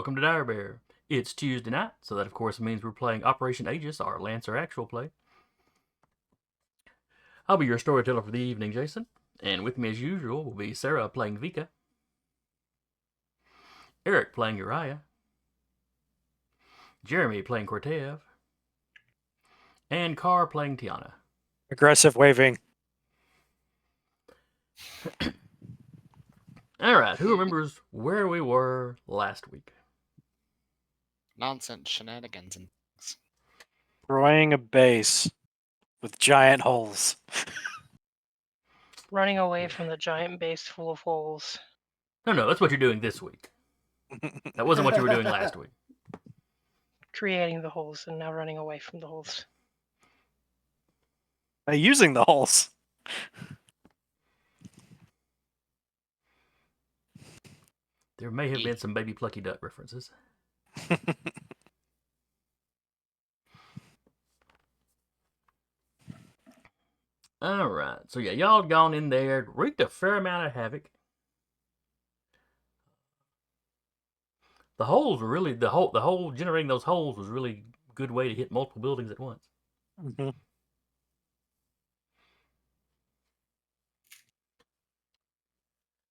welcome to Dire Bear. It's Tuesday night, so that of course means we're playing Operation Aegis, our Lancer actual play. I'll be your storyteller for the evening, Jason, and with me as usual will be Sarah playing Vika, Eric playing Uriah, Jeremy playing Cortev, and Carr playing Tiana. Aggressive waving. Alright, who remembers where we were last week? Nonsense shenanigans and things. Destroying a base with giant holes. Running away from the giant base full of holes. No, that's what you're doing this week. That wasn't what you were doing last week. Creating the holes and now running away from the holes. Using the holes. There may have been some Baby Plucky Duck references. Alright, so yeah, y'all had gone in there, wreaked a fair amount of havoc. The holes were really, the hole generating those holes was really a good way to hit multiple buildings at once. Mm-hmm.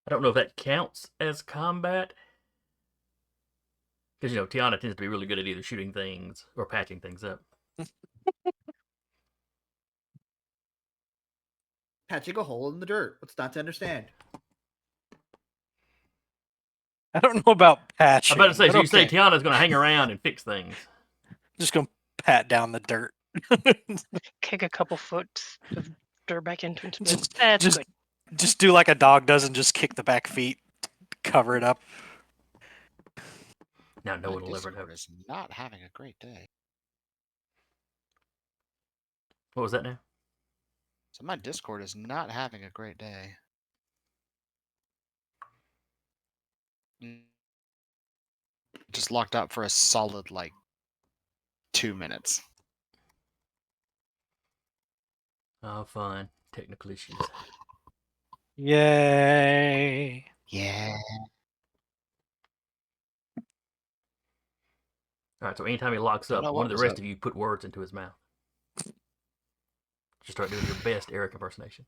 I don't know if that counts as combat. Because, you know, Tiana tends to be really good at either shooting things or patching things up. Patching a hole in the dirt. What's not to understand? I don't know about patching. I'm about to say, but so you say okay. Tiana's going to hang around and fix things. Just gonna pat down the dirt. Kick a couple foot of dirt back into it. Just- That's just- good. Just do like a dog does and just kick the back feet, cover it up. Now no My one will ever Discord know. is not having a great day. What was that now? So my Discord is not having a great day. Just locked up for a solid, 2 minutes. Oh, fun. Technical issues. Yay! Yeah. All right, so anytime he locks Don't up, know one what of the was rest up. of you put words into his mouth. Just start doing your best Eric impersonation.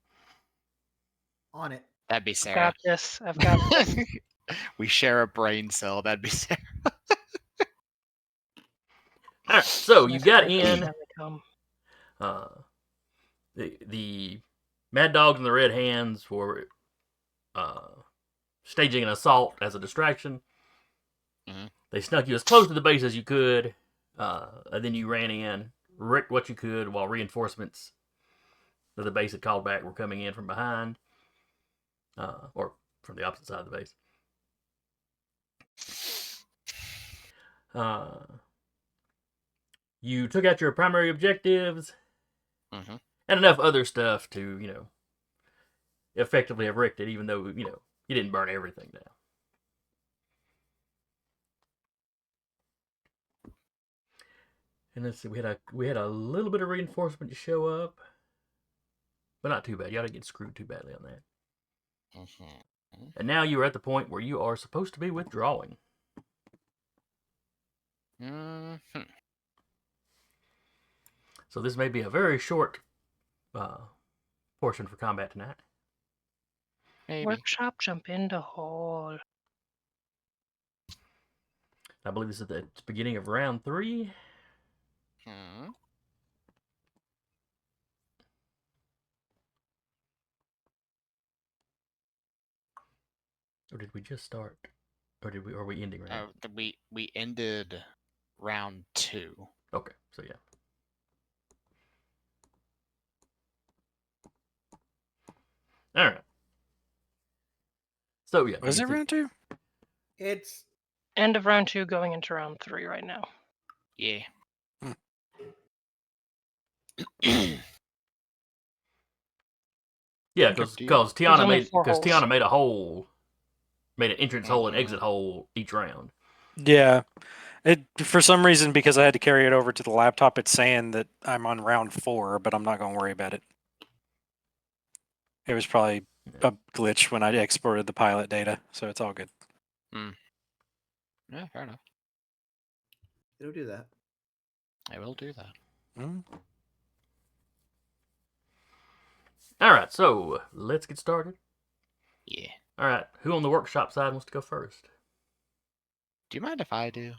On it. That'd be I've Sarah. got this. I've got this. We share a brain cell. That'd be Sarah. All right, so you got in. Time to come. The Mad Dogs and the Red Hands were staging an assault as a distraction. Mhm. They snuck you as close to the base as you could, and then you ran in, wrecked what you could while reinforcements that the base had called back were coming in from behind, or from the opposite side of the base. You took out your primary objectives, Mm-hmm. and enough other stuff to, you know, effectively have wrecked it, even though, you know, you didn't burn everything down. And let's see, we had a little bit of reinforcement to show up, but not too bad. You didn't get screwed too badly on that. Mm-hmm. And now you are at the point where you are supposed to be withdrawing. Mm-hmm. So this may be a very short portion for combat tonight. Maybe. Workshop, jump into hole. I believe this is the beginning of round 3. Hmm. Or did we just start? Or are we ending right now? We ended round 2. Okay, so yeah. All right. So yeah. Was it round 2? It's End of round 2, going into round 3 right now. Yeah. Yeah, Good because deal. Tiana made a hole, made an entrance hole and exit hole each round. Yeah. It for some reason, because I had to carry it over to the laptop, it's saying that I'm on round 4, but I'm not going to worry about it. It was probably a glitch when I exported the pilot data, so it's all good. Yeah, fair enough. It'll do that. I will do that. Hmm? All right, so let's get started. Yeah. All right, who on the workshop side wants to go first? Do you mind if I do?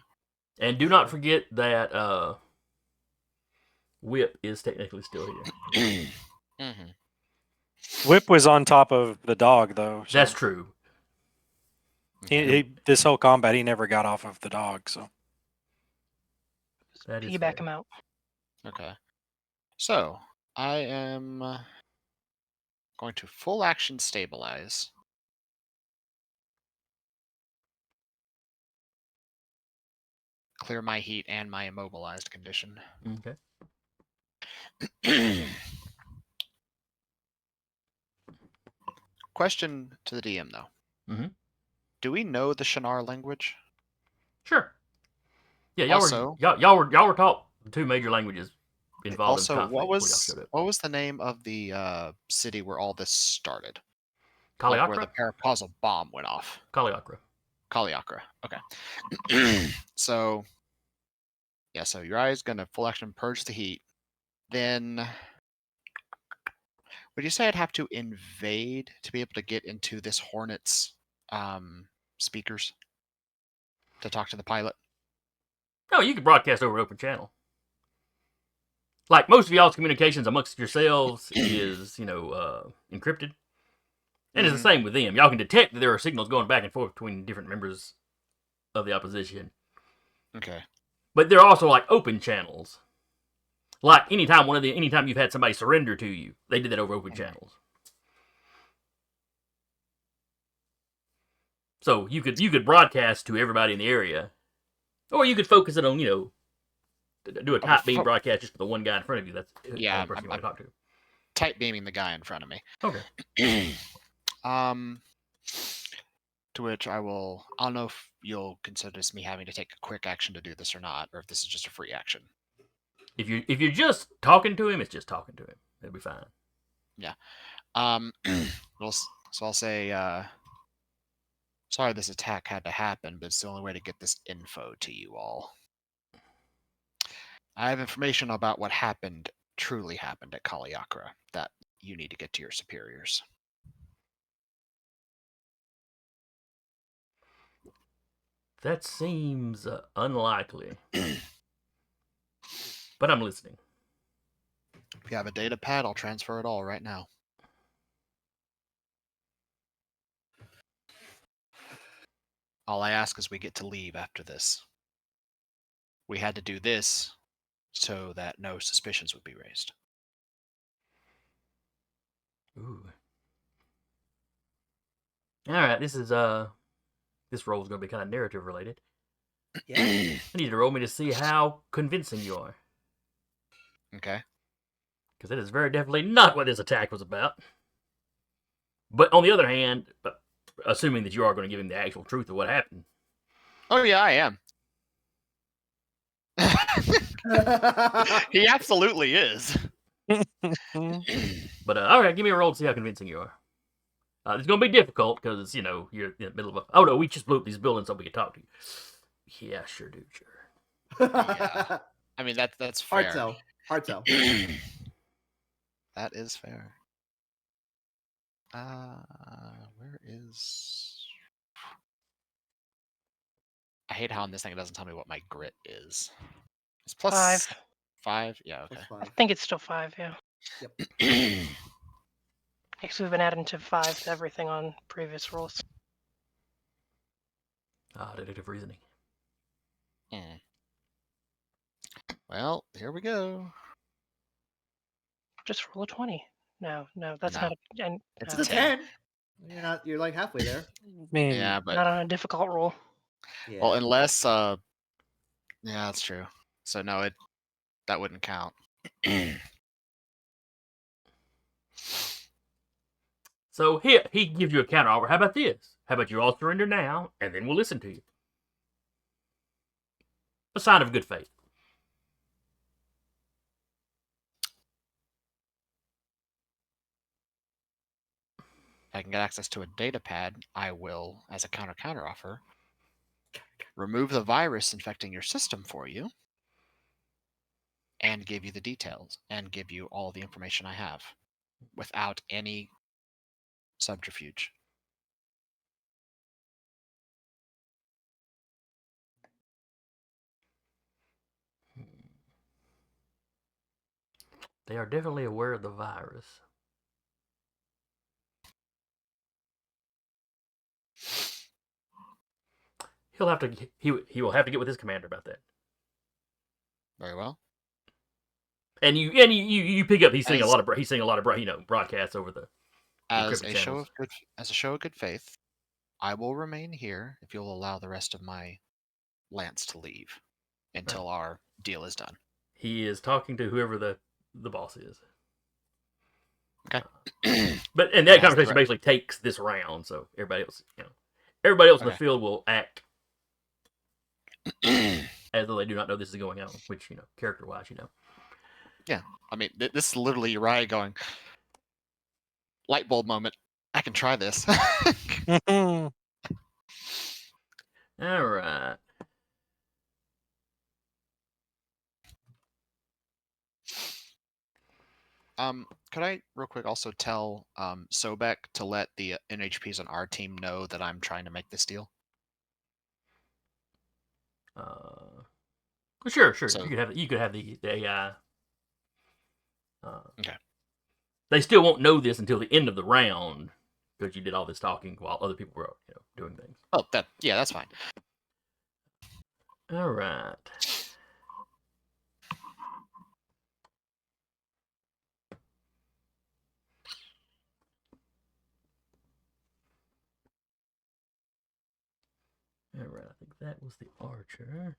And do not forget that Whip is technically still here. Mm-hmm. Whip was on top of the dog, though. So That's true. this whole combat, he never got off of the dog. So That is Piggyback fair. him out. Okay. So, I am going to full action stabilize. Clear my heat and my immobilized condition. Okay. Question to the DM, though. Mhm. Do we know the Shinar language? Sure. Yeah, Also- y'all were taught the two major languages involved Also, in conflict what before y'all was showed up. what was the name of the city where all this started? Like where Kaliakra? the paracausal bomb went off. Kaliakra. Kaliakra. Okay. So, yeah. So Uriah's gonna full action purge the heat. Then, would you say I'd have to invade to be able to get into this Hornet's speakers to talk to the pilot? No, you could broadcast over open channel. Like most of y'all's communications amongst yourselves is, encrypted. And it's the same with them. Y'all can detect that there are signals going back and forth between different members of the opposition. Okay. But there are also like open channels. Like anytime you've had somebody surrender to you, they did that over open channels. So you could broadcast to everybody in the area, or you could focus it on do a top beam broadcast just for the one guy in front of you. That's the Yeah, only person you want to talk to. Type beaming the guy in front of me. Okay. To which I don't know if you'll consider this me having to take a quick action to do this or not, or if this is just a free action. If you're just talking to him, it's just talking to him. It'll be fine. So I'll say, sorry this attack had to happen, but it's the only way to get this info to you all. I have information about what truly happened at Kaliakra that you need to get to your superiors. That seems unlikely. But I'm listening. If you have a data pad, I'll transfer it all right now. All I ask is we get to leave after this. We had to do this so that no suspicions would be raised. Ooh. All right, this role is going to be kind of narrative related. Yeah. I need you to roll me to see how convincing you are, Okay. because that is very definitely not what this attack was about. But on the other hand, assuming that you are going to give him the actual truth of what happened, Oh yeah, I am. He absolutely is. but all right, give me a roll to see how convincing you are. It's going to be difficult because you're in the middle of a. Oh no, we just blew up these buildings so we could talk to you. Yeah, sure, dude, sure. Yeah. I mean that's fair. Hard sell. Hard sell. That is fair. Where is? I hate how on this thing it doesn't tell me what my grit is. It's plus 5. 5? Yeah, Plus okay. I 5. think it's still 5, yeah. Yep. Because we've been adding to 5 to everything on previous rolls. Deductive reasoning. Well, here we go. Just roll a 20. No, that's No. not a, and, It's It's a a 10. 10. You're like halfway there. man, Yeah, but not on a difficult roll. Yeah. well, unless yeah, that's true. So no, that wouldn't count. So here, he gives you a counter offer. How about this? How about you all surrender now, and then we'll listen to you? A sign of good faith. If I can get access to a data pad, I will, as a counter offer, remove the virus infecting your system for you, and give you the details, and give you all the information I have, without any subterfuge. They are definitely aware of the virus. He will have to get with his commander about that. Very well. And you pick up he's seeing a As- lot of broadcasts over the As encrypted a show channels. of good faith, I will remain here if you'll allow the rest of my lance to leave until our deal is done. He is talking to whoever the boss is. Okay. But and that Has the conversation right- basically takes this round, so everybody else in the Okay. field will act as though they do not know this is going on, which character wise, I mean, this is literally Uriah going, light bulb moment. I can try this. All right. Could I real quick also tell Sobek to let the NHPs on our team know that I'm trying to make this deal? Sure. So- You could have the AI. Okay. They still won't know this until the end of the round because you did all this talking while other people were doing things. Oh, that's fine. All right. All right. I think that was the archer.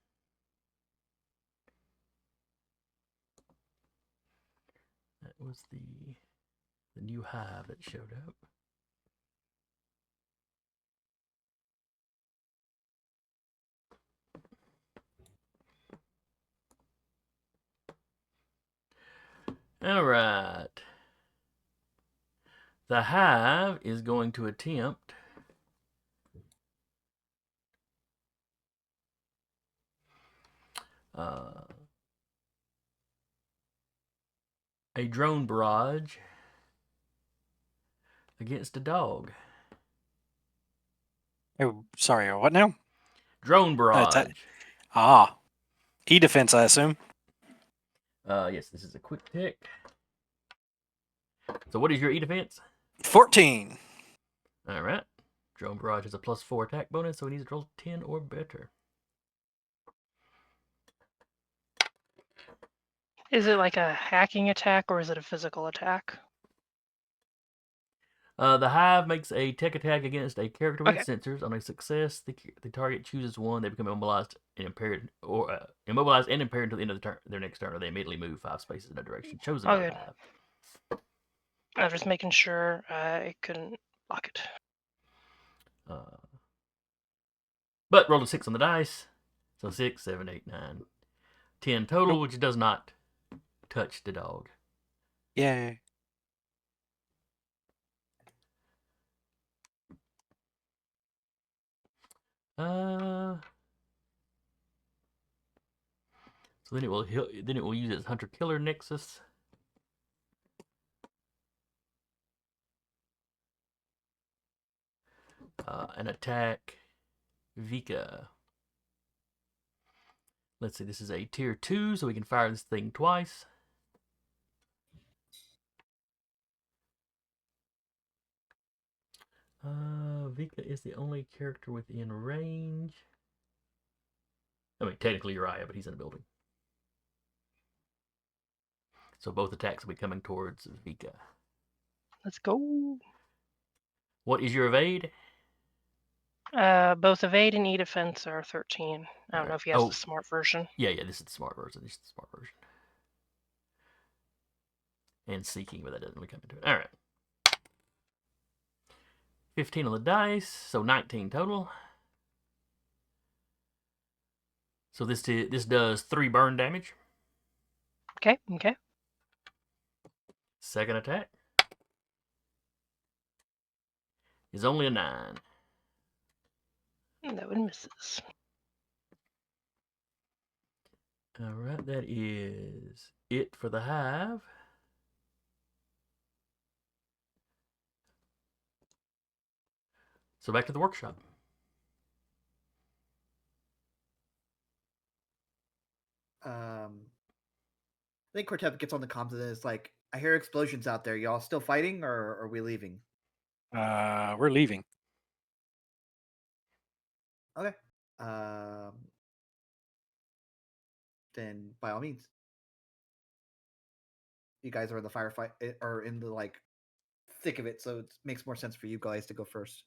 That was the new hive that showed up. All right. The hive is going to attempt a drone barrage against a dog. Oh, sorry. What now? Drone barrage. E-defense, I assume. Yes, this is a quick tick. So what is your E-defense? 14. All right. Drone barrage has a +4 attack bonus, so he needs to roll 10 or better. Is it like a hacking attack or is it a physical attack? The hive makes a tech attack against a character with Okay. sensors. On a success, the target chooses one. They become immobilized and impaired, until the end of their next turn, or they immediately move 5 spaces in a direction chosen by the Okay. hive. I'm just making sure I couldn't block it. But roll a 6 on the dice, so 6, 7, 8, 9, 10 total, which does not touch the dog. Yay. So then it will use its hunter killer nexus. And attack Vika. Let's see, this is a tier 2, so we can fire this thing twice. Vika is the only character within range. I mean, technically Uriah, but he's in a building. So both attacks will be coming towards Vika. Let's go. What is your evade? Both evade and e-defense are 13. I don't know if he has Oh. the smart version. Yeah, this is the smart version. This is the smart version. And seeking, but that doesn't really come into it. All right. 15 on the dice, so 19 total. So this does 3 burn damage. Okay. Second attack is only a 9. That one misses. All right, that is it for the hive. So back to the workshop. I think Cortep gets on the comms and is like, I hear explosions out there. Y'all still fighting or are we leaving? We're leaving. Okay. Then by all means. You guys are in the firefight or in the like thick of it, so it makes more sense for you guys to go first.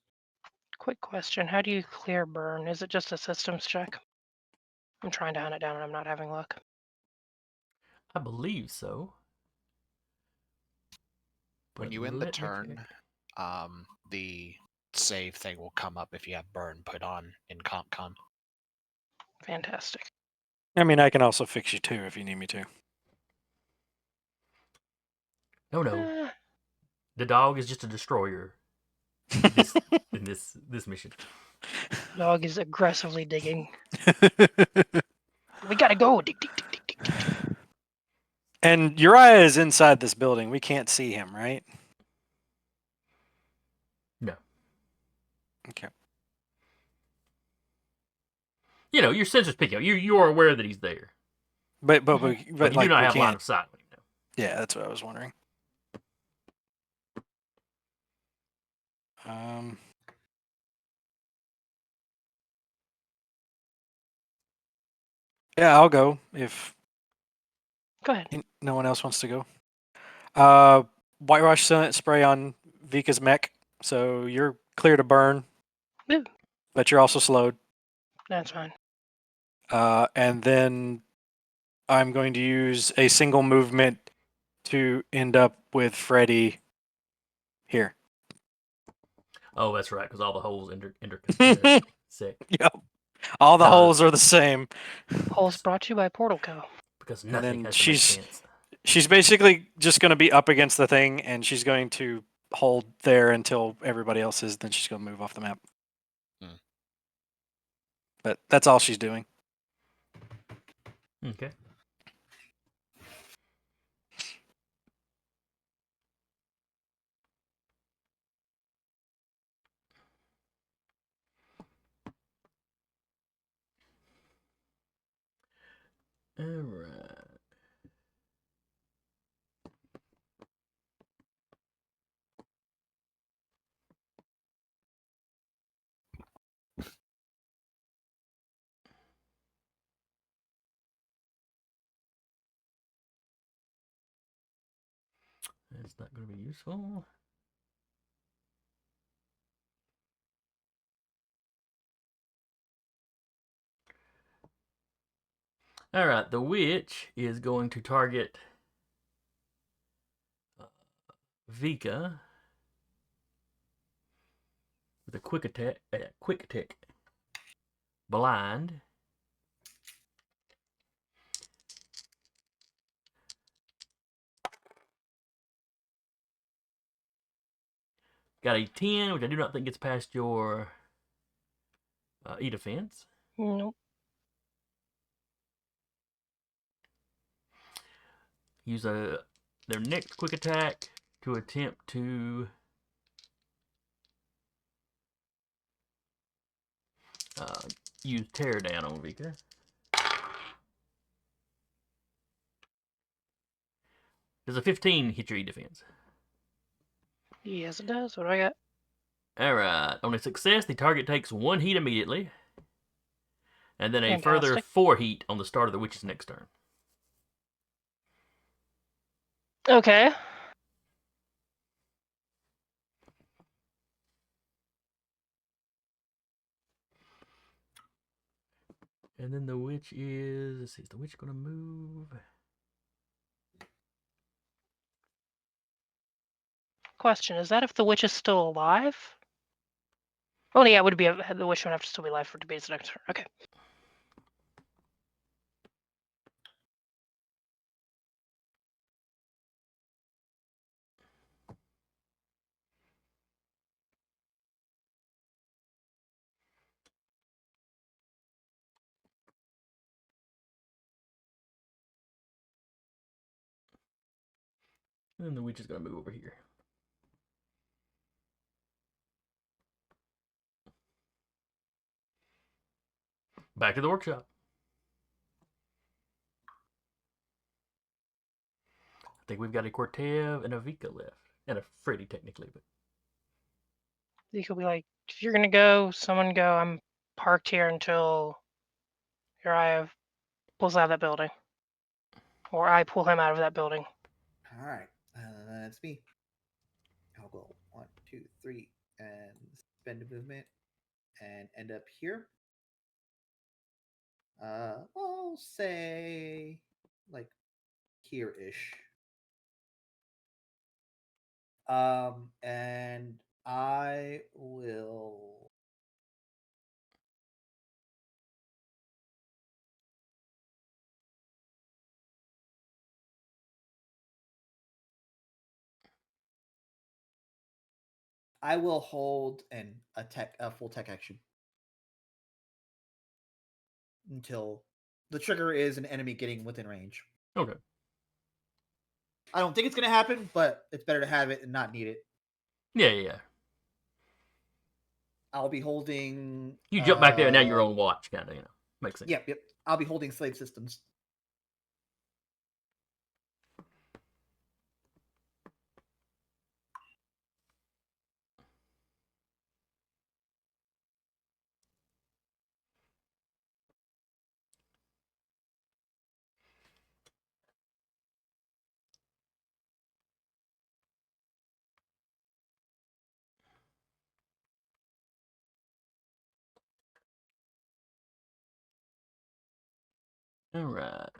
Quick question. How do you clear burn? Is it just a systems check? I'm trying to hunt it down and I'm not having luck. I believe so. When But you end the let me turn, check. the save thing will come up if you have burn put on in CompCon. Fantastic. I mean, I can also fix you too if you need me to. No. The dog is just a destroyer. In this mission. Dog is aggressively digging. We gotta go. Dig, dig, dig, dig, dig, dig. And Uriah is inside this building. We can't see him, right? No. Okay. You know, your sensor's picking up. You are aware that he's there. But But like you do not we have line can't. of sight. Yeah, that's what I was wondering. Yeah, I'll go if Go ahead. no one else wants to go. Whitewash spray on Vika's mech, so you're clear to burn, Woo. but you're also slowed. That's fine. And then I'm going to use a single movement to end up with Freddy here. Oh, that's right, because all the holes intersect. Yep. All the holes are the same. Holes brought to you by Portal Co. Because And nothing then has to make sense. she's basically just going to be up against the thing, and she's going to hold there until everybody else is. Then she's going to move off the map. Hmm. But that's all she's doing. Okay. All right. That's not going to be useful. All right, the witch is going to target Vika with a quick attack, blind. Got a 10, which I do not think gets past your E-defense. Nope. Use their next quick attack to attempt to use tear down on Vika. Does a 15 hit your E-defense? Yes, it does. What do I got? Alright. On a success, the target takes 1 heat immediately. And then a further Fantastic. 4 heat on the start of the witch's next turn. Okay. And then the witch is... Let's see, is the witch going to move? Question: is that if the witch is still alive? Oh yeah, it would be the witch would have to still be alive for it to be its next turn. Okay. And the witch is going to move over here. Back to the workshop. I think we've got a Cortev and a Vika left. And a Freddy, technically. But You could be like, if you're gonna go, someone go. I'm parked here until Uriah pulls out of that building, or I pull him out of that building. All right, that's me. I'll go 1, 2, 3, and spend a movement, and end up here. I'll say like here-ish. And I will. I will hold a full tech action until the trigger is an enemy getting within range. okay. I don't think it's gonna happen, but it's better to have it and not need it. Yeah. I'll be holding. You jump back there and now you're on watch, kind of, Makes sense. Yep. I'll be holding slave systems. All right.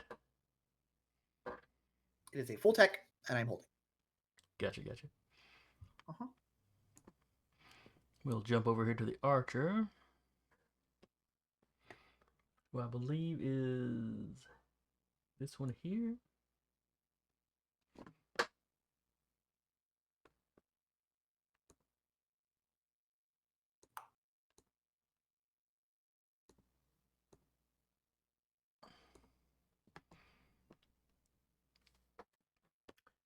It is a full tech, and I'm holding. Gotcha. Uh-huh. We'll jump over here to the archer, who I believe is this one here.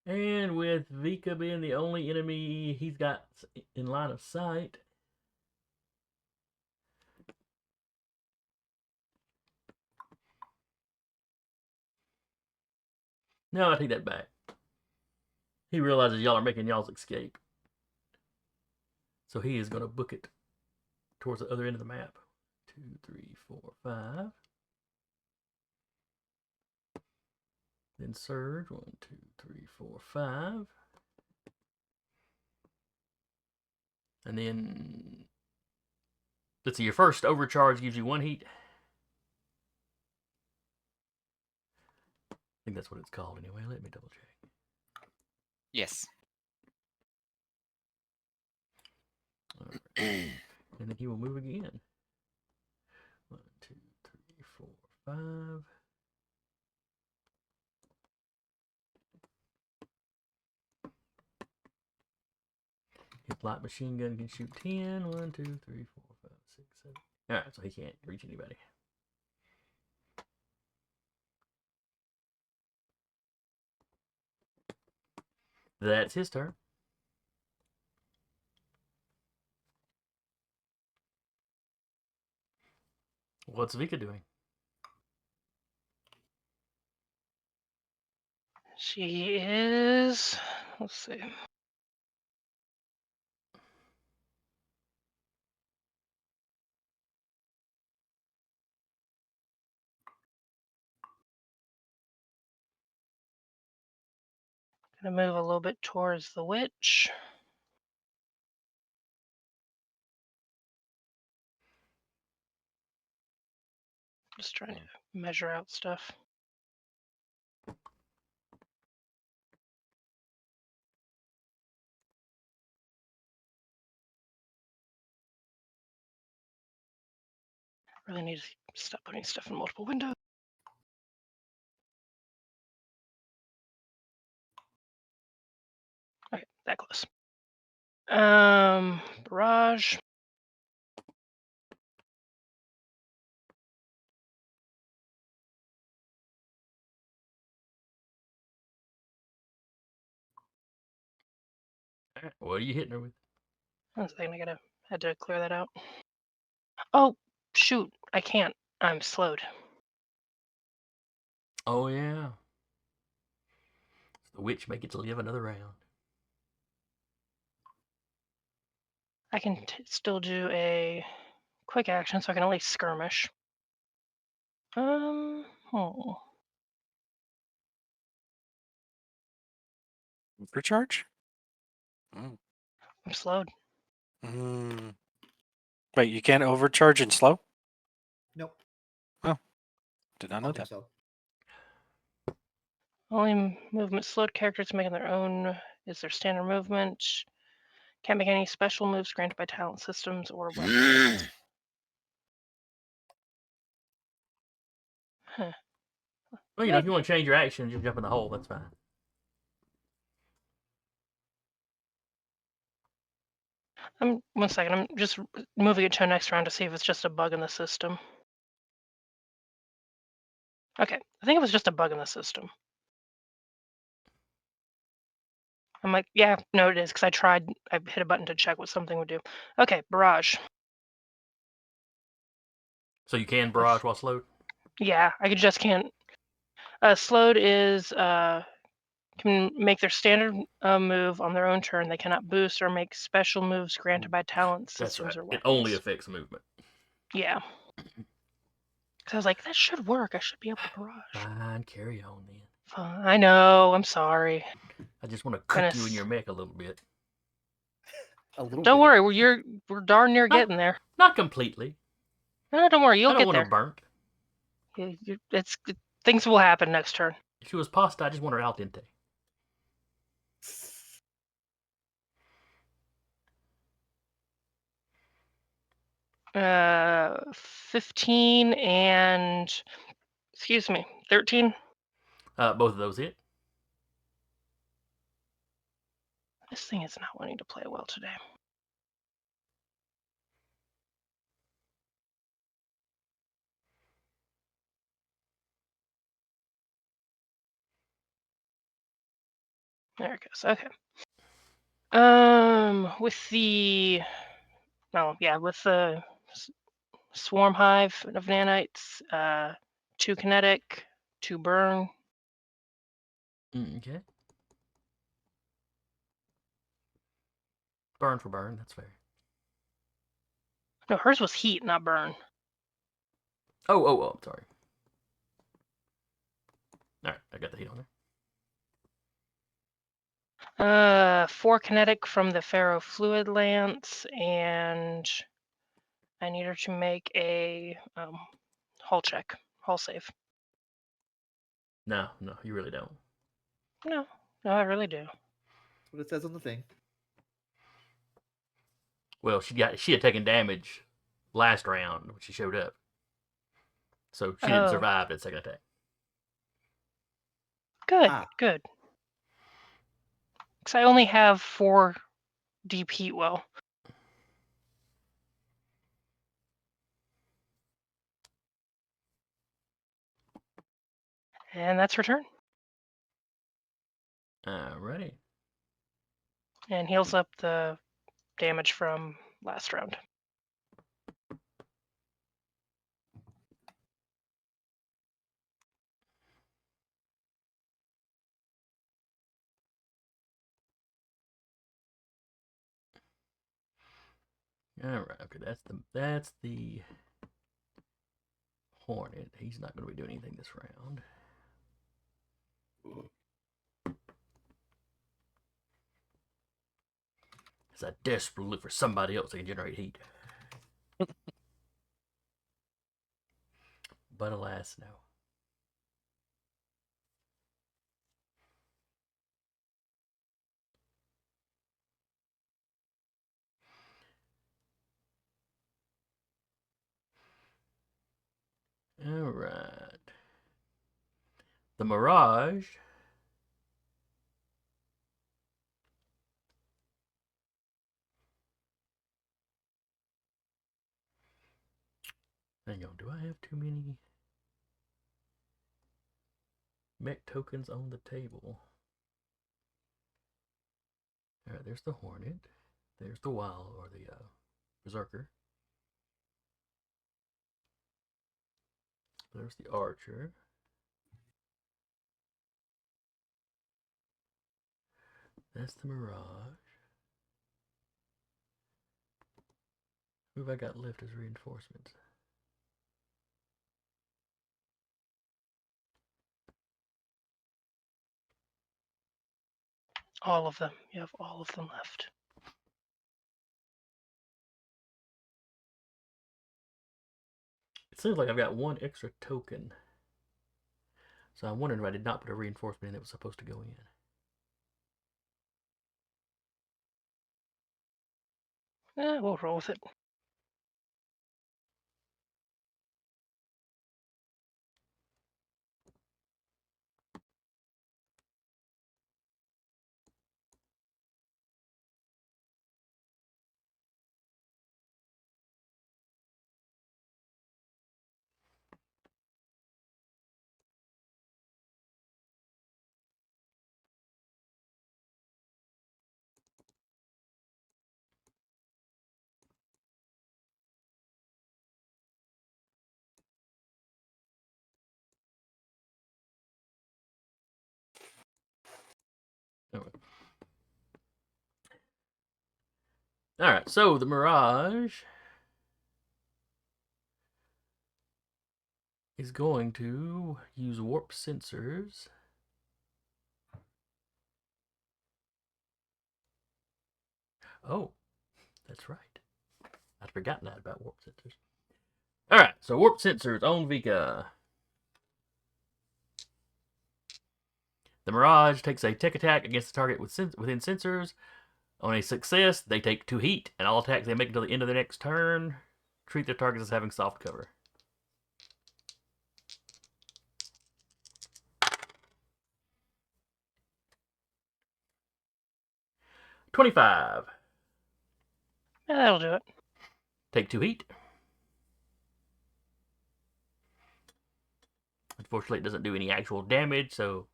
And with Vika being the only enemy he's got in line of sight, no, I take that back. He realizes y'all are making y'all's escape. So he is going to book it towards the other end of the map. 2, 3, 4, 5. Then surge. 1, 2, 3, 4, 5. And then, let's see, your first overcharge gives you 1 heat. I think that's what it's called anyway. Let me double check. Yes. All right. And then he will move again. 1, 2, 3, 4, 5. His light machine gun can shoot 10. 1, 2, 3, 4, 5, 6, 7. Alright, so he can't reach anybody. That's his turn. What's Vika doing? She is. Let's see. Gonna move a little bit towards the witch. Just trying to measure out stuff. Really need to stop putting stuff in multiple windows. Okay, that close. Barrage. Alright, what are you hitting her with? One second, I had to clear that out. Oh, shoot, I can't. I'm slowed. Oh, yeah. The witch may get to live another round. I can still do a quick action, so I can at least skirmish. Overcharge? Mm. I'm slowed. Mm. Wait, you can't overcharge and slow? Nope. Did not I know don't think that. so. Only movement slowed characters making their own is their standard movement. Can't make any special moves granted by talent systems or websites. Huh. Well, you know, if you want to change your action, just jump in the hole. That's fine. One second, I'm just moving it to next round to see if it's just a bug in the system. Okay, I think it was just a bug in the system. I'm like, yeah, no, it is, because I hit a button to check what something would do. Okay, barrage. So you can barrage while slowed? Yeah, I just can't. Slowed is can make their standard move on their own turn. They cannot boost or make special moves granted by talent That's systems right. or weapons. It only affects movement. Yeah. So I was like, that should work. I should be able to barrage. Fine, carry on then. Fine. I know. I'm sorry. I just want to cook you in your mech a little bit. A little Don't bit. worry. We're darn near getting there. Not completely. No, don't worry. I You'll don't get want there. her burnt. Things will happen next turn. If she was pasta, I just want her al dente. 15 and 13. Both of those hit. This thing is not wanting to play well today. There it goes. Okay. With the swarm hive of nanites, 2 kinetic, 2 burn. Okay. Burn for burn, that's fair. No, hers was heat, not burn. Oh, I'm sorry. Alright, I got the heat on there. 4 kinetic from the ferrofluid lance, and I need her to make a hull check, hull save. No, you really don't. No, I really do. That's what it says on the thing. Well, she had taken damage last round when she showed up, so she didn't survive that second attack. Good. Because I only have 4 deep heat well. And that's her turn. Alrighty. And heals up the damage from last round. Alright, okay, that's the Hornet. He's not going to be doing anything this round. As I desperately look for somebody else that can generate heat. But alas, no. Alright. The Mirage. Hang on, do I have too many mech tokens on the table? All right, there's the Hornet. There's the Wild, or the Berserker. There's the Archer. That's the Mirage. Who have I got left as reinforcements? All of them. You have all of them left. It seems like I've got one extra token. So I'm wondering if I did not put a reinforcement in that was supposed to go in. We'll roll with it. Okay. All right, so the Mirage is going to use warp sensors. Oh, that's right. I'd forgotten that about warp sensors. All right, so warp sensors on Vika. The Mirage takes a tech attack against the target within sensors. On a success, they take 2 heat, and all attacks they make until the end of the next turn treat their targets as having soft cover. $25. Yeah, that'll do it. Take 2 heat. Unfortunately, it doesn't do any actual damage, so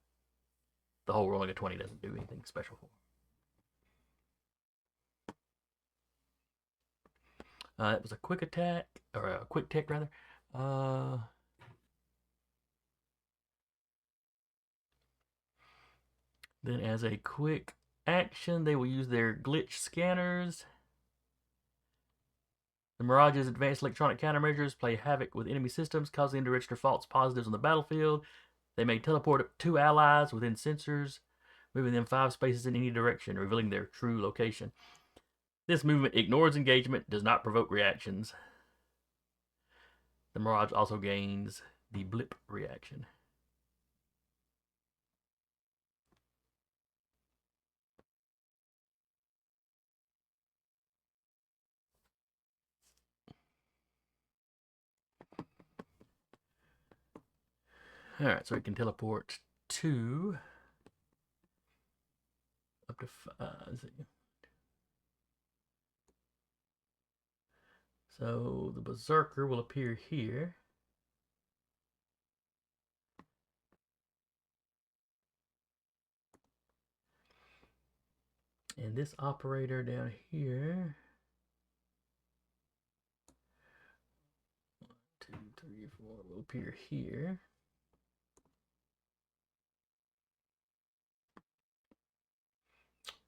the whole rolling of 20 doesn't do anything special for him. It was a quick attack, or a quick tech rather. Then as a quick action, they will use their glitch scanners. The Mirage's advanced electronic countermeasures play havoc with enemy systems, causing them to register false positives on the battlefield. They may teleport up 2 allies within sensors, moving them 5 spaces in any direction, revealing their true location. This movement ignores engagement, does not provoke reactions. The Mirage also gains the blip reaction. Alright, so it can teleport 2 up to 5. So the Berserker will appear here. And this operator down here. 1, 2, 3, 4 will appear here.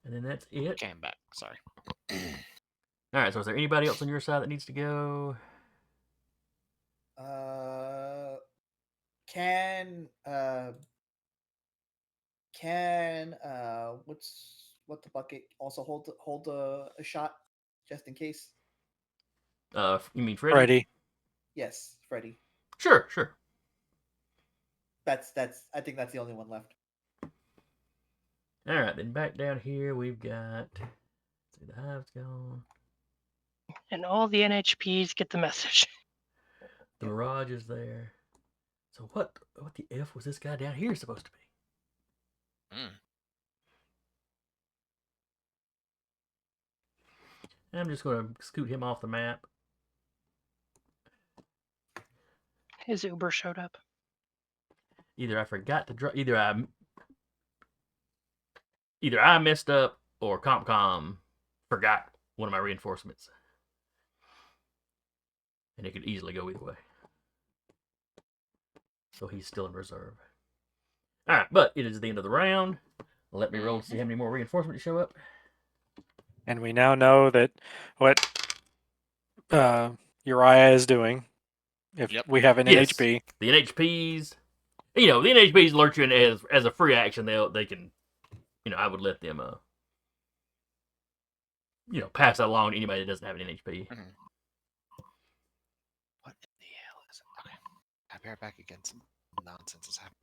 And then that's it. Came back. Sorry. Alright, so is there anybody else on your side that needs to go? Can what the bucket also hold a shot just in case? You mean Freddy? Freddy. Yes, Freddy. Sure. That's I think that's the only one left. Alright, then back down here we've got, let's see, the hive's gone. And all the NHPs get the message. The Mirage is there. So what the F was this guy down here supposed to be? I'm just going to scoot him off the map. His Uber showed up. Either I forgot to drop, either I messed up or CompCom forgot one of my reinforcements. And it could easily go either way. So he's still in reserve. Alright, but it is the end of the round. Let me roll to see how many more reinforcements show up. And we now know that what Uriah is doing. If Yep. we have an Yes. NHP. The NHPs, the NHPs alert you in as a free action. They can, I would let them, pass that along to anybody that doesn't have an NHP. Mhm. What in the hell is it? Okay. I'll be right back again. Some nonsense is happening.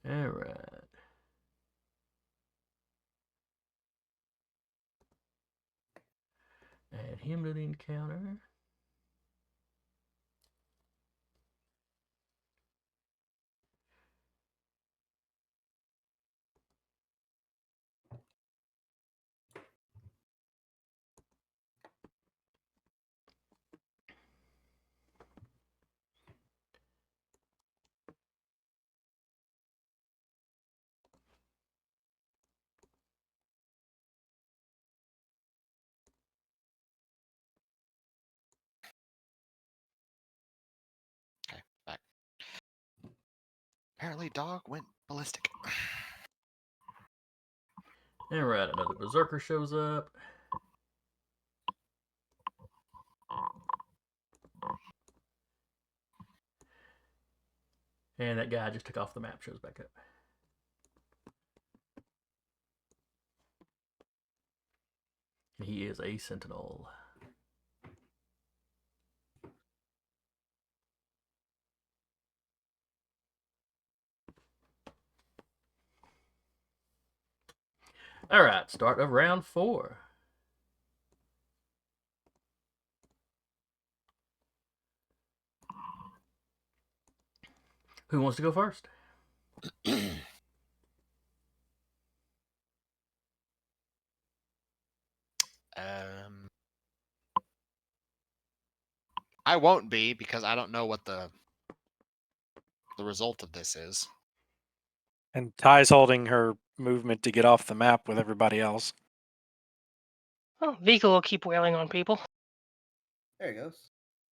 All right. Add him to the encounter. Okay, back. Apparently, dog went ballistic. All right, another berserker shows up. And that guy just took off the map, shows back up. He is a sentinel. All right, start of round 4. Who wants to go first? I won't be because I don't know what the result of this is. And Ty's holding her movement to get off the map with everybody else. Oh, Vika will keep wailing on people. There it goes.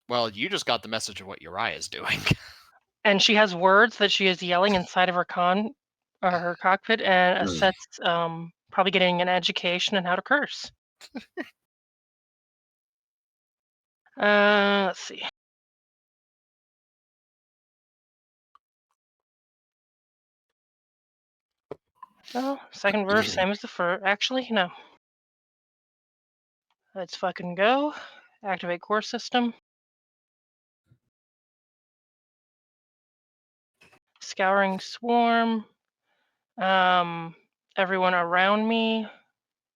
Well, you just got the message of what Uriah is doing. And she has words that she is yelling inside of her her cockpit, and Set's probably getting an education on how to curse. Let's see. Oh, second verse, same as the first. Actually, no. Let's fucking go. Activate core system. Scouring swarm. Everyone around me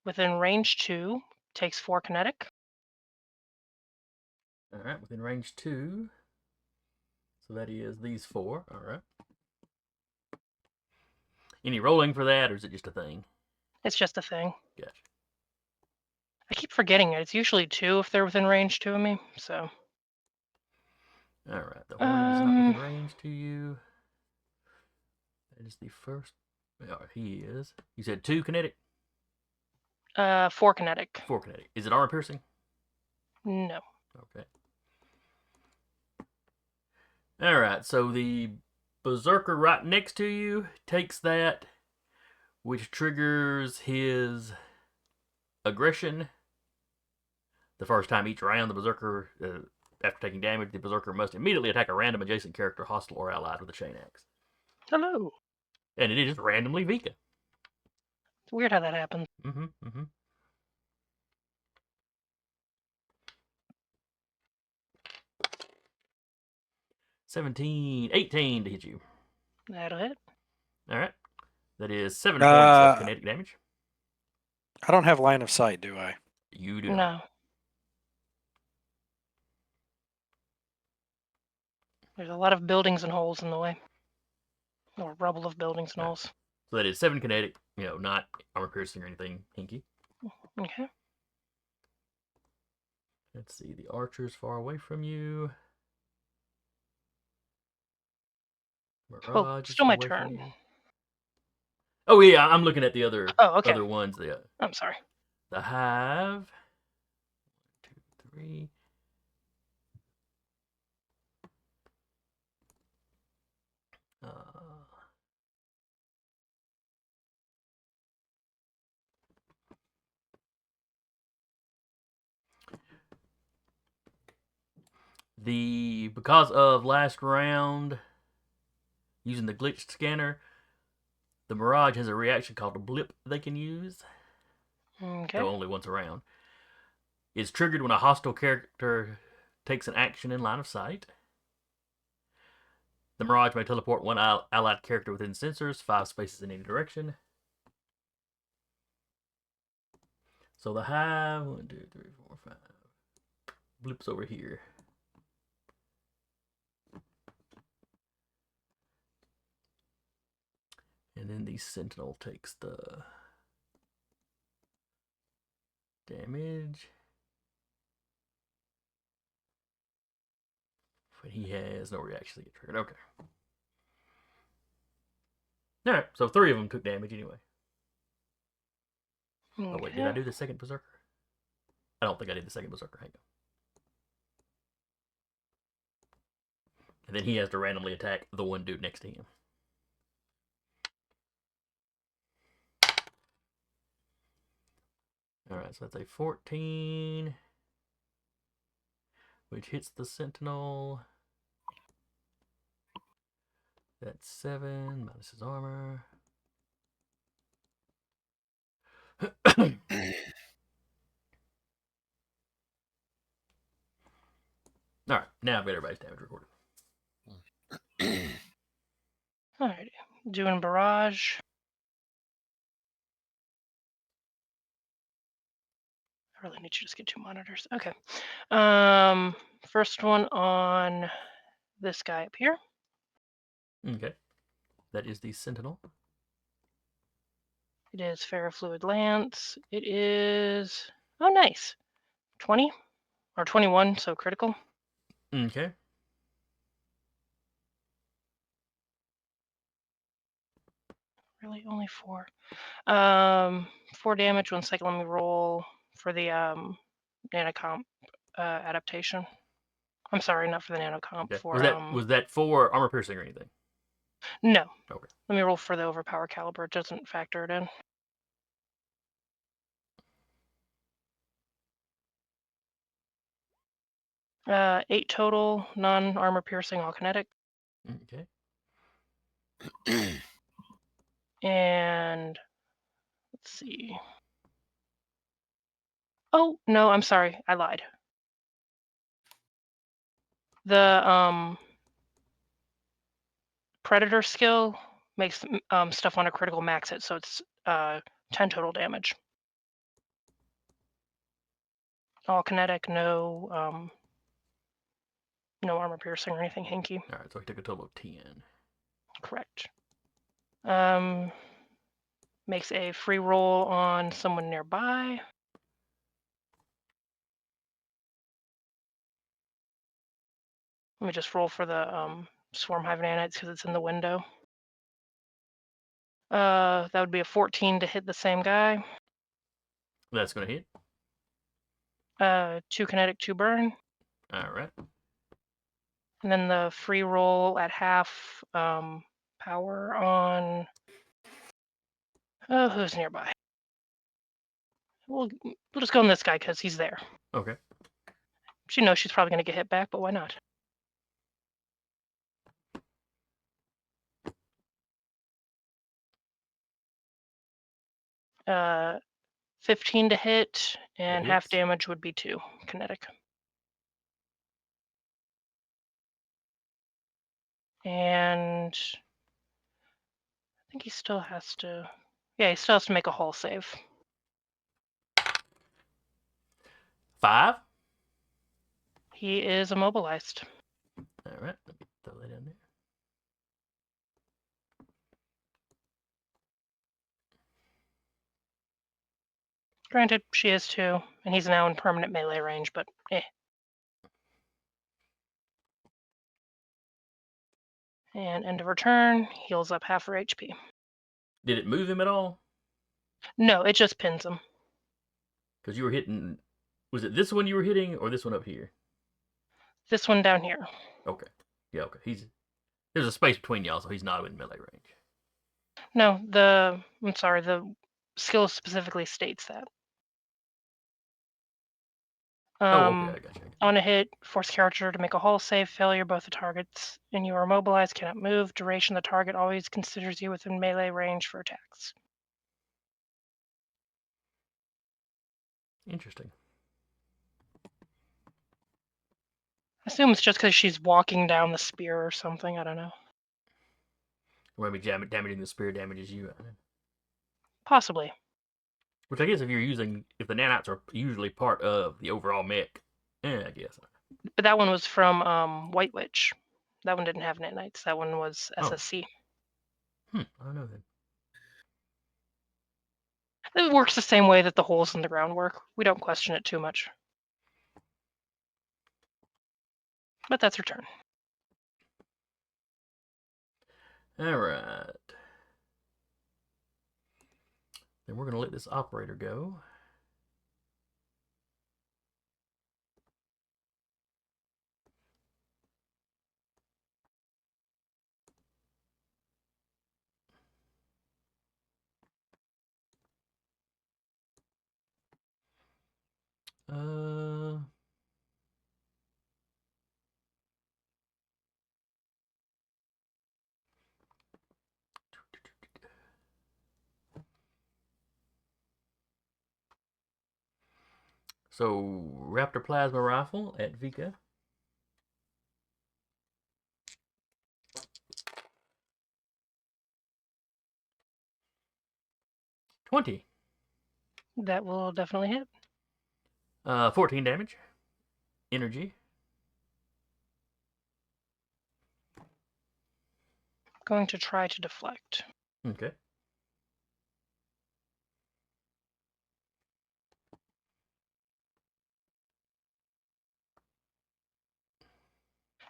within range 2 takes 4 kinetic. All right, within range 2. So that is these 4. All right. Any rolling for that, or is it just a thing? It's just a thing. Gotcha. I keep forgetting it. It's usually 2 if they're within range 2 of me, so. All right, the Hornet is not within range to you. That is the first. Oh, he is. You said 2 kinetic? 4 kinetic. 4 kinetic. Is it armor piercing? No. Okay. All right, so the berserker right next to you takes that, which triggers his aggression. The first time each round, the berserker, after taking damage, the berserker must immediately attack a random adjacent character, hostile or allied, with a chain axe. Hello. And it is just randomly Vika. It's weird how that happens. Mm-hmm, mm-hmm. $17, $18 to hit you. That'll hit. All right. That is 7 points of kinetic damage. I don't have line of sight, do I? You do not. No. There's a lot of buildings and holes in the way. Or rubble of buildings and holes. So that is 7 kinetic, not armor piercing or anything hinky. Okay. Let's see, the archer's far away from you. Mirage is still my far away from turn. you. Oh yeah, I'm looking at the other Oh, okay. other ones. I'm sorry. The hive. 2, 3. Because of last round using the glitch scanner, the Mirage has a reaction called a blip they can use. Okay. Though only once a round. It's triggered when a hostile character takes an action in line of sight. The Mirage may teleport one allied character within sensors, 5 spaces in any direction. So the hive, 1, 2, 3, 4, 5. Blips over here. And then the Sentinel takes the damage. But he has no reaction to get triggered. Okay. Alright, so 3 of them took damage anyway. Oh wait, did I do the second Berserker? I don't think I did the second Berserker. Hang on. And then he has to randomly attack the one dude next to him. Alright, so that's a 14. Which hits the Sentinel. That's 7 minus his armor. Alright, now I've got everybody's damage recorded. Alrighty. Doing barrage. I really need you to just get 2 monitors. Okay. First one on this guy up here. Okay. That is the Sentinel. It is Ferrofluid Lance. It is... Oh, nice. 20? Or 21, so critical. Okay. Really, only 4. 4 damage. 1 second, let me roll for the nanocomp adaptation. I'm sorry, not for the nanocomp. Okay. For Was that for armor piercing or anything? No. Okay. Let me roll for the overpower caliber. It doesn't factor it in. Uh, 8 total, non-armor piercing, all kinetic. Okay. And let's see. Oh, no, I'm sorry. I lied. The Predator skill makes stuff on a critical max hit, so it's 10 total damage. All kinetic, no armor piercing or anything hinky. All right, so he took a total of 10. Correct. Makes a free roll on someone nearby. Let me just roll for the Swarm Hive nanites because it's in the window. That would be a 14 to hit the same guy. That's going to hit. 2 kinetic, 2 burn. All right. And then the free roll at half power on... Oh, who's nearby? We'll just go on this guy because he's there. Okay. She knows she's probably going to get hit back, but why not? 15 to hit, and half hits. damage would be 2 kinetic. And I think he still has to... Yeah, he still has to make a hull save. 5. He is immobilized. All right. Let me throw that in there. Granted, she is too, and he's now in permanent melee range, but eh. And end of her turn, heals up half her HP. Did it move him at all? No, it just pins him. Because you were hitting. Was it this one you were hitting, or this one up here? This one down here. Okay. Yeah. Okay. There's a space between y'all, so he's not in melee range. No, I'm sorry, the skill specifically states that. Okay. I got you. On a hit, force character to make a hull save. Failure, both the targets and you are immobilized, cannot move. Duration, the target always considers you within melee range for attacks. Interesting. I assume it's just because she's walking down the spear or something. I don't know. Or maybe damaging the spear damages you. Possibly. Which I guess if the nanites are usually part of the overall mech, I guess. But that one was from White Witch. That one didn't have nanites. That one was Oh. SSC. I don't know then. It works the same way that the holes in the ground work. We don't question it too much. But that's her turn. Alright. Then we're going to let this operator go. So, Raptor Plasma Rifle at Vika. $20. That will definitely hit. 14 damage. Energy. Going to try to deflect. Okay.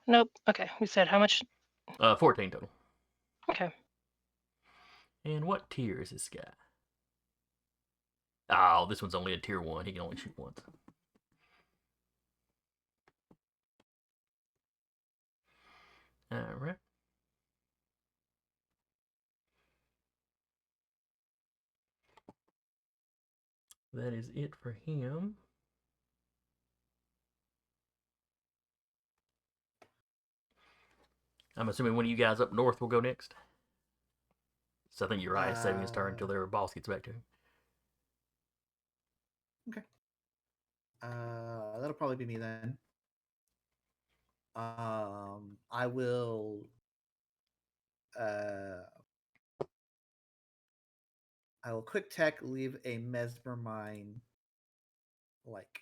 Nope. Okay, we said how much? 14 total. Okay. And what tier is this guy? Oh, this one's only a tier 1. He can only shoot once. Alright. That is it for him. I'm assuming one of you guys up north will go next. So I think Uriah is saving his turn until their boss gets back to him. Okay. That'll probably be me then. I will. I will quick tech leave a mesmer mine, like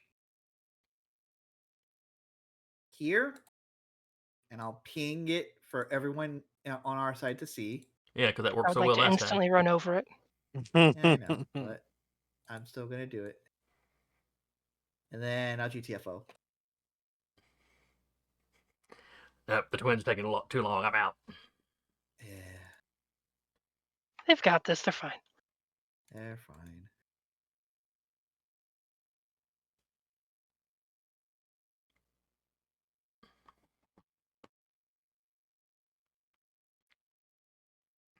here, and I'll ping it for everyone on our side to see. Yeah, because that I worked would so like well to last instantly run over it. Yeah, I know, but I'm still gonna do it. And then I'll GTFO. time. The twins taking a lot too long. I'm out. Yeah, They've got this. They're fine. they're fine.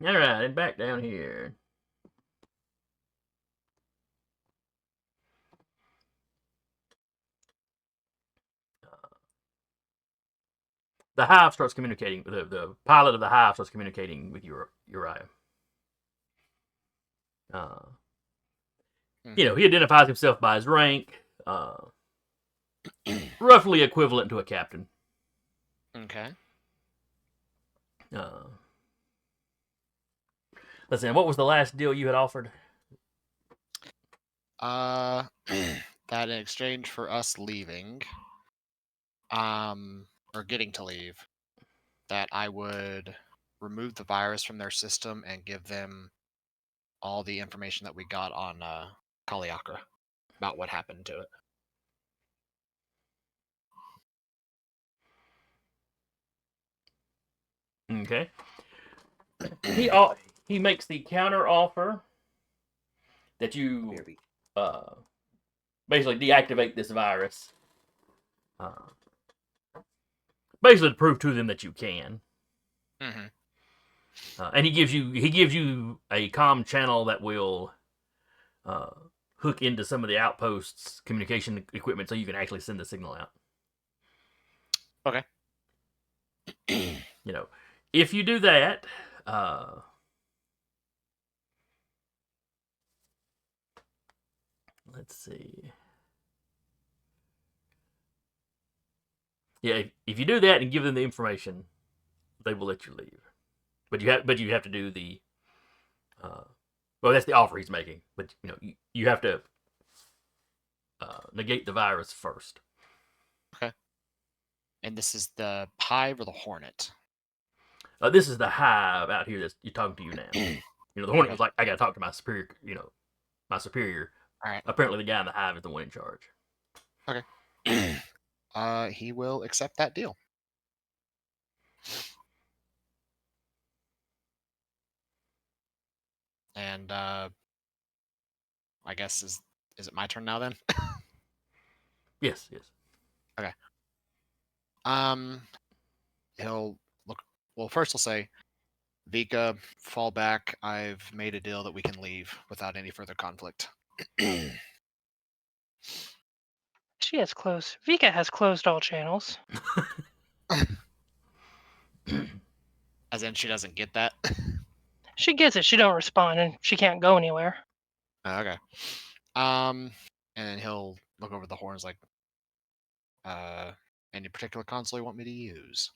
Alright, and back down here. The hive starts communicating. The pilot of the hive starts communicating with Uriah. You know, he identifies himself by his rank, roughly equivalent to a captain. Okay. Listen, what was the last deal you had offered? That in exchange for us leaving, or getting to leave, that I would remove the virus from their system and give them all the information that we got on Kaliakra about what happened to it. Okay. he makes the counter offer that you Baby. basically deactivate this virus. Basically to prove to them that you can. Mm-hmm. And he gives you a comm channel that will hook into some of the outposts' communication equipment, so you can actually send the signal out. Okay. You know, if you do that, let's see. Yeah, if you do that and give them the information, they will let you leave. But you have to do the. Well, that's the offer he's making. But you have to negate the virus first. Okay. And this is the Hive or the Hornet? This is the Hive out here that's you're talking to you now. The Hornet was like, I gotta talk to my superior. My superior. All right. Apparently, the guy in the Hive is the one in charge. Okay. He will accept that deal. And I guess is it my turn now then? Yes. Okay. He'll look. Well, first he'll say, "Vika, fall back. I've made a deal that we can leave without any further conflict." She has closed. Vika has closed all channels. As in, she doesn't get that. She gets it. She don't respond, and she can't go anywhere. Okay. And then he'll look over the horns like, any particular console you want me to use?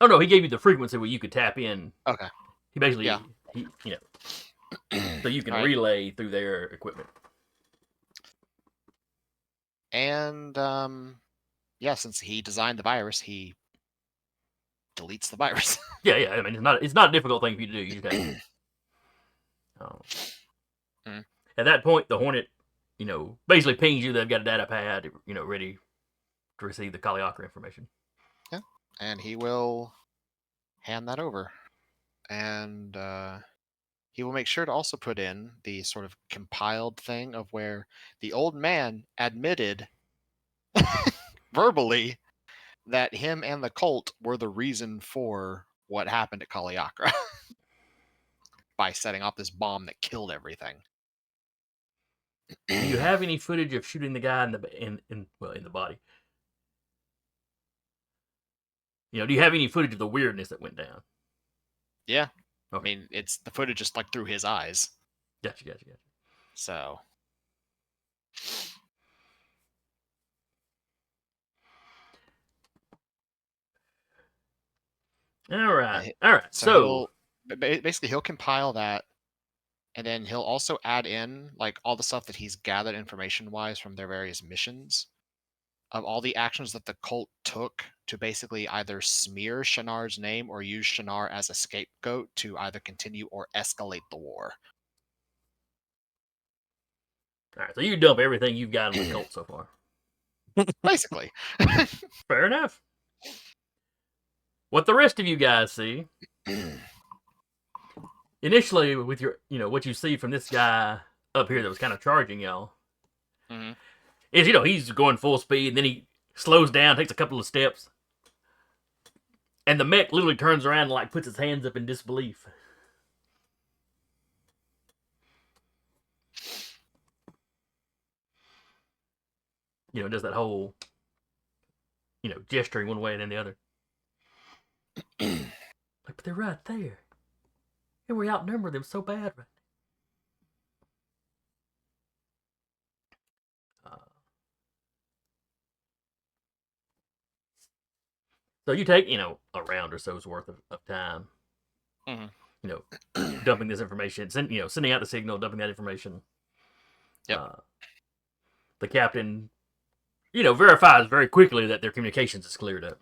Oh no, he gave you the frequency where you could tap in. Okay. He basically, Yeah. so you can All right. relay through their equipment. And yeah, since he designed the virus, he deletes the virus. Yeah. I mean, it's not a difficult thing for you to do. You just have Mhm. At that point, the Hornet, basically pings you. They've got a data pad, ready to receive the Kaliakra information. Yeah, and he will hand that over, and he will make sure to also put in the sort of compiled thing of where the old man admitted verbally that him and the cult were the reason for what happened at Kaliakra by setting off this bomb that killed everything. Do you have any footage of shooting the guy in the body? Do you have any footage of the weirdness that went down? Yeah. Okay. I mean, it's the footage just like through his eyes. Gotcha. So. All right. So basically he'll compile that, and then he'll also add in like all the stuff that he's gathered information wise from their various missions of all the actions that the cult took to basically either smear Shinar's name or use Shinar as a scapegoat to either continue or escalate the war. All right, so you dump everything you've got on the cult so far. Basically. Fair enough. What the rest of you guys see, initially with your, what you see from this guy up here that was kind of charging y'all, is, he's going full speed, and then he slows down, takes a couple of steps, and the mech literally turns around and like puts his hands up in disbelief. Does that whole, gesturing one way and then the other. Like, but they're right there. And we outnumber them so bad right now. So you take, a round or so's worth of time. Dumping this information, sending out the signal, dumping that information. Yep. The captain, verifies very quickly that their communications is cleared up.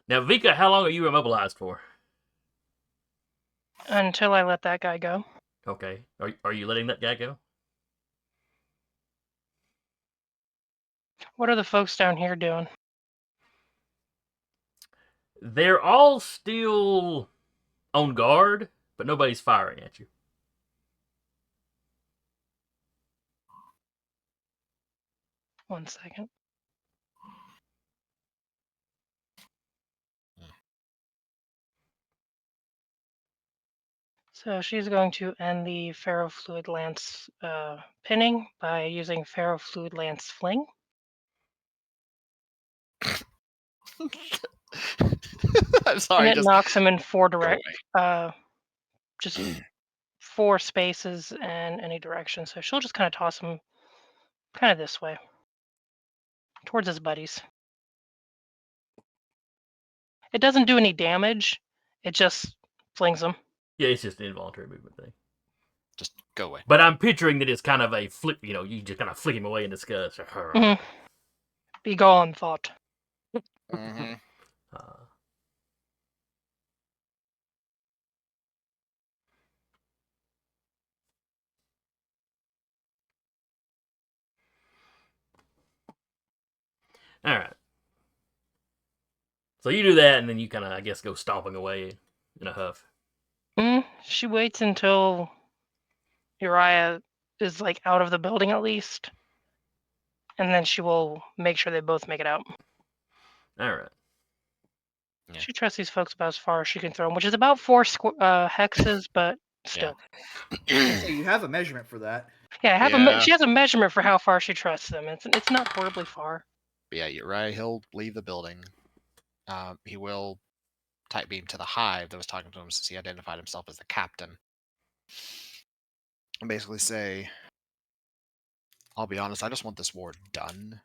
Now, Vika, how long are you immobilized for? Until I let that guy go. Okay. Are you letting that guy go? What are the folks down here doing? They're all still on guard, but nobody's firing at you. One second. So she's going to end the Ferrofluid Lance pinning by using Ferrofluid Lance Fling. I'm sorry. And it Just knocks him in four go direct, away. just 4 spaces in any direction. So she'll just kind of toss him kind of this way, towards his buddies. It doesn't do any damage. It just flings them. Yeah, it's just an involuntary movement thing. Just go away. But I'm picturing that it's kind of a flick, you know, you just kind of flick him away in disgust. Mhm. Be gone, thought. Mm-hmm. All right. So you do that, and then you kind of, I guess, go stomping away in a huff. She waits until Uriah is like out of the building at least, and then she will make sure they both make it out. All right. Yeah. She trusts these folks about as far as she can throw them, which is about 4 hexes, but still. So you have a measurement for that. Yeah, I have Yeah. she has a measurement for how far she trusts them. It's not horribly far. But yeah, you're right. He'll leave the building. He will type beam to the hive that was talking to him since he identified himself as the captain. And basically say, I'll be honest, I just want this war done.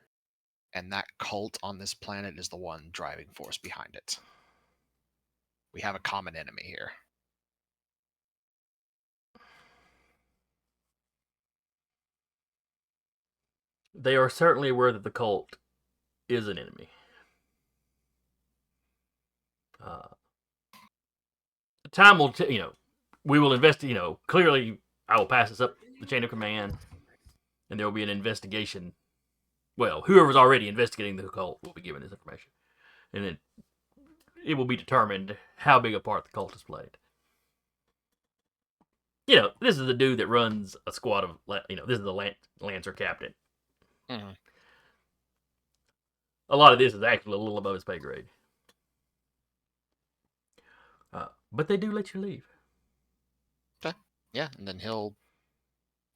And that cult on this planet is the one driving force behind it. We have a common enemy here. They are certainly aware that the cult is an enemy. Time will, we will investigate. Clearly, I will pass this up the chain of command, and there will be an investigation. Well, whoever's already investigating the cult will be given this information, and then it will be determined how big a part the cult has played. This is the dude that runs a squad of, this is the Lancer captain. Mm-hmm. A lot of this is actually a little above his pay grade. But they do let you leave. Okay. Yeah, and then he'll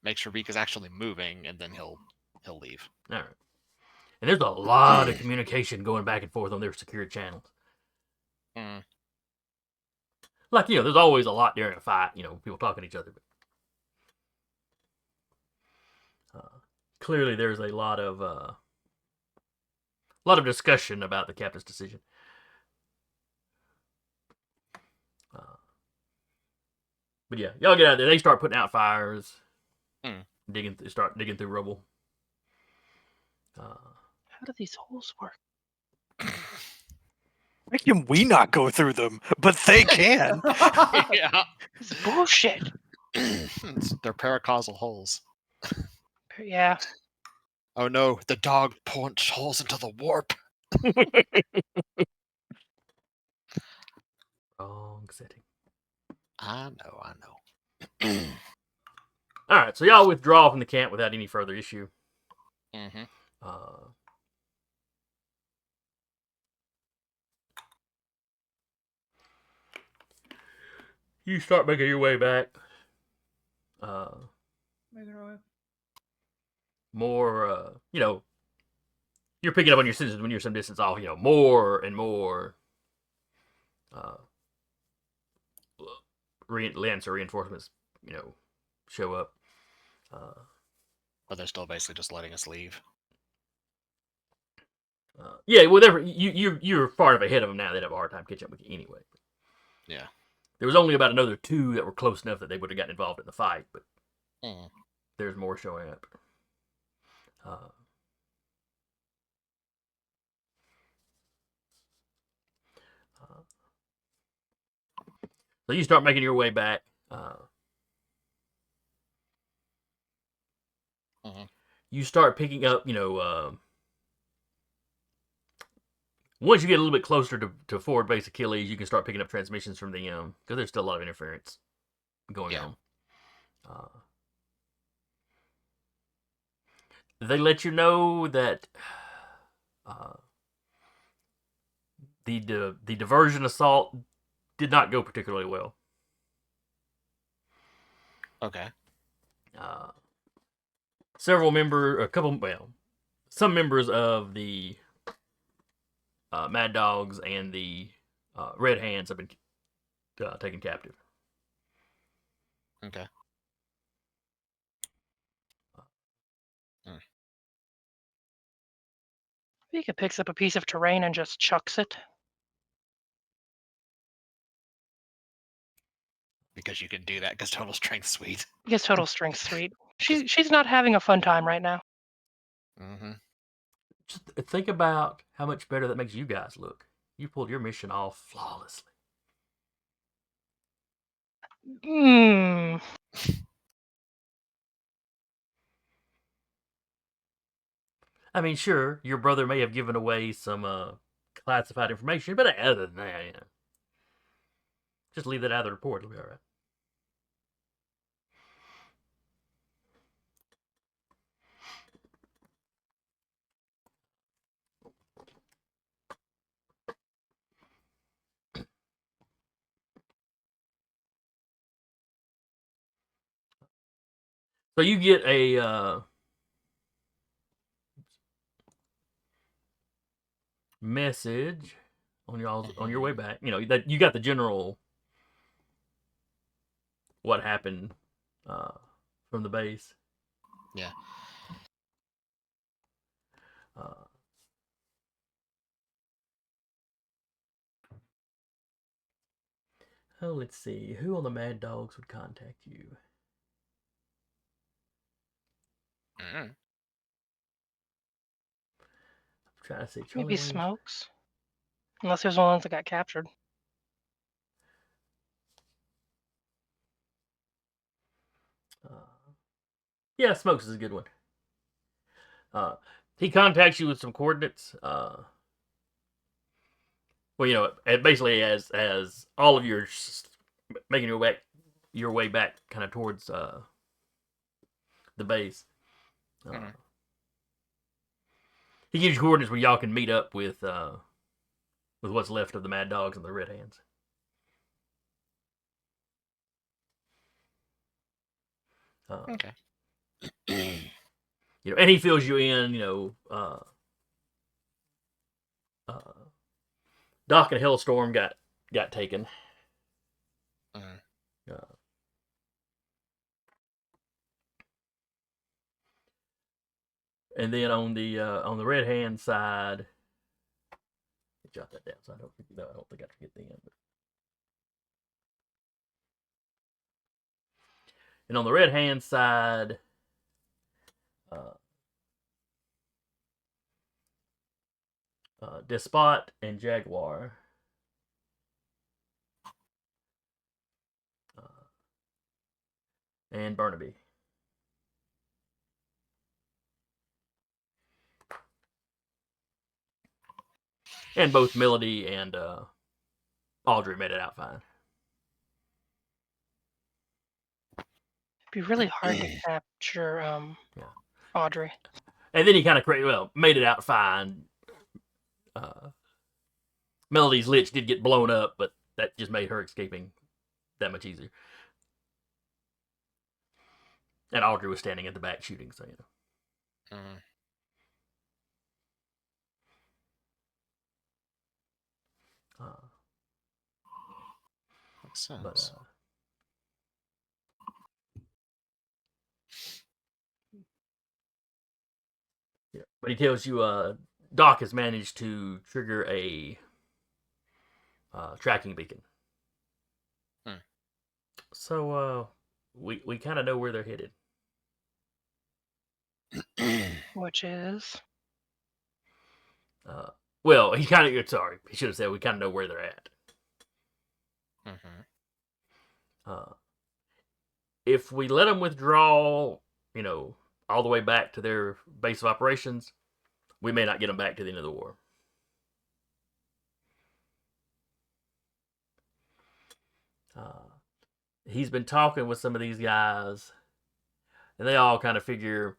make sure Vika's actually moving, and then he'll leave. All right. And there's a lot of communication going back and forth on their secure channels. Mm. Like, there's always a lot during a fight, people talking to each other. But clearly there's a lot of discussion about the captain's decision. But yeah, y'all get out there. They start putting out fires, start digging through rubble. How do these holes work? Why can we not go through them, but they can? Yeah. This is bullshit. They're paracausal holes. Yeah. Oh no, the dog punched holes into the warp. Wrong setting. I know. All right, so y'all withdraw from the camp without any further issue. Mm-hmm. You start making your way back. More, you're picking up on your senses when you're some distance off. More and more Lancer reinforcements, show up. But they're still basically just letting us leave. Yeah, well, you're far enough ahead of them now. They'd have a hard time catching up with you anyway. Yeah. There was only about another 2 that were close enough that they would have gotten involved in the fight, but there's more showing up. So you start making your way back. You start picking up, Once you get a little bit closer to forward base Achilles, you can start picking up transmissions from them because there's still a lot of interference going on. They let you know that the diversion assault did not go particularly well. Okay. Some members of the Mad Dogs and the Red Hands have been taken captive. Okay. Vika picks up a piece of terrain and just chucks it. Because you can do that because total strength sweet. Because total strength sweet. She's not having a fun time right now. Mm-hmm. Just think about how much better that makes you guys look. You pulled your mission off flawlessly. I mean, sure, your brother may have given away some classified information, but other than that, just leave that out of the report. It'll be all right. So you get a message on your way back. You know that you got the general what happened from the base. Yeah. Oh, let's see. Who on the Mad Dogs would contact you? Mm-hmm. I'm trying to see. Maybe Williams. Smokes. Unless he was one of the ones that got captured. Yeah, Smokes is a good one. He contacts you with some coordinates. Well, you know, basically as all of your making your way back kind of towards the base. He gives you coordinates where y'all can meet up with what's left of the Mad Dogs and the Red Hands. Okay. You know, and he fills you in. You know, Doc and Hellstorm got taken. And then on the Red Hand side, jot that down so I don't think I forget the end. And on the Red Hand side, Despot and Jaguar. And Burnaby. And both Melody and Audrey made it out fine. It'd be really hard to capture Audrey. And then he kind of made it out fine. Melody's lich did get blown up, but that just made her escaping that much easier. And Audrey was standing at the back shooting, so you know. Makes sense. But he tells you Doc has managed to trigger a tracking beacon. So we kind of know where they're headed. Which is? Well, he should have said we kind of know where they're at. If we let them withdraw, you know, all the way back to their base of operations, we may not get them back to the end of the war. He's been talking with some of these guys, and they all kind of figure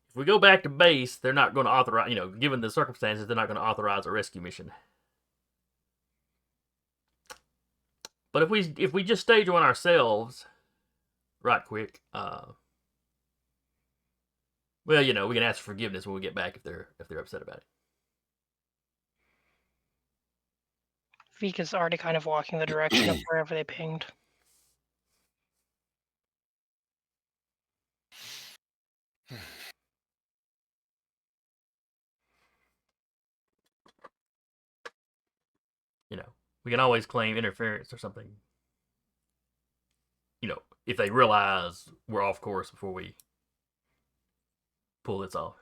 if we go back to base, they're not going to authorize, given the circumstances, they're not going to authorize a rescue mission. But if we just stage one ourselves, right quick, well, we can ask for forgiveness when we get back if they're upset about it. Vika's already kind of walking the direction of wherever they pinged. We can always claim interference or something. If they realize we're off course before we pull this off.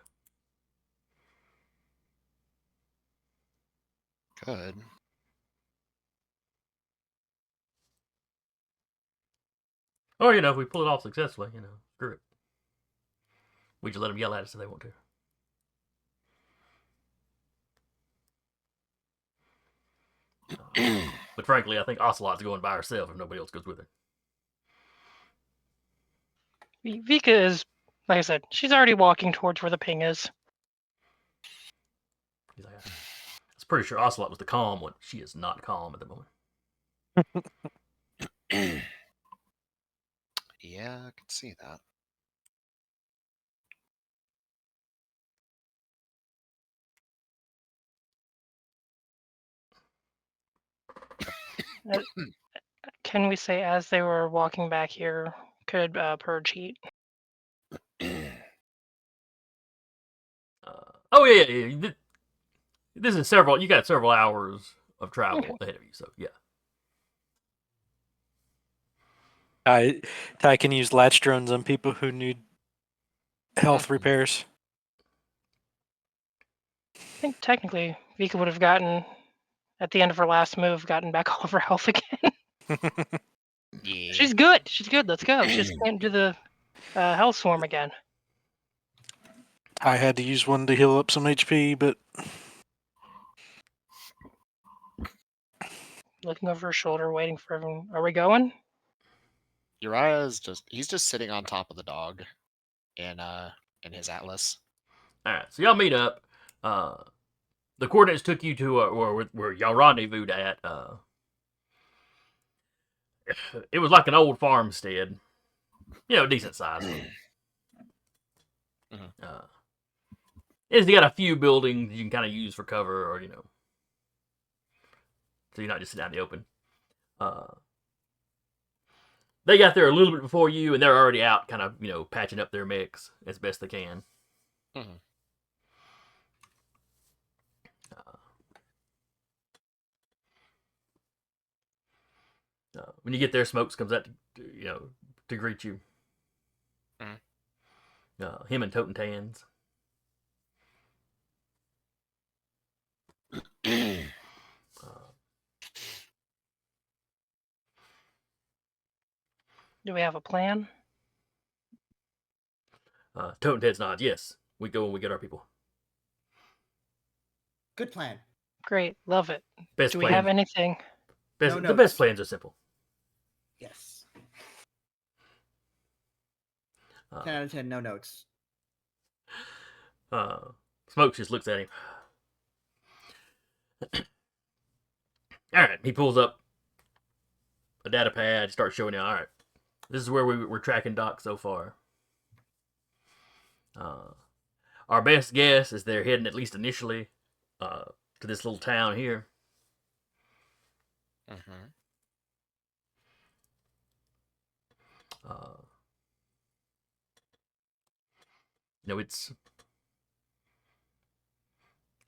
Good. Or, if we pull it off successfully, screw it. We just let them yell at us if they want to. But frankly, I think Ocelot's going by herself if nobody else goes with her. Vika is, like I said, she's already walking towards where the ping is. He's like, I was pretty sure Ocelot was the calm one. She is not calm at the moment. Yeah, I can see that. Can we say as they were walking back here, could purge heat? Oh yeah. This is several. You got several hours of travel ahead of you, so yeah. Ty can use latch drones on people who need health repairs. I think technically Vika would have gotten, at the end of her last move, gotten back all of her health again. Yeah. She's good. She's good. Let's go. She just can't do the health swarm again. I had to use one to heal up some HP, but Looking over her shoulder, waiting for everyone. Are we going? Uriah's he's just sitting on top of the dog in his atlas. Alright, so y'all meet up. The coordinates took you to where y'all rendezvoused at. It was like an old farmstead. Decent size. It's got a few buildings you can kind of use for cover, or so you're not just sitting out in the open. They got there a little bit before you, and they're already out, kind of patching up their mix as best they can. When you get there, Smokes comes out to greet you. Him and Toten Tans. Do we have a plan? Toten Tans nods. Yes, we go and we get our people. Good plan. Great. Love it. Best Do we plan. have anything? No The best notes. plans are simple. Yes. 10 out of 10, no notes. Smokes just looks at him. Alright, he pulls up a data pad, starts showing you, alright, this is where we're tracking Doc so far. Our best guess is they're heading, at least initially, to this little town here.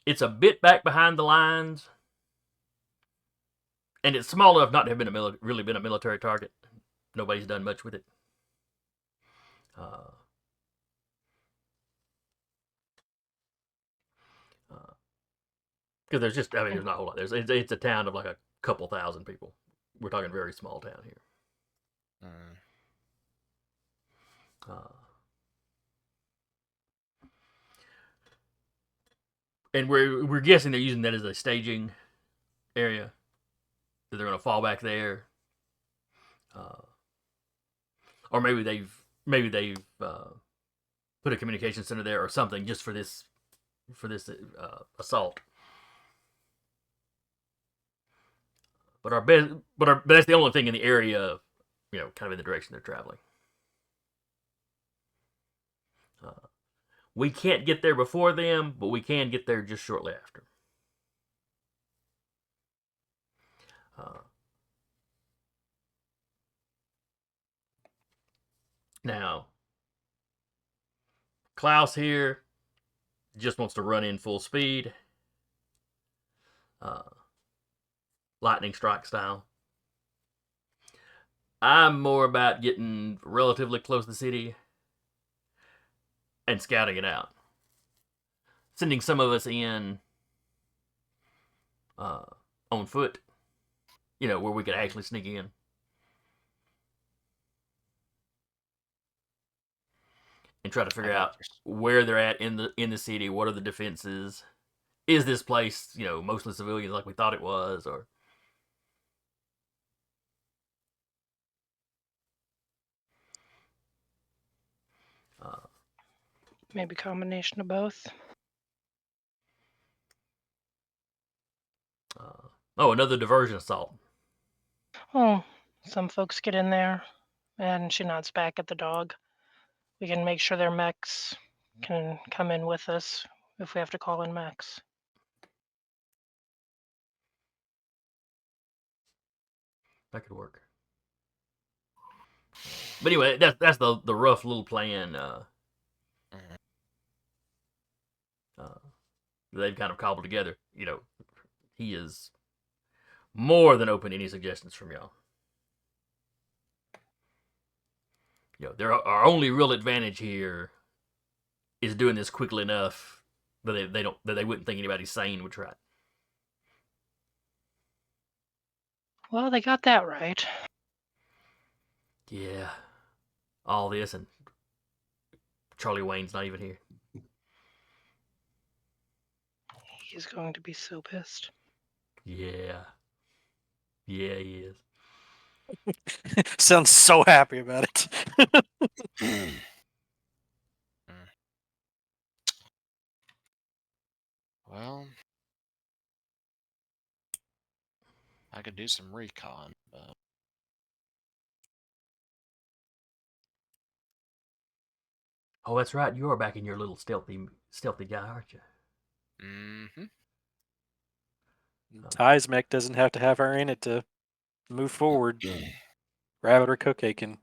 It's a bit back behind the lines, and it's small enough not to have been really been a military target. Nobody's done much with it. Because there's just, there's not a whole lot. It's a town of like a couple thousand people. We're talking very small town here. And we're guessing they're using that as a staging area. So they're going to fall back there. Or maybe they've put a communication center there or something just for this assault. But that's the only thing in the area, kind of in the direction they're traveling. We can't get there before them, but we can get there just shortly after. Now, Klaus here just wants to run in full speed. Lightning strike style. I'm more about getting relatively close to the city and scouting it out. Sending some of us in on foot, where we could actually sneak in. And try to figure out where they're at in the city. What are the defenses? Is this place, mostly civilians like we thought it was, or maybe a combination of both. Another diversion assault. Oh, some folks get in there, and she nods back at the dog. We can make sure their mechs can come in with us if we have to call in mechs. That could work. But anyway, that's the rough little plan they've kind of cobbled together. He is more than open to any suggestions from y'all. Our only real advantage here is doing this quickly enough that they wouldn't think anybody sane would try it. Well, they got that right. Yeah. All this and Charlie Wayne's not even here. He's going to be so pissed. Yeah. Yeah, he is. Sounds so happy about it. Well, I could do some recon, but Oh, that's right. You are back in your little stealthy guy, aren't you? mm-hmm. Ty's mech doesn't have to have her in it to move forward. Rabbit or Cookie can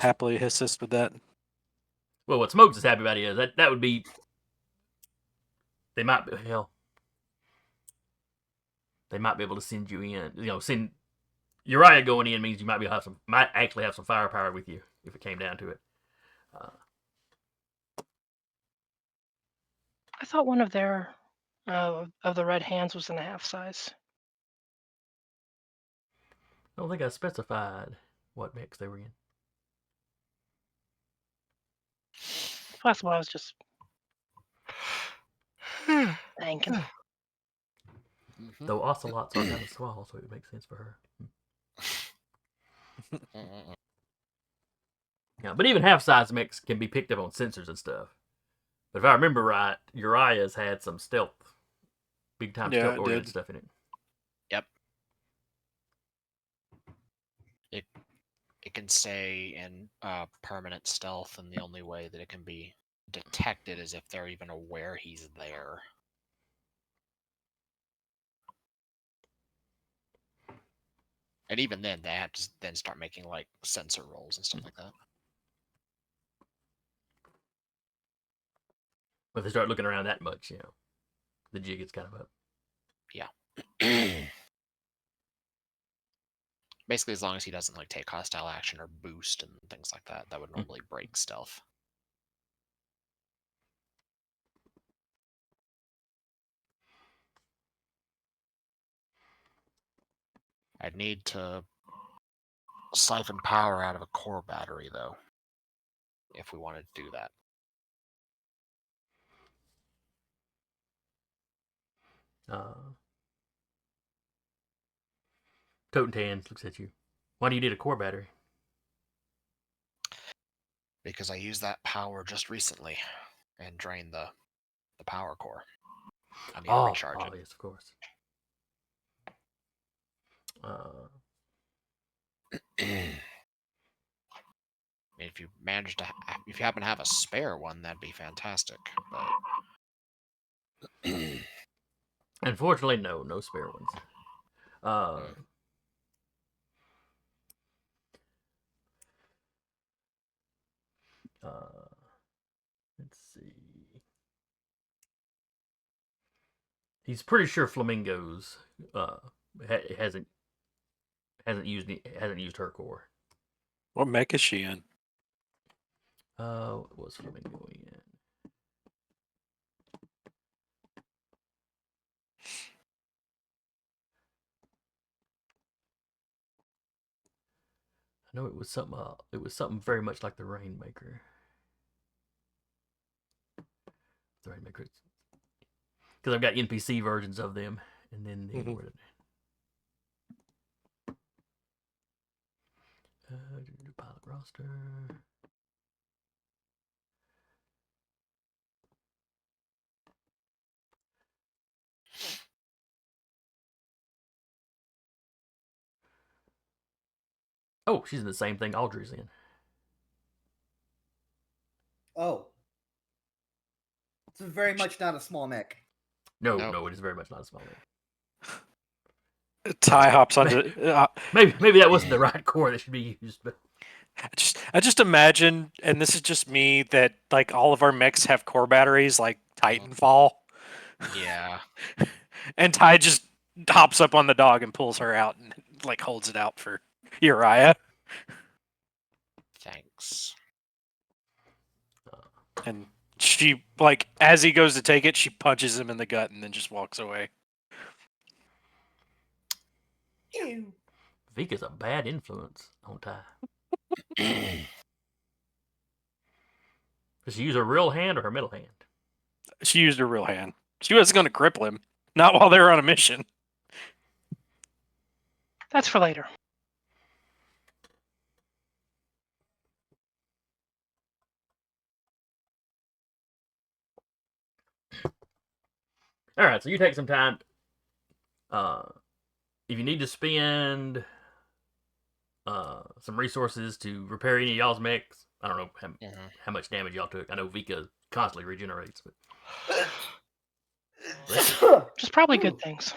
happily assist with that. Well, what Smokes is happy about is that would be. They might be able to send you in. Send Uriah going in means you might actually have some firepower with you if it came down to it. I thought one of their of the red hands was in the half size. I don't think I specified what mix they were in. Possible. I was just thinking. Mm-hmm. Though ocelots are kind of small, so it would make sense for her. Yeah, but even half-size mix can be picked up on sensors and stuff. But if I remember right, Uriah's had some big-time stealth-oriented stuff in it. Yep. It can stay in permanent stealth, and the only way that it can be detected is if they're even aware he's there. And even then, they have to then start making like sensor rolls and stuff like that. But if they start looking around that much, the jig is kind of up. Yeah. Basically, as long as he doesn't like take hostile action or boost and things like that, that would normally break stealth. I'd need to siphon power out of a core battery, though, if we wanted to do that. Toten Tans looks at you. Why do you need a core battery? Because I used that power just recently and drained the power core. I need to recharge it. Yes, of course. I mean, if you manage to, if you happen to have a spare one, that'd be fantastic. But Unfortunately, no spare ones. Let's see. He's pretty sure Flamingo's hasn't used her core. What mech is she in? What was Flamingo in? I know it was something. It was something very much like the Rainmaker. The Rainmaker, because I've got NPC versions of them, and then the pilot roster. Oh, she's in the same thing Audrey's in. Oh. It's very much not a small mech. No, it is very much not a small mech. Ty hops onto. Maybe that wasn't the right core that should be used, but I just imagine, and this is just me, that like all of our mechs have core batteries, like Titanfall. yeah. And Ty just hops up on the dog and pulls her out and like holds it out for Uriah. Thanks. And she, like, as he goes to take it, she punches him in the gut and then just walks away. Ew. Vika's a bad influence on Ty. Does she use her real hand or her middle hand? She used her real hand. She wasn't going to cripple him. Not while they were on a mission. That's for later. All right, so you take some time. If you need to spend some resources to repair any of y'all's mechs, I don't know how much damage y'all took. I know Vika constantly regenerates, but Just probably good things.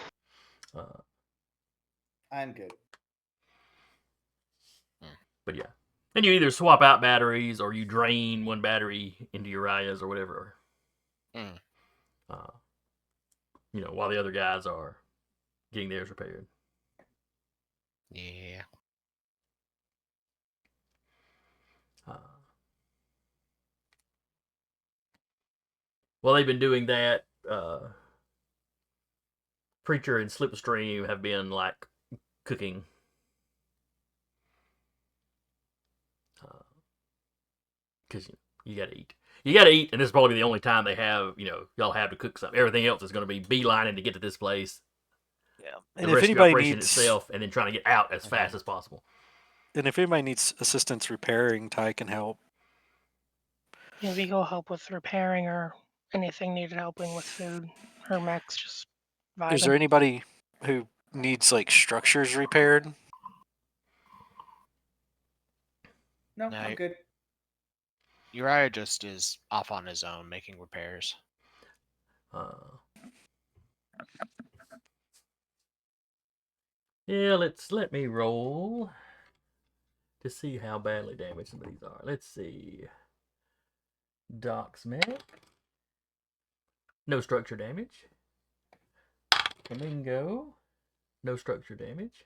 I'm good. But yeah, and you either swap out batteries or you drain one battery into Uriah's or whatever. While the other guys are getting theirs repaired. Yeah. Well, they've been doing that. Preacher and Slipstream have been like cooking. Because you gotta eat. You gotta eat, and this is probably the only time they have, y'all have to cook something. Everything else is going to be beelining to get to this place. Yeah. And the rescue operation itself, and then trying to get out as fast as possible. And if anybody needs assistance repairing, Ty can help. Yeah, Vika will help with repairing or anything needed helping with food. Her mech's just vibing. Is there anybody who needs like structures repaired? No, I'm good. Uriah just is off on his own making repairs. Yeah, let me roll to see how badly damaged some of these are. Let's see. Doc's mech. No structure damage. Flamingo. No structure damage.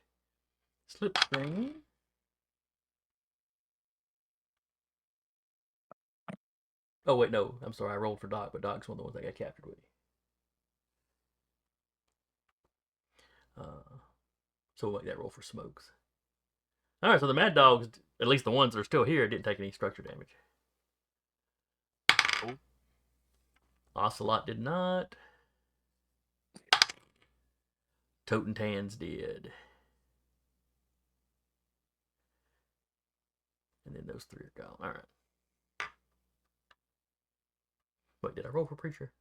Slipstream. Oh, wait, no. I'm sorry. I rolled for Doc, but Doc's one of the ones that got captured with you. So we'll make that roll for Smokes. Alright, so the Mad Dogs, at least the ones that are still here, didn't take any structure damage. Cool. Ocelot did not. Toten Tans did. And then those 3 are gone. All right. Wait, did I roll for Preacher?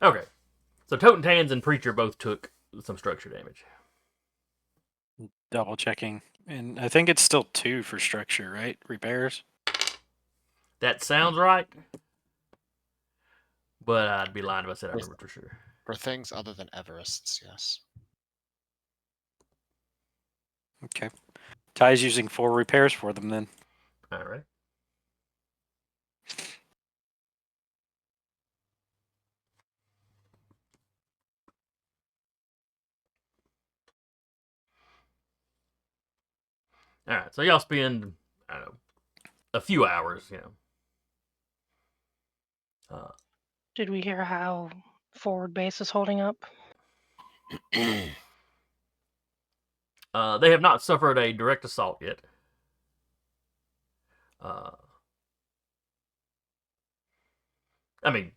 Okay. So Totentans and Preacher both took some structure damage. Double checking. And I think it's still 2 for structure, right? Repairs? That sounds right. But I'd be lying if I said I remember for sure. For things other than Everest's, yes. Okay. Ty's using 4 repairs for them then. All right. All right. So y'all spend, I don't know, a few hours, Did we hear how forward base is holding up? They have not suffered a direct assault yet. I mean,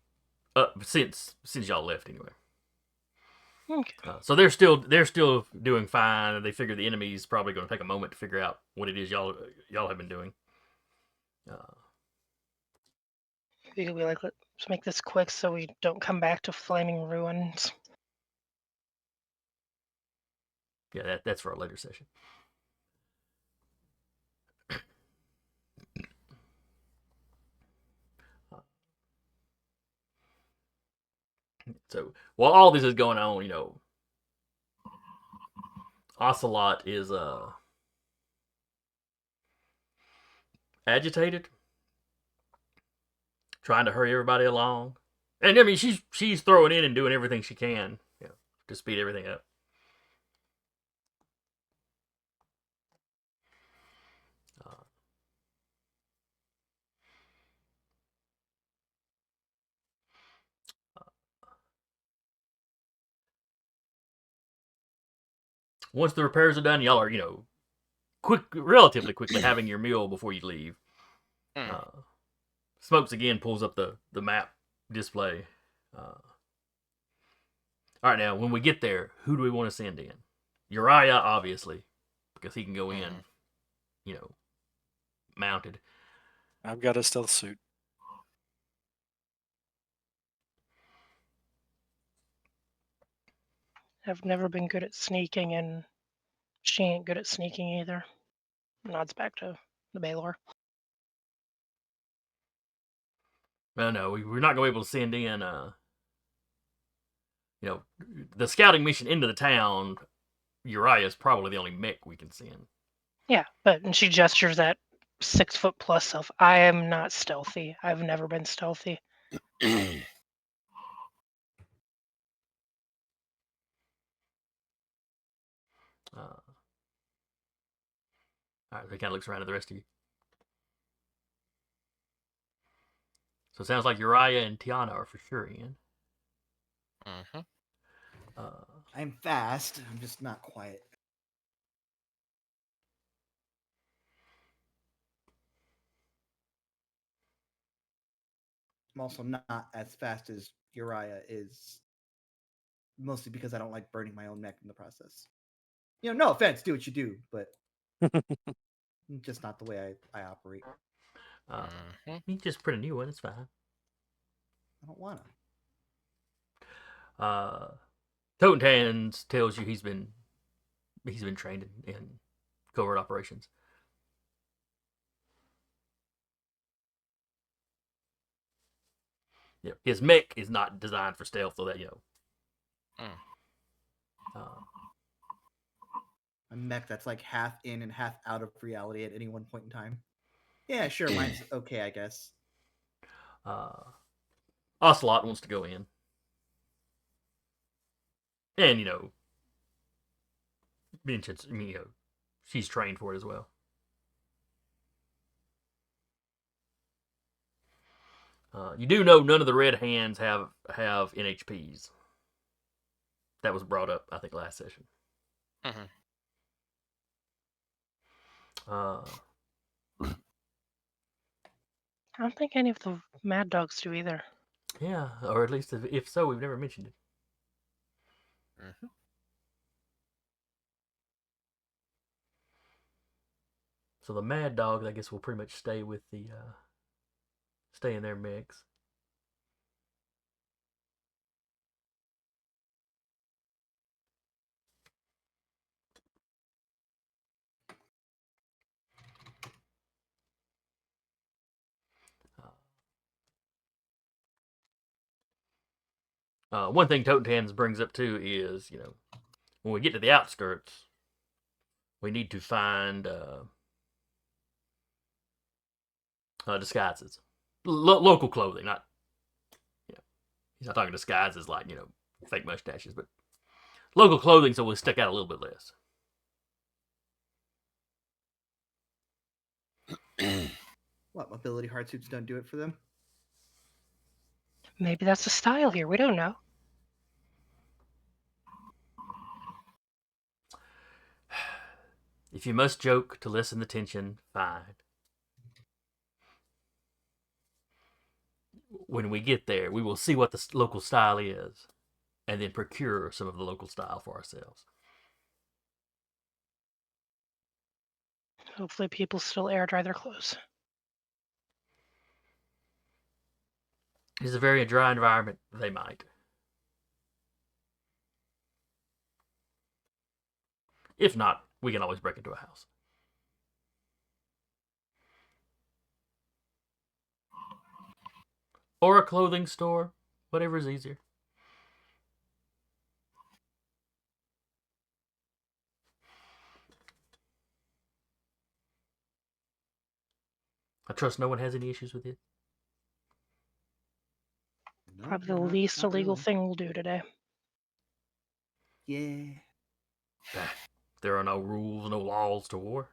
since y'all left anyway. Okay. So they're still doing fine. They figure the enemy's probably going to take a moment to figure out what it is y'all have been doing. We could be like, let's make this quick so we don't come back to flaming ruins. Yeah, that's for a later session. So while all this is going on, Ocelot is agitated, trying to hurry everybody along, and I mean she's throwing in and doing everything she can, to speed everything up. Once the repairs are done, y'all are relatively quickly having your meal before you leave. Smokes again pulls up the map display. All right, now when we get there, who do we want to send in? Uriah, obviously, because he can go in, mounted. I've got a stealth suit. I've never been good at sneaking, and she ain't good at sneaking either. Nods back to the Baylor. Well, no, we're not going to be able to send in, the scouting mission into the town. Uriah is probably the only mech we can send. Yeah, and she gestures at 6 foot plus self. I am not stealthy. I've never been stealthy. All right, he kind of looks around at the rest of you. So it sounds like Uriah and Tiana are for sure in. I'm fast. I'm just not quiet. I'm also not as fast as Uriah is, mostly because I don't like burning my own neck in the process. No offense, do what you do, but just not the way I operate. You just print a new one, it's fine. I don't want to. Totentans tells you he's been trained in covert operations. Yeah, his mech is not designed for stealth, so that a mech that's like half in and half out of reality at any one point in time. Yeah, sure, mine's okay, I guess. Ocelot wants to go in, and mentions, she's trained for it as well. You do know none of the Red Hands have NHPs. That was brought up, I think, last session. I don't think any of the Mad Dogs do either. Yeah, or at least if so, we've never mentioned it. So the Mad Dogs, I guess, will pretty much stay with the stay in their mix. One thing Totans brings up too is, when we get to the outskirts, we need to find disguises, local clothing. Not, he's not talking disguises like fake mustaches, but local clothing so we'll stick out a little bit less. What, mobility hard suits don't do it for them? Maybe that's the style here. We don't know. If you must joke to lessen the tension, fine. When we get there, we will see what the local style is, and then procure some of the local style for ourselves. Hopefully people still air dry their clothes. It's a very dry environment. They might. If not, we can always break into a house. Or a clothing store. Whatever is easier. I trust no one has any issues with it. No, Probably the not- least not illegal really. thing we'll do today. Yeah. There are no rules, no laws to war.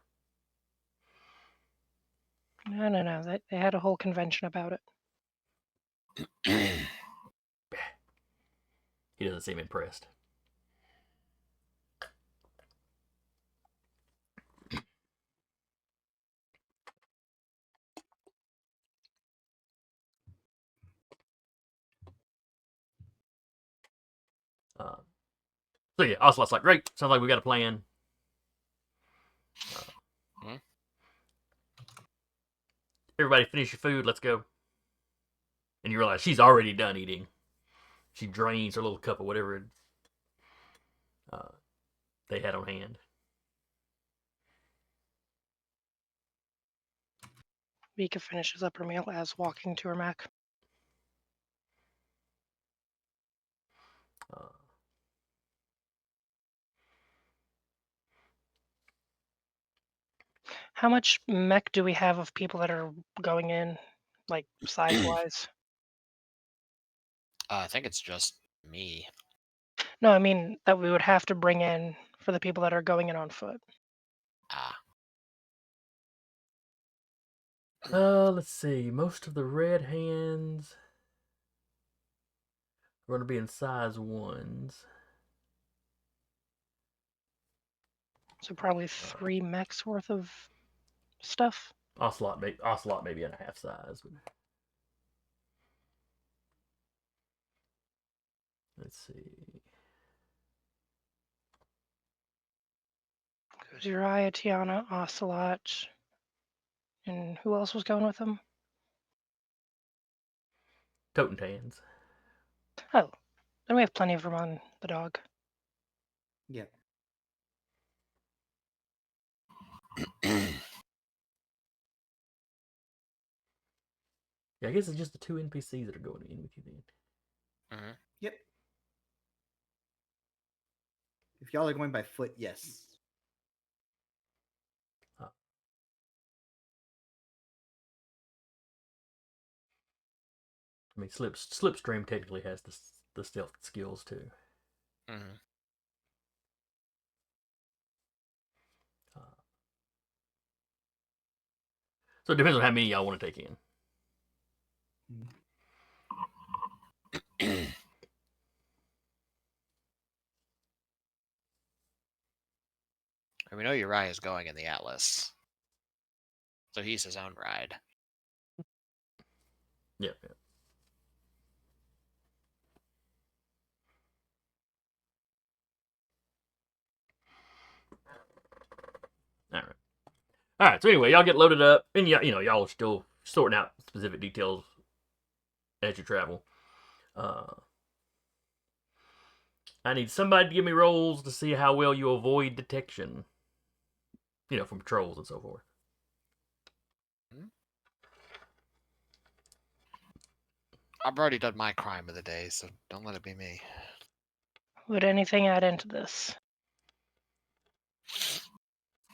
No. They had a whole convention about it. He doesn't seem impressed. So yeah, Ocelot's like, great. Sounds like we got a plan. Everybody finish your food. Let's go. And you realize she's already done eating. She drains her little cup of whatever they had on hand. Vika finishes up her meal as walking to her Mac. How much mech do we have of people that are going in, like size-wise? I think it's just me. No, I mean that we would have to bring in for the people that are going in on foot. Let's see. Most of the red hands are going to be in size 1s. So probably 3 mechs worth of stuff. Ocelot maybe in a half size. But... Let's see. Goes Uriah, Tiana, Ocelot, and who else was going with them? Totentans. Oh, then we have plenty of room on the dog. Yeah. Yeah, I guess it's just the 2 NPCs that are going in with you then. Yep. If y'all are going by foot, yes. I mean, Slipstream technically has the stealth skills too. So it depends on how many y'all want to take in. And we know Uriah is going in the Atlas, so he's his own ride. Yep. All All right. So anyway, y'all get loaded up, and y'all are still sorting out specific details as you travel. I need somebody to give me rolls to see how well you avoid detection. From trolls and so forth. I've already done my crime of the day, so don't let it be me. Would anything add into this?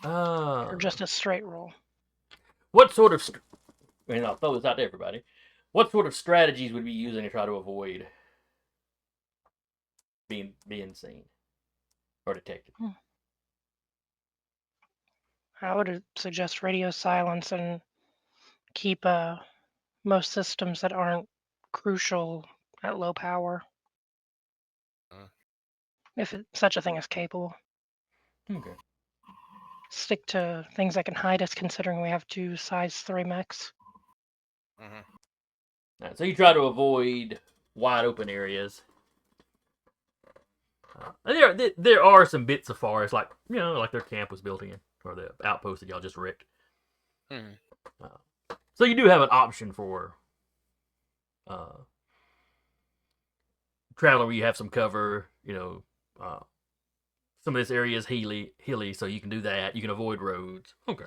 Or just a straight roll? What sort of... I'll throw this out to everybody. What sort of strategies would you be using to try to avoid being seen or detected? I would suggest radio silence and keep most systems that aren't crucial at low power. If such a thing is capable. Okay. Stick to things that can hide us, considering we have 2 size 3 mechs. Right, so you try to avoid wide open areas. There are some bits of forest, like their camp was built in, or the outpost that y'all just wrecked. So you do have an option for traveling where you have some cover. Some of this area is hilly, so you can do that. You can avoid roads. Okay.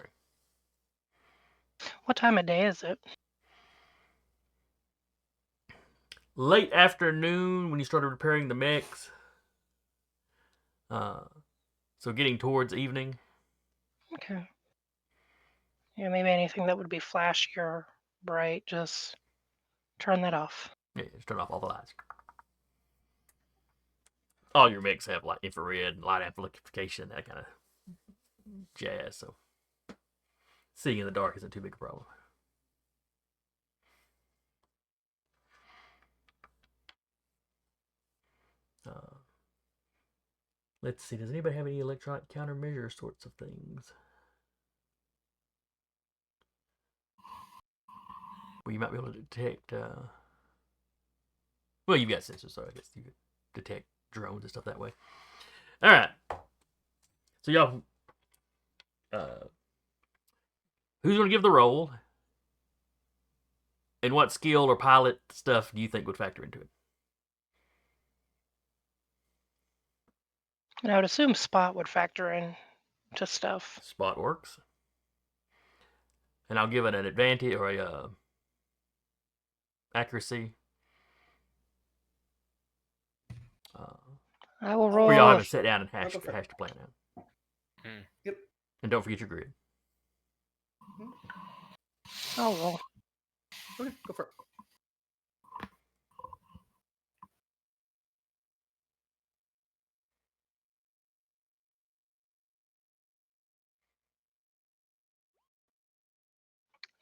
What time of day is it? Late afternoon when you started repairing the mechs. So getting towards evening. Okay. Yeah, maybe anything that would be flashy or bright, just turn that off. Yeah, just turn off all the lights. All your mechs have like infrared and light amplification, that kind of jazz. So seeing in the dark isn't too big a problem. Let's see. Does anybody have any electronic countermeasure sorts of things? Well, you might be able to detect. Well, you've got sensors, so I guess you could detect drones and stuff that way. All right. So y'all, who's going to give the roll? And what skill or pilot stuff do you think would factor into it? And I would assume spot would factor in to stuff. Spot works. And I'll give it an advantage or a accuracy. I will roll. Or y'all haven't sat down and hashed the plan out. Yep. And don't forget your grid. I'll roll. Okay, go for it.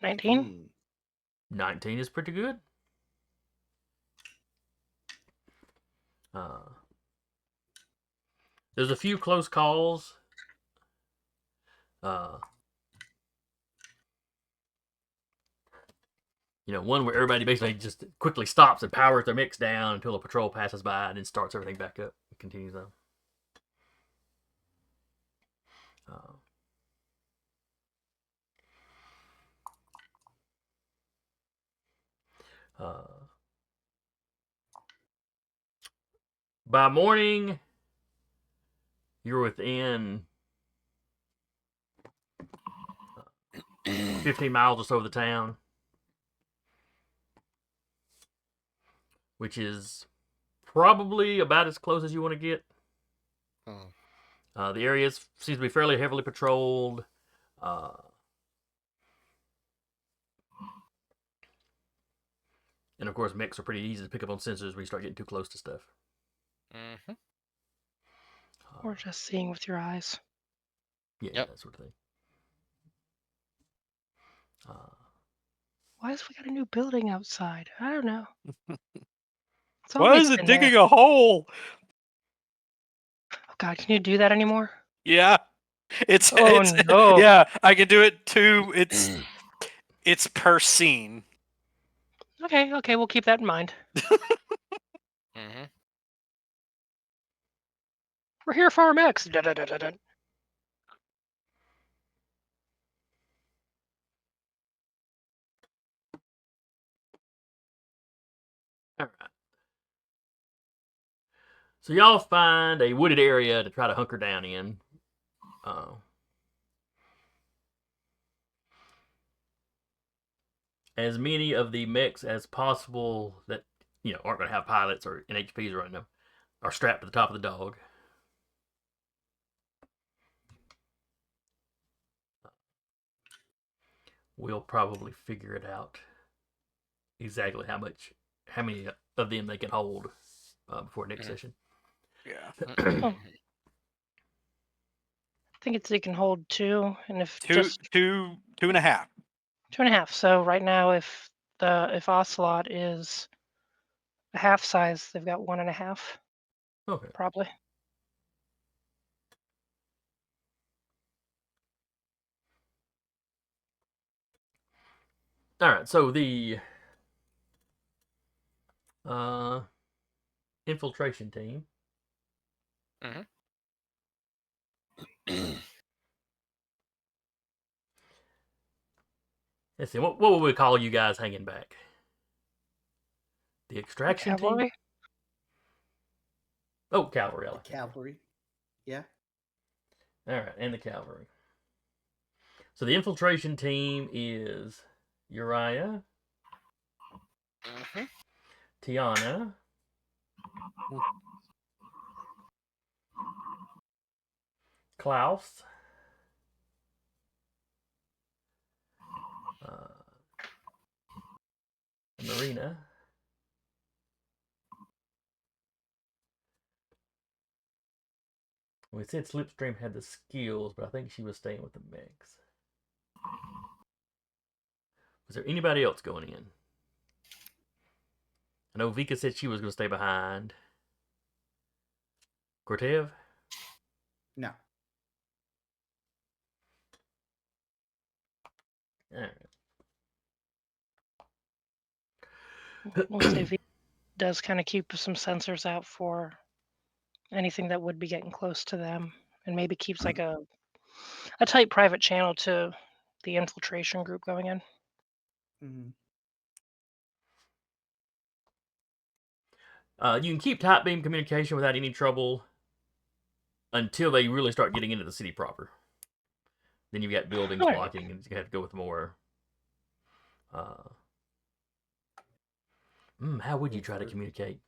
$19. 19 is pretty good. There's a few close calls. One where everybody basically just quickly stops and powers their mix down until a patrol passes by and then starts everything back up and continues on. By morning, you're within 15 miles or so of the town, which is probably about as close as you want to get. The area seems to be fairly heavily patrolled. And of course, mechs are pretty easy to pick up on sensors when you start getting too close to stuff. Or just seeing with your eyes. Yeah, that sort of thing. Why has we got a new building outside? I don't know. Why is it digging a hole? Oh God, can you do that anymore? Yeah. It's no. Yeah, I can do it too. It's per scene. Okay, we'll keep that in mind. We're here for our mechs. All right. So y'all find a wooded area to try to hunker down in. As many of the mechs as possible that aren't going to have pilots or NHPs running them are strapped to the top of the dog. We'll probably figure it out exactly how many of them they can hold before next session. Yeah. I think they can hold 2, and if Two, just 2.5. 2.5. So right now, if Ocelot is a half size, they've got 1.5, Okay. probably. All right. So the infiltration team. Let's see. What would we call you guys hanging back? The extraction team. Cavalry. Oh, cavalry. I The like that. cavalry. Yeah. All right, and the cavalry. So the infiltration team is Uriah, Tiana, Klaus, Marina, we said Slipstream had the skills, but I think she was staying with the mechs. Was there anybody else going in? I know Vika said she was going to stay behind. Cortev? No. All right. We'll say V does kind of keep some sensors out for anything that would be getting close to them, and maybe keeps like a tight private channel to the infiltration group going in. Mm-hmm. You can keep tight beam communication without any trouble until they really start getting into the city proper. Then you've got buildings Alright. blocking, and you have to go with more. How would you try to communicate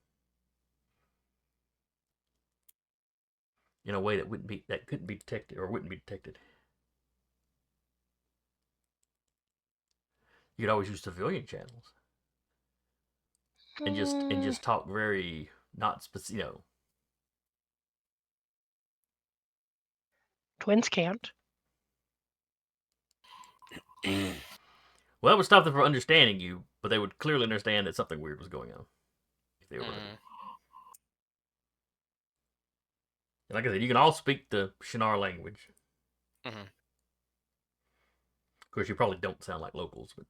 in a way that couldn't be detected or wouldn't be detected? You could always use civilian channels and just talk very not specific. Twins can't. Well, that would stop them from understanding you, but they would clearly understand that something weird was going on if they were. And like I said, you can all speak the Shinar language. Of course, you probably don't sound like locals, but.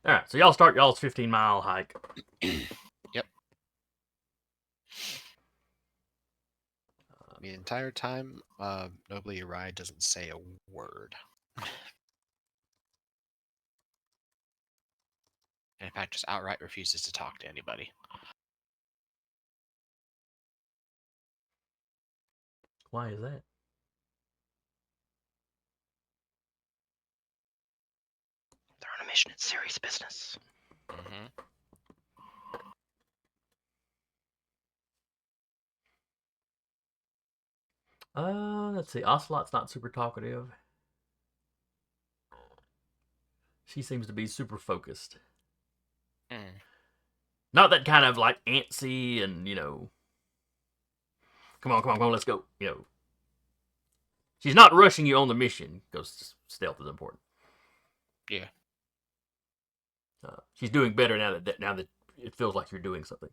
All right, so y'all start y'all's 15-mile hike. Yep. The entire time, Nobly Uriah doesn't say a word. And in fact, just outright refuses to talk to anybody. Why is that? They're on a mission. It's serious business. Let's see. Ocelot's not super talkative. She seems to be super focused. Not that kind of like antsy and come on, let's go. She's not rushing you on the mission because stealth is important. Yeah. She's doing better now that it feels like you're doing something.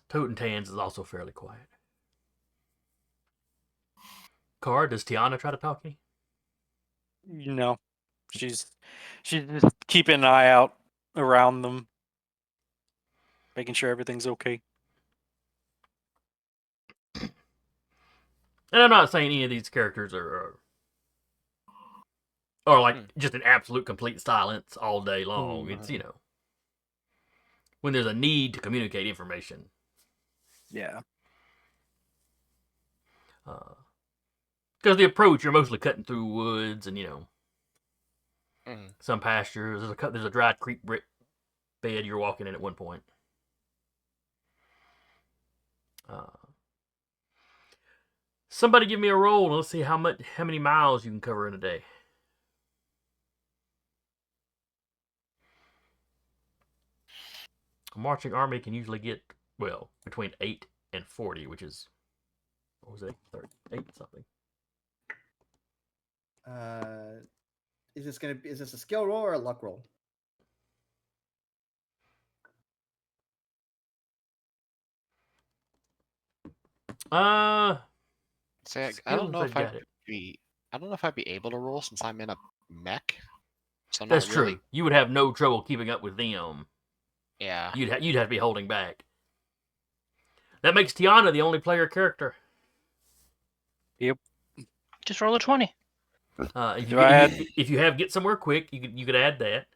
Totentans is also fairly quiet. car, does Tiana try to talk to you? You know, she's just keeping an eye out around them, making sure everything's okay. And I'm not saying any of these characters are like just an absolute complete silence all day long. It's, you know, when there's a need to communicate information. Yeah. Because the approach, you're mostly cutting through woods and, you know, Mhm. some pastures. There's a dry creek bed you're walking in at one point. Somebody give me a roll and let's see how many miles you can cover in a day. A marching army can usually get, well, between 8 and 40, which is, what was it? 8 something. Is this a skill roll or a luck roll? See, I skills, don't know they've if got it. I don't know if I'd be able to roll since I'm in a mech. So I'm That's not really. true. You would have no trouble keeping up with them. Yeah. You'd have to be holding back. That makes Tiana the only player character. Just roll a 20. If you have get somewhere quick, you could add that.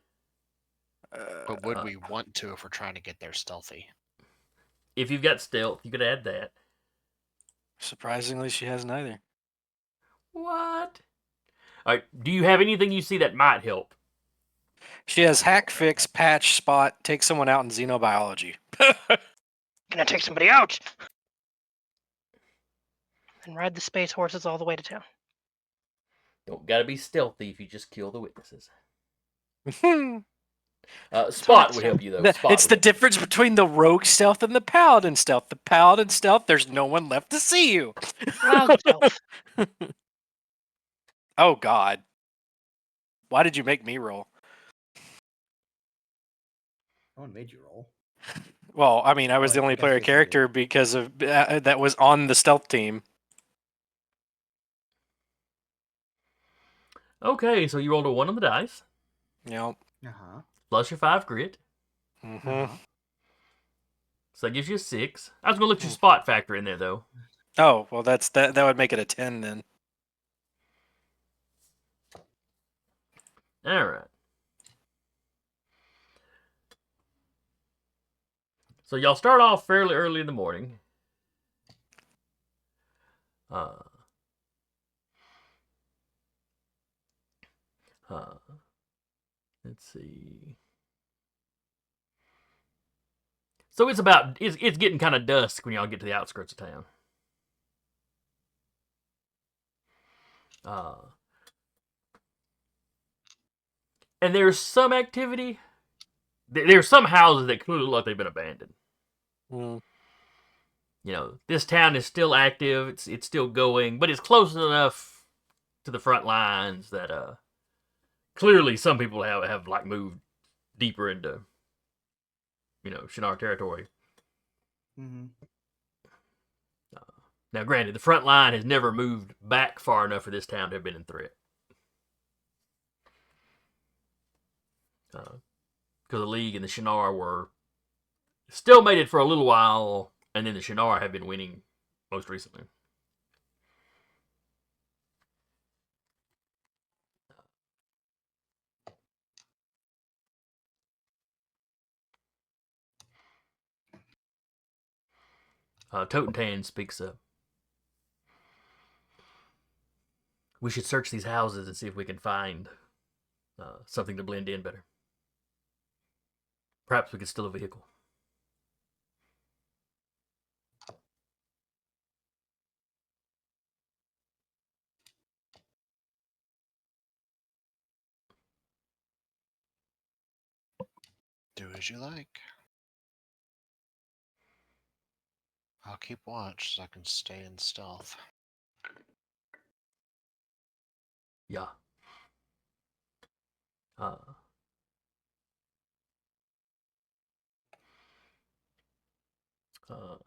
But would we want to if we're trying to get there stealthy? If you've got stealth, you could add that. Surprisingly, she has neither. What? All right. Do you have anything you see that might help? She has hack, fix, patch, spot, take someone out in xenobiology. Gonna take somebody out! And ride the space horses all the way to town. Don't gotta be stealthy if you just kill the witnesses. Spot Spot would help you though. It's the difference between the rogue stealth and the paladin stealth. The paladin stealth, there's no one left to see you. Rogue stealth. Oh God! Why did you make me roll? No one made you roll. Well, I mean, I was Oh, the I only guess player yes, you did. character because of that was on the stealth team. Okay, so you rolled a 1 on the dice, Yep. plus your 5 grit. Mm-hmm. So that gives you a 6. I was gonna let your spot factor in there though. Oh well, that would make it a 10 then. All right. So y'all start off fairly early in the morning. Let's see. So it's getting kind of dusk when y'all get to the outskirts of town. And there's some activity. There's some houses that clearly look like they've been abandoned. Mm. You know, this town is still active. It's still going, but it's close enough to the front lines that clearly some people have like moved deeper into, you know, Shinar territory. Mm-hmm. Now, granted, the front line has never moved back far enough for this town to have been in threat. Because the League and the Shinar were still made it for a little while, and then the Shinar have been winning most recently. Totentan speaks up. We should search these houses and see if we can find something to blend in better. Perhaps we could steal a vehicle. Do as you like. I'll keep watch so I can stay in stealth. Yeah.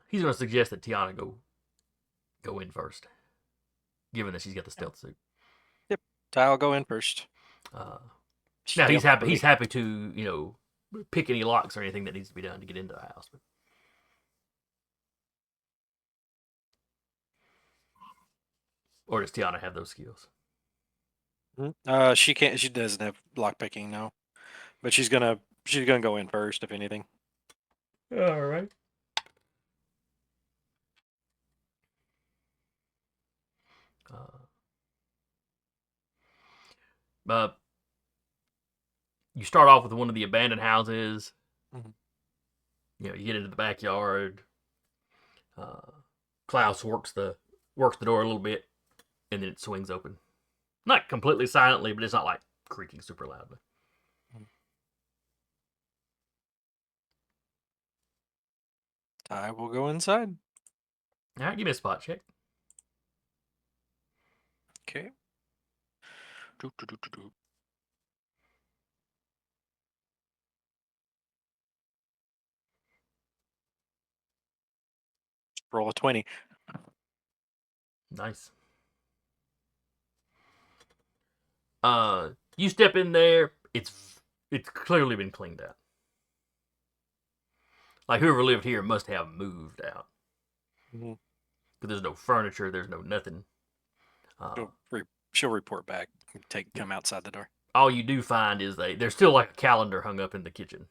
He's going to suggest that Tiana go in first. given that she's got the stealth suit. Ty will go in first. Now he's happy. He's Stealthily. happy to pick any locks or anything that needs to be done to get into the house. But... Or does Tiana have those skills? She can't. She doesn't have lockpicking, no. But she's gonna go in first, if anything. All right. You start off with one of the abandoned houses. Mhm. You get into the backyard. Klaus works the door a little bit, and then it swings open. Not completely silently, but it's not like creaking super loudly. Ty will go inside. All right, give me a spot check. Okay. Roll a 20. Nice. You step in there. It's clearly been cleaned out. Like whoever lived here must have moved out. Mhm. But there's no furniture. There's no nothing. She'll report back. Come outside the door. All you do find is there's still like a calendar hung up in the kitchen.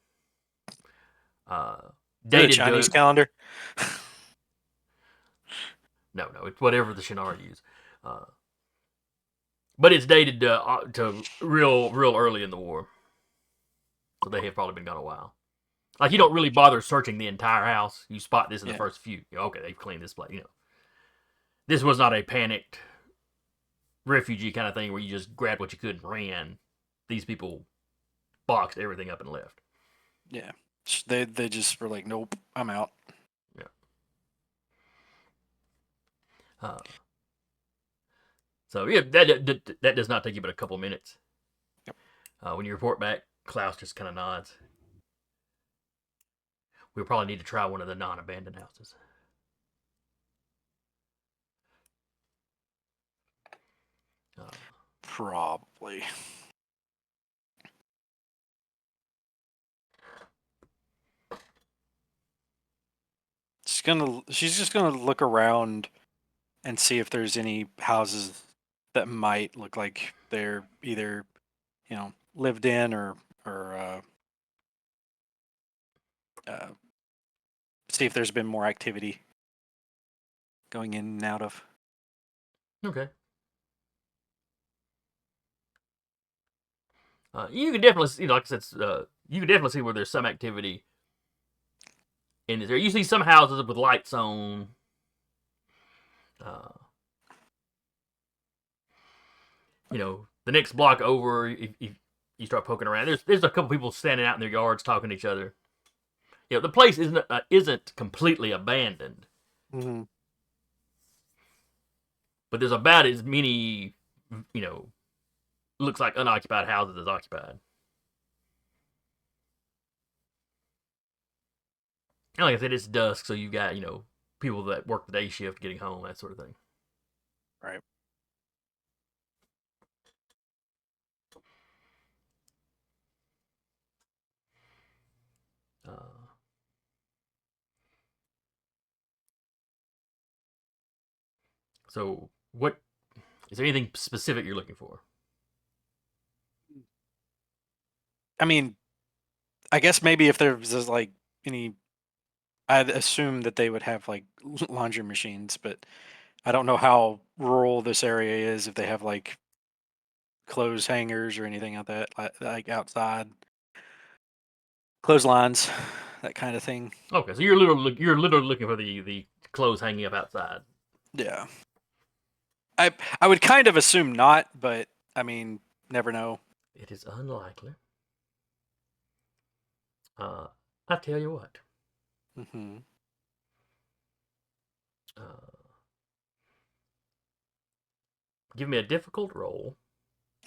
Dated Chinese calendar. No, it's whatever the Shinar use. But it's dated to real early in the war. So they have probably been gone a while. Like, you don't really bother searching the entire house. You spot this in the first few. Okay, they've cleaned this place. This was not a panicked refugee kind of thing where you just grabbed what you could and ran. These people boxed everything up and left. Yeah. They just were like, nope, I'm out. Yeah. So yeah, that does not take you but a couple minutes. Yep. When you report back, Klaus just kind of nods. We'll probably need to try one of the non-abandoned houses. Probably. She's just gonna look around and see if there's any houses that might look like they're either, lived in or see if there's been more activity going in and out of. Okay. You can definitely see, like I said, you can definitely see where there's some activity in this area. You see some houses with lights on. The next block over, if you start poking around, there's a couple people standing out in their yards talking to each other. The place isn't completely abandoned, Mm-hmm. but there's about as many, looks like unoccupied houses as occupied. And like I said, it's dusk, so you've got, people that work the day shift getting home, that sort of thing. Right. So, what is there anything specific you're looking for? I mean, I guess maybe if there was like any, I'd assume that they would have like laundry machines, but I don't know how rural this area is. If they have like clothes hangers or anything like that, like outside clotheslines, that kind of thing. Okay, so you're literally looking for the clothes hanging up outside. Yeah. I would kind of assume not, but I mean, never know. It is unlikely. I tell you what. Mm-hmm. Give me a difficult roll.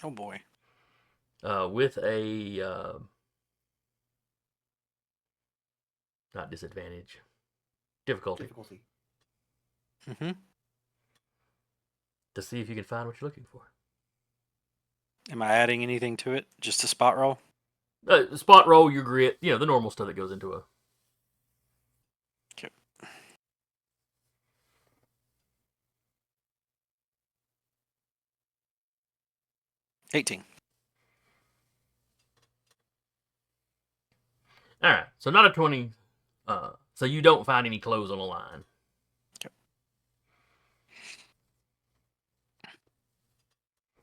Oh boy. With a not disadvantage. Difficulty. Mm-hmm. to see if you can find what you're looking for. Am I adding anything to it? Just a spot roll? Spot roll, your grit, the normal stuff that goes into a. Okay. $18. All right, so not a 20. So you don't find any clothes on the line.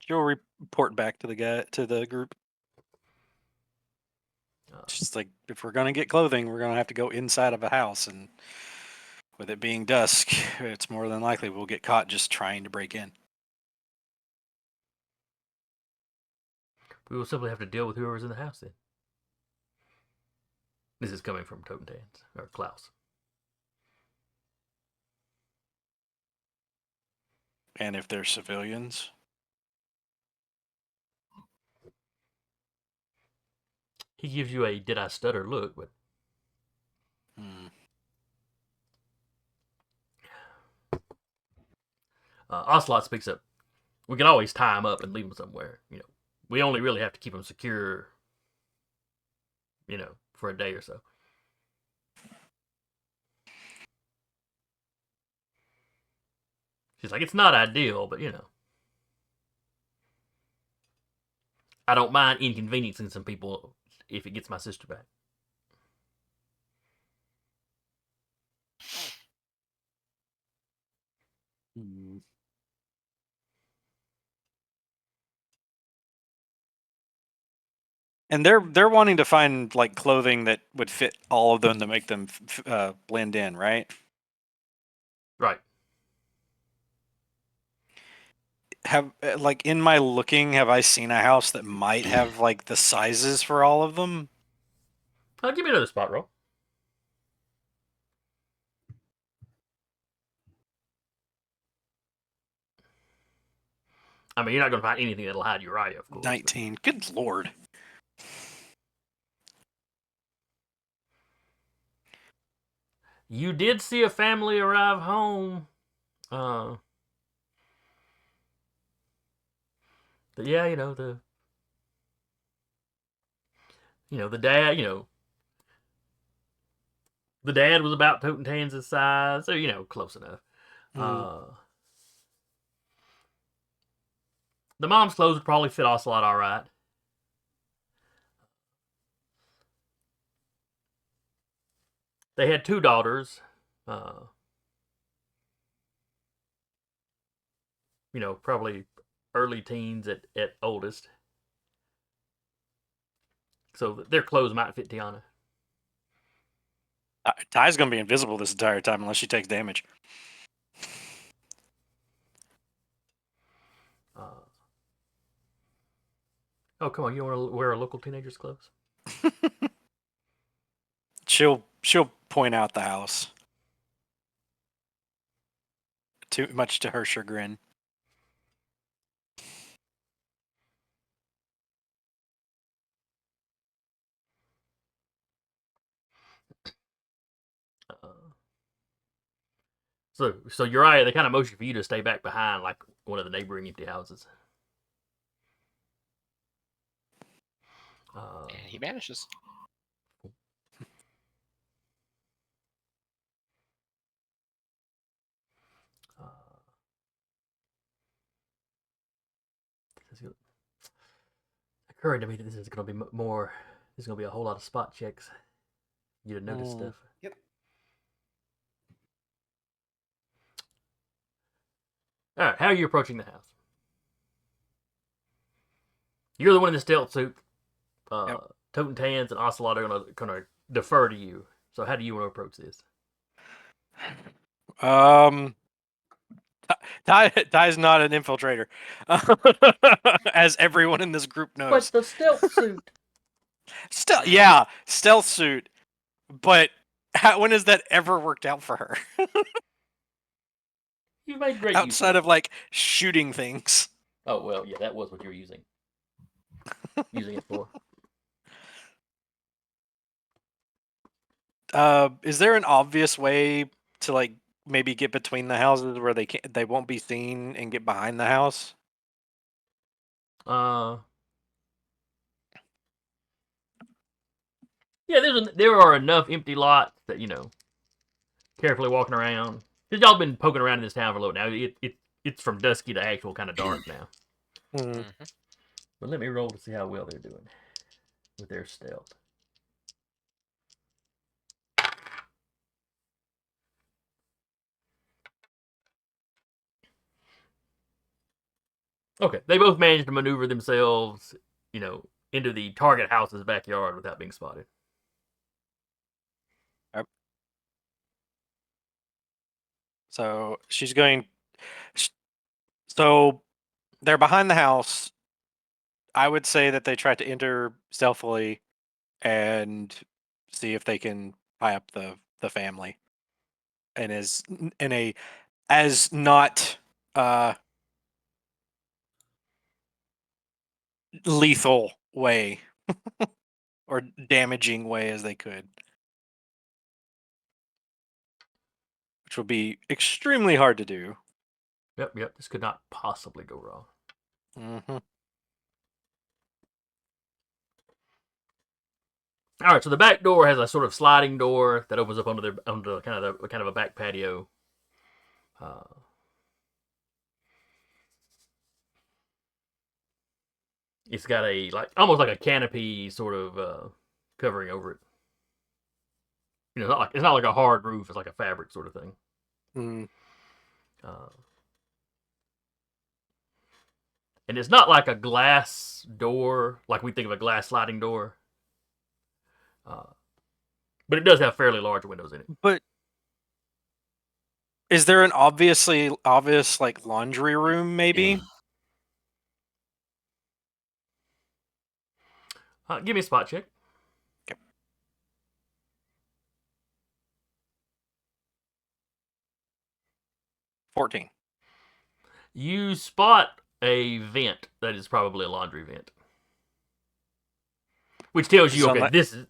You'll report back to the group. It's just like, if we're gonna get clothing, we're gonna have to go inside of a house, and with it being dusk, it's more than likely we'll get caught just trying to break in. We will simply have to deal with whoever's in the house then. This is coming from Totem Tans, or Klaus. And if they're civilians, He gives you a did I stutter look, but Ocelot speaks up. We can always tie him up and leave him somewhere. We only really have to keep him secure, for a day or so. She's like, it's not ideal, but I don't mind inconveniencing some people if it gets my sister back. and they're wanting to find like clothing that would fit all of them to make them blend in, right? Right. Have like in my looking, have I seen a house that might have like the sizes for all of them? Give me another spot roll. I mean, you're not going to find anything that'll hide Uriah, of course. 19. Good lord. You did see a family arrive home. But yeah, the dad, the dad was about Totem Tans' size, so close enough. The mom's clothes would probably fit Ocelot all right. They had 2 daughters. Probably early teens at oldest. So their clothes might fit Tiana. Ty's going to be invisible this entire time unless she takes damage. Oh, come on. You don't want to wear a local teenager's clothes? She'll point out the house. Too much to her chagrin. So Uriah, they kind of motion for you to stay back behind, like one of the neighboring empty houses. And he vanishes. It occurred to me that this is going to be more. There's going to be a whole lot of spot checks. You to notice stuff. Yep. All right, how are you approaching the house? You're the one in the stealth suit. Yep. Totem Tans and Ocelot are going to defer to you. So how do you want to approach this? Ty's not an infiltrator, as everyone in this group knows. But the stealth suit. Stealth suit. But when has that ever worked out for her? You've made great outside of like shooting things. Oh well, yeah, that was what you were using it for. Is there an obvious way to like maybe get between the houses where they won't be seen and get behind the house? Yeah, there are enough empty lots that carefully walking around. Cause y'all been poking around in this town for a little now. It's from dusky to actual kind of dark now. Mm. Mhm. But let me roll to see how well they're doing with their stealth. Okay, they both managed to maneuver themselves, into the target house's backyard without being spotted. So she's going. So they're behind the house. I would say that they try to enter stealthily and see if they can tie up the family, and as not lethal way or damaging way as they could, which will be extremely hard to do. Yep. This could not possibly go wrong. Mm-hmm. All right, so the back door has a sort of sliding door that opens up onto kind of a back patio. It's got almost like a canopy sort of covering over it. It's not like a hard roof. It's like a fabric sort of thing. Mm. And it's not like a glass door, like we think of a glass sliding door. But it does have fairly large windows in it. But is there an obvious like laundry room maybe? Give me a spot check. Okay. 14. You spot a vent that is probably a laundry vent. Which tells you, okay, this is,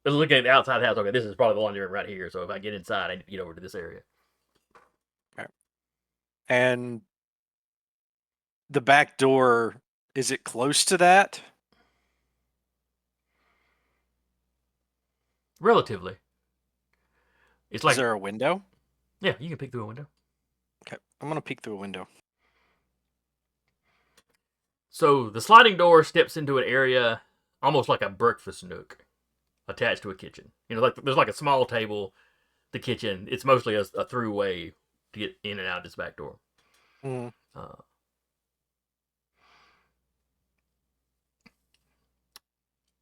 looking at the outside of the house, okay, this is probably the laundry room right here. So if I get inside, I need to get over to this area. Okay. And the back door, is it close to that? Relatively. It's like, Is there a window? Yeah, you can peek through a window. Okay, I'm gonna peek through a window. So the sliding door steps into an area almost like a breakfast nook attached to a kitchen. There's like a small table, the kitchen. It's mostly a throughway to get in and out of this back door. Mm.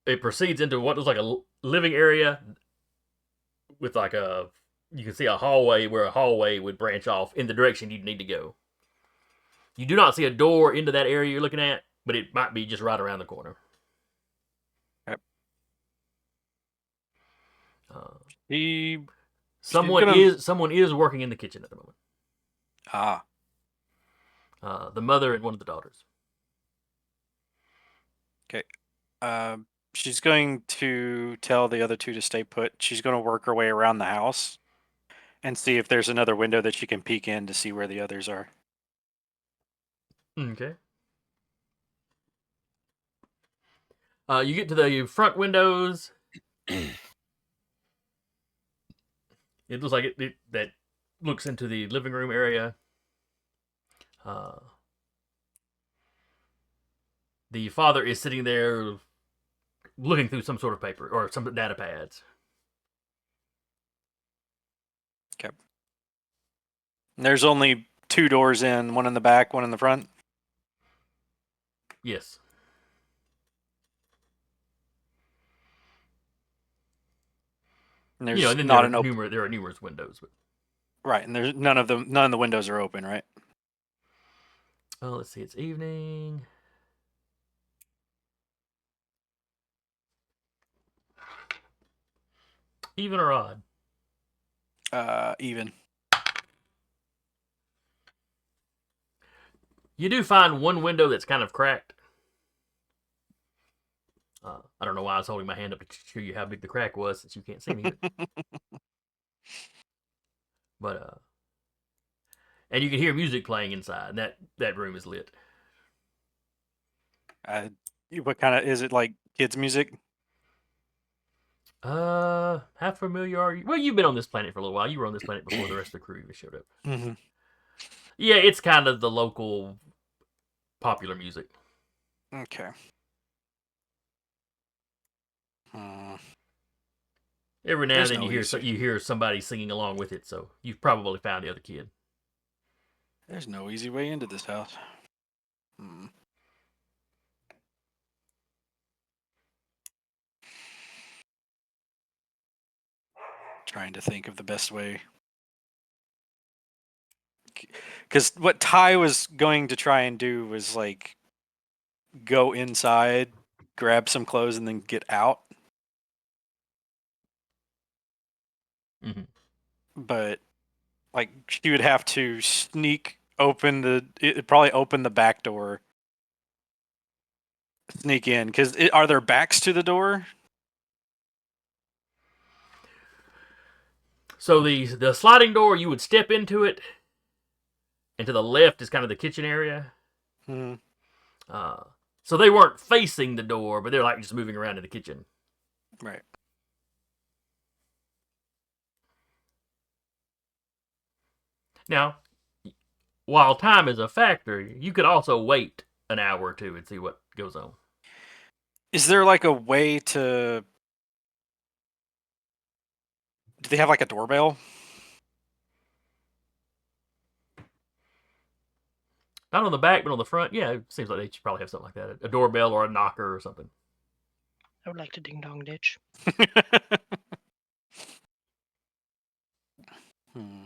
It proceeds into what looks like a living area with you can see a hallway where a hallway would branch off in the direction you'd need to go. You do not see a door into that area you're looking at, but it might be just right around the corner. Yep. Someone is working in the kitchen at the moment. The mother and one of the daughters. Okay. She's going to tell the other two to stay put. She's going to work her way around the house and see if there's another window that she can peek in to see where the others are. Okay. You get to the front windows. It looks like that looks into the living room area. The father is sitting there looking through some sort of paper or some data pads. Okay. There's only 2 doors in, one in the back, one in the front. Yes. And there's and then not there are numerous windows, but right, and there's none of the windows are open, right? let's see, it's evening. Even or odd? Even. You do find one window that's kind of cracked. I don't know why I was holding my hand up to show you how big the crack was, since you can't see me. But and you can hear music playing inside. And that room is lit. What kind of is it? Like kids' music? How familiar are you? Well, you've been on this planet for a little while. You were on this planet before the rest of the crew showed up. Mm-hmm. Yeah, it's kind of the local popular music. Okay. Every now There's and then no easy. you hear somebody singing along with it, so you've probably found the other kid. There's no easy way into this house. Hmm. Trying to think of the best way. Because what Ty was going to try and do was like go inside, grab some clothes, and then get out. Mm-hmm. But like she would have to sneak open probably open the back door, sneak in. Because are there backs to the door? So the sliding door, you would step into it, and to the left is kind of the kitchen area. Hmm. So they weren't facing the door, but they're like just moving around in the kitchen. Right. Now, while time is a factor, you could also wait an hour or two and see what goes on. Is there like a way to? Do they have like a doorbell? Not on the back, but on the front. Yeah, it seems like they should probably have something like that. A doorbell or a knocker or something. I would like to ding dong ditch. Hmm.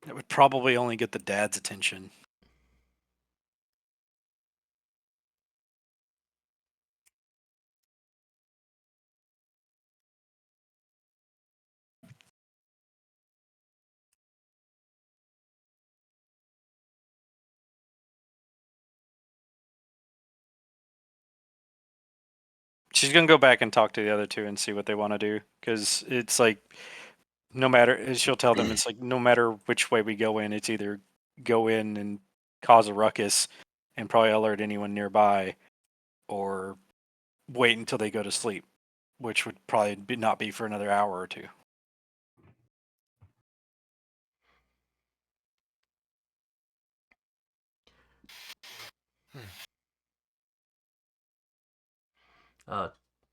That would probably only get the dad's attention. She's gonna go back and talk to the other two and see what they want to do, because it's like no matter, she'll tell them it's like no matter which way we go in, it's either go in and cause a ruckus and probably alert anyone nearby, or wait until they go to sleep, which would probably not be for another hour or two.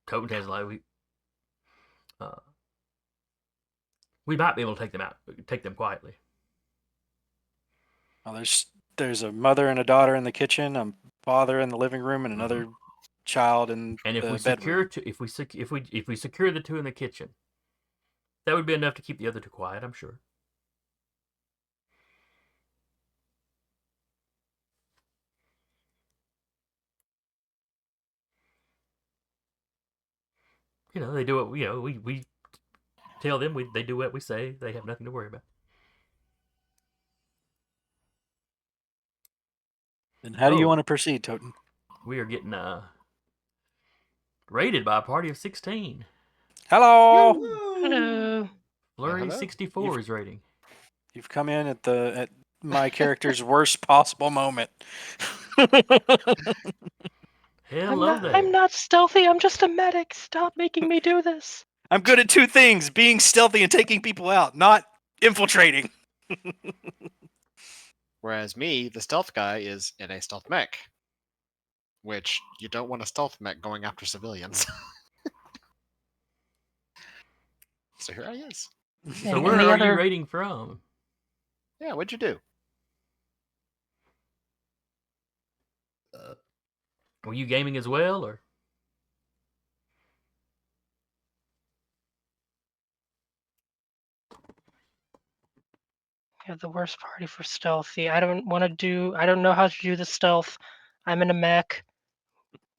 Toten has like we might be able to take them quietly. Well, there's a mother and a daughter in the kitchen, a father in the living room, and another child in And if the we bedroom. if we secure the two in the kitchen, that would be enough to keep the other two quiet, I'm sure. They do what we tell them. They do what we say. They have nothing to worry about. And how do you Oh. want to proceed, Toten? We are getting raided by a party of 16. Hello. Hello. Flurry hello. 64 is raiding. You've come in at my character's worst possible moment. Hello there. I'm not stealthy. I'm just a medic. Stop making me do this. I'm good at two things: being stealthy and taking people out, not infiltrating. Whereas me, the stealth guy, is in a stealth mech, which you don't want a stealth mech going after civilians. So here he is. So And where the are other- you raiding from? Yeah, what'd you do? Were you gaming as well, or? Yeah, the worst party for stealthy. I don't know how to do the stealth. I'm in a mech.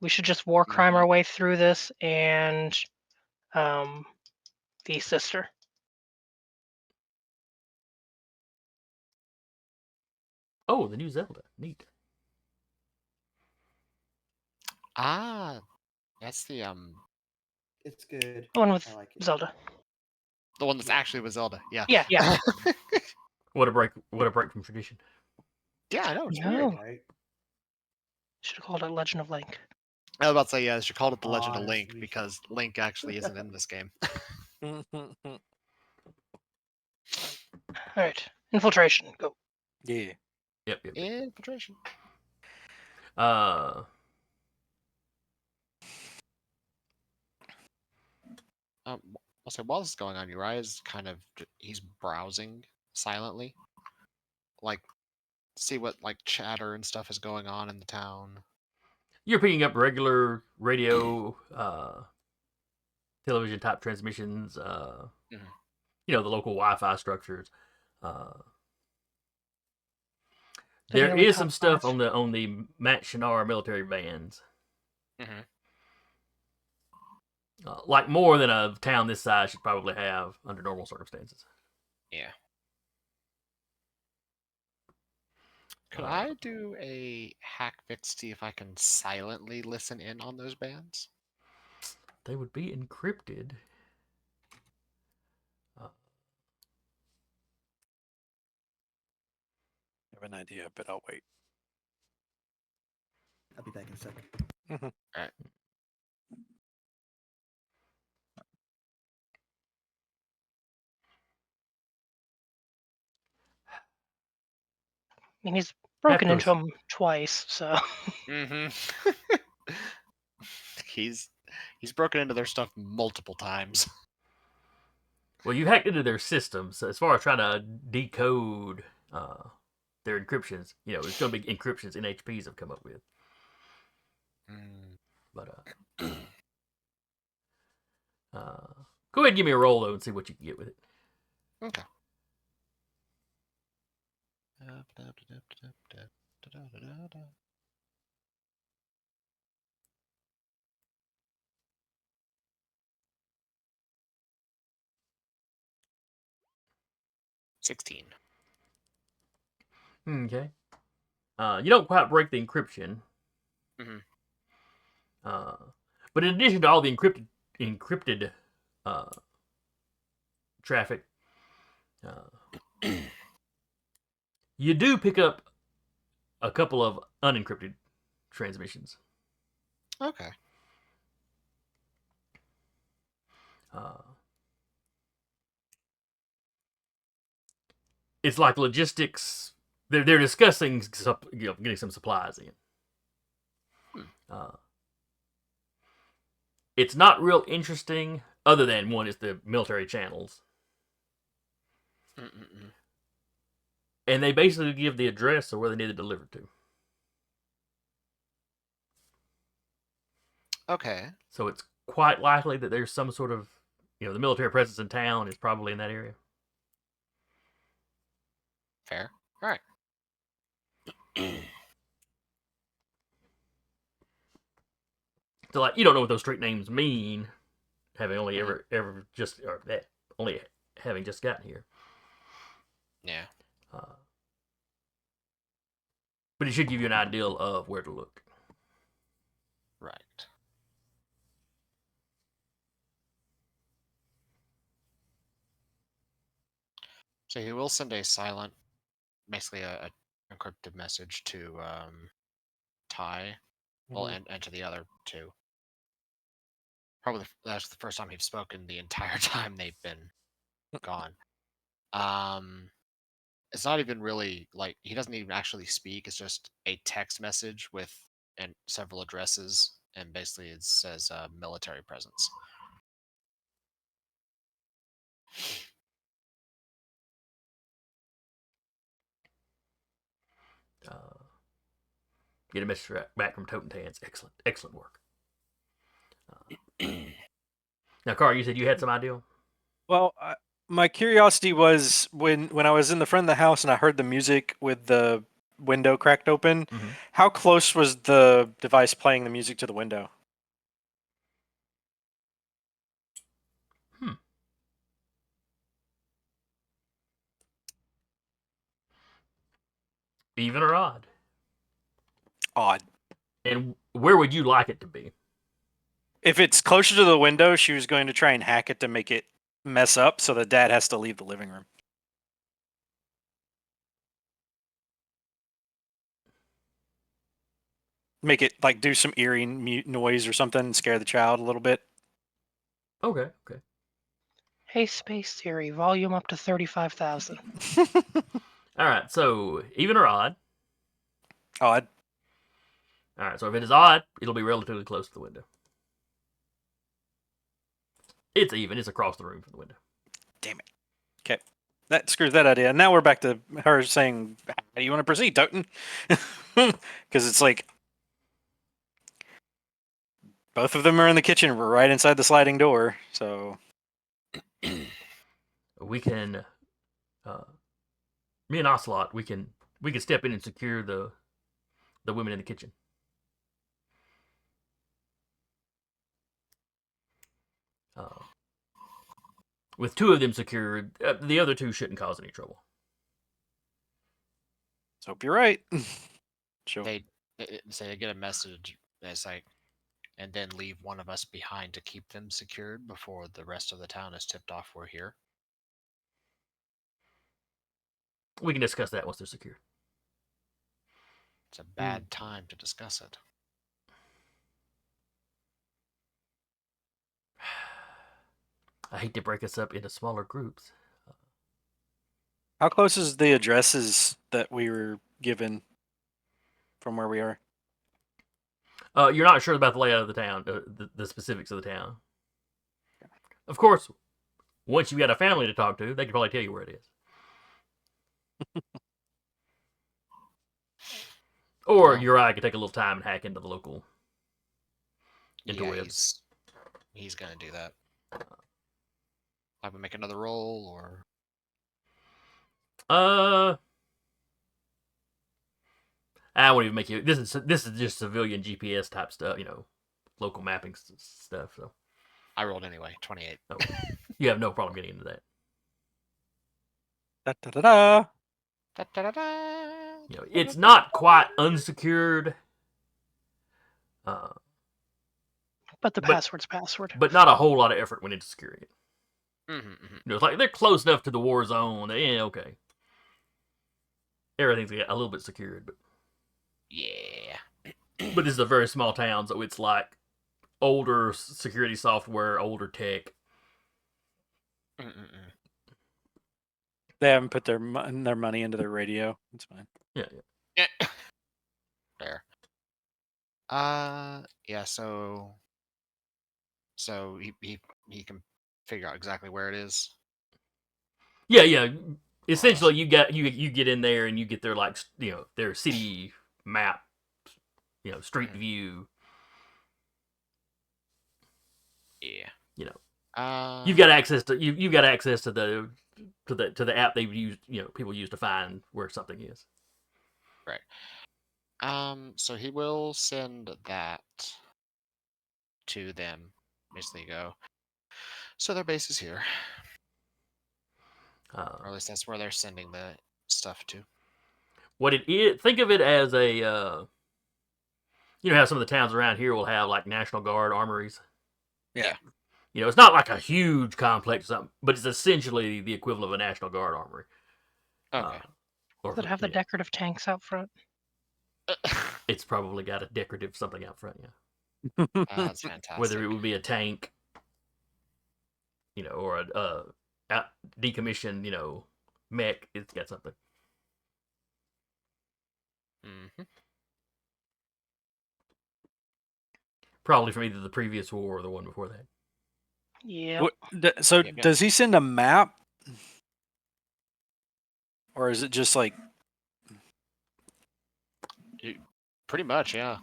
We should just war crime our way through this and the sister. Oh, the new Zelda. Neat. Ah, that's the It's good. The one with I like it. Zelda. The one that's actually with Zelda. Yeah. Yeah, yeah. What a break! What a break from tradition. Yeah, I know. It's No. weird. Right? Should have called it Legend of Link. I was about to say, yeah, they should call it The Legend of Link Honestly. because Link actually isn't in this game. Alright. Infiltration. Go. Yeah. Yep. Infiltration. Uh, I'll say while this is going on, Uriah's kind of he's browsing silently, like see what like chatter and stuff is going on in the town. you're picking up regular radio, television type transmissions. Mhm. You know, the local Wi-Fi structures. They're There nearly is top some stuff five. on the Mat Shinar military bands. Mhm. Like more than a town this size should probably have under normal circumstances. Yeah. Could I do a hack fix to see if I can silently listen in on those bands? They would be encrypted. I have an idea, but I'll wait. I'll be back in a second. Mhm. Alright. I mean, he's broken Have to into them twice, so. Mm-hmm. he's broken into their stuff multiple times. Well, you hacked into their systems. So as far as trying to decode their encryptions, you know, it's going to be encryptions NHPs have come up with. But go ahead and give me a roll though and see what you can get with it. Okay. 16. Okay. You don't quite break the encryption. Mhm. But in addition to all the encrypted traffic, you do pick up a couple of unencrypted transmissions. Okay. It's like logistics. They're discussing getting some supplies in. It's not real interesting, other than one is the military channels, and they basically give the address of where they need it delivered to. Okay. So it's quite likely that there's some sort of, the military presence in town is probably in that area. Fair. All right. So like, you don't know what those street names mean, having only ever just or that only having just gotten here. Yeah. But it should give you an idea of where to look. Right. So he will send a silent, basically a encrypted message to Ty, well, and to the other two. Probably that's the first time he's spoken the entire time they've been gone. It's not even really like he doesn't even actually speak. It's just a text message with and several addresses, and basically it says military presence. Get a message back from Toten Tans. Excellent work. Now, Carl, you said you had some idea? Well, my curiosity was when I was in the front of the house and I heard the music with the window cracked open, how close was the device playing the music to the window? Even or odd? Odd. And where would you like it to be? If it's closer to the window, she was going to try and hack it to make it mess up, so the dad has to leave the living room. Make it like do some eerie noise or something, and scare the child a little bit. Okay. Hey, Space Theory, volume up to 35,000. All right. So even or odd. Odd. All right. So if it is odd, it'll be relatively close to the window. It's even. It's across the room from the window. Damn it. Okay. That screws that idea. Now we're back to her saying, how do you want to proceed, Toten? Because it's like, both of them are in the kitchen. We're right inside the sliding door. So We can, me and Ocelot, we can step in and secure the women in the kitchen. With two of them secured, the other two shouldn't cause any trouble. let's hope you're right. Sure. They say they get a message that's like, and then leave one of us behind to keep them secured before the rest of the town is tipped off we're here. We can discuss that once they're secured. It's a bad time to discuss it. I hate to break us up into smaller groups. How close is the addresses that we were given from where we are? You're not sure about the layout of the town, the specifics of the town. Of course, once you got a family to talk to, they can probably tell you where it is. Or Well, Uriah could take a little time and hack into the local yeah, interwebs. he's gonna do that. I would make another roll, or I won't even make you. This is just civilian GPS type stuff, local mapping stuff. So I rolled anyway. 28. oh, you have no problem getting into that. Da, da, da, da. Da-da-da-da, It's not quite unsecured, But the But- password's password. but not a whole lot of effort went into securing it. Mm-hmm. It's like they're close enough to the war zone. Yeah, okay. Everything's a little bit secured, Yeah. but this is a very small town, so it's like older security software, older tech. Mm-mm-mm. They haven't put their money into their radio. It's fine. Yeah. Yeah. Fair. Yeah. So he can figure out exactly where it is. Yeah. Essentially, you get in there and you get their their city map, street view. Yeah. You've got access to you've got access to the app they've used. People use to find where something is. So he will send that to them. Basically, go. So their base is here, or at least that's where they're sending the stuff to. What it is, think of it as a, how some of the towns around here will have like National Guard armories. Yeah. It's not like a huge complex or something, but it's essentially the equivalent of a National Guard armory. Okay. Does it have the decorative tanks out front? It's probably got a decorative something out front, That's fantastic. whether it would be a tank, or a decommissioned, mech. It's got something. Mm-hmm. Probably from either the previous war or the one before that. Yeah. So Yeah. does he send a map? Or is it just like... Pretty much, yeah.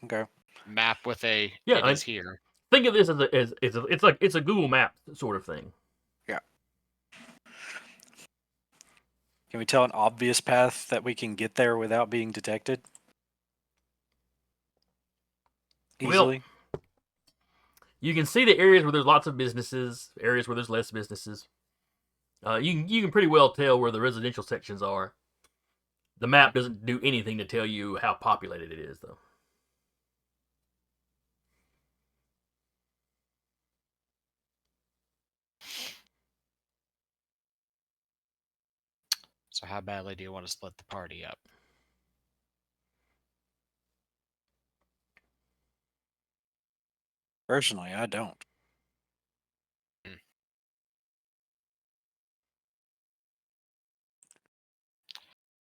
Okay. Map with a Yeah, it is here. Think of this as it's a Google Map sort of thing. Yeah. Can we tell an obvious path that we can get there without being detected? Easily? Well, you can see the areas where there's lots of businesses, areas where there's less businesses. You can pretty well tell where the residential sections are. The map doesn't do anything to tell you how populated it is, though. So how badly do you want to split the party up? Personally, I don't.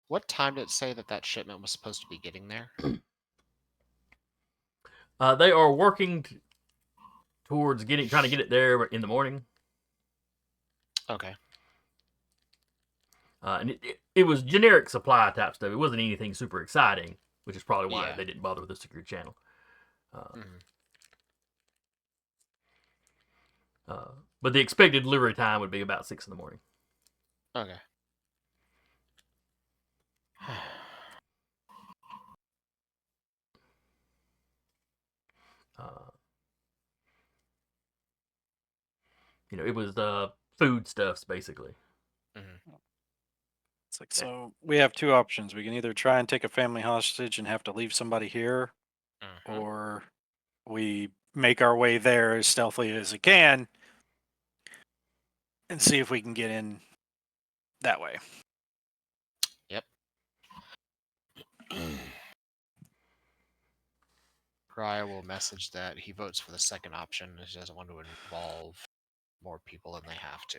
What time did it say that shipment was supposed to be getting there? They are working towards trying to get it there in the morning. Okay. And it was generic supply type stuff. It wasn't anything super exciting, which is probably why Yeah. they didn't bother with the secret channel. But the expected delivery time would be about 6 in the morning. Okay. It was foodstuffs basically. It's like, so we have two options. We can either try and take a family hostage and have to leave somebody here, or we make our way there as stealthily as we can and see if we can get in that way. Yep. Pariah will message that he votes for the second option. He doesn't want to involve more people than they have to.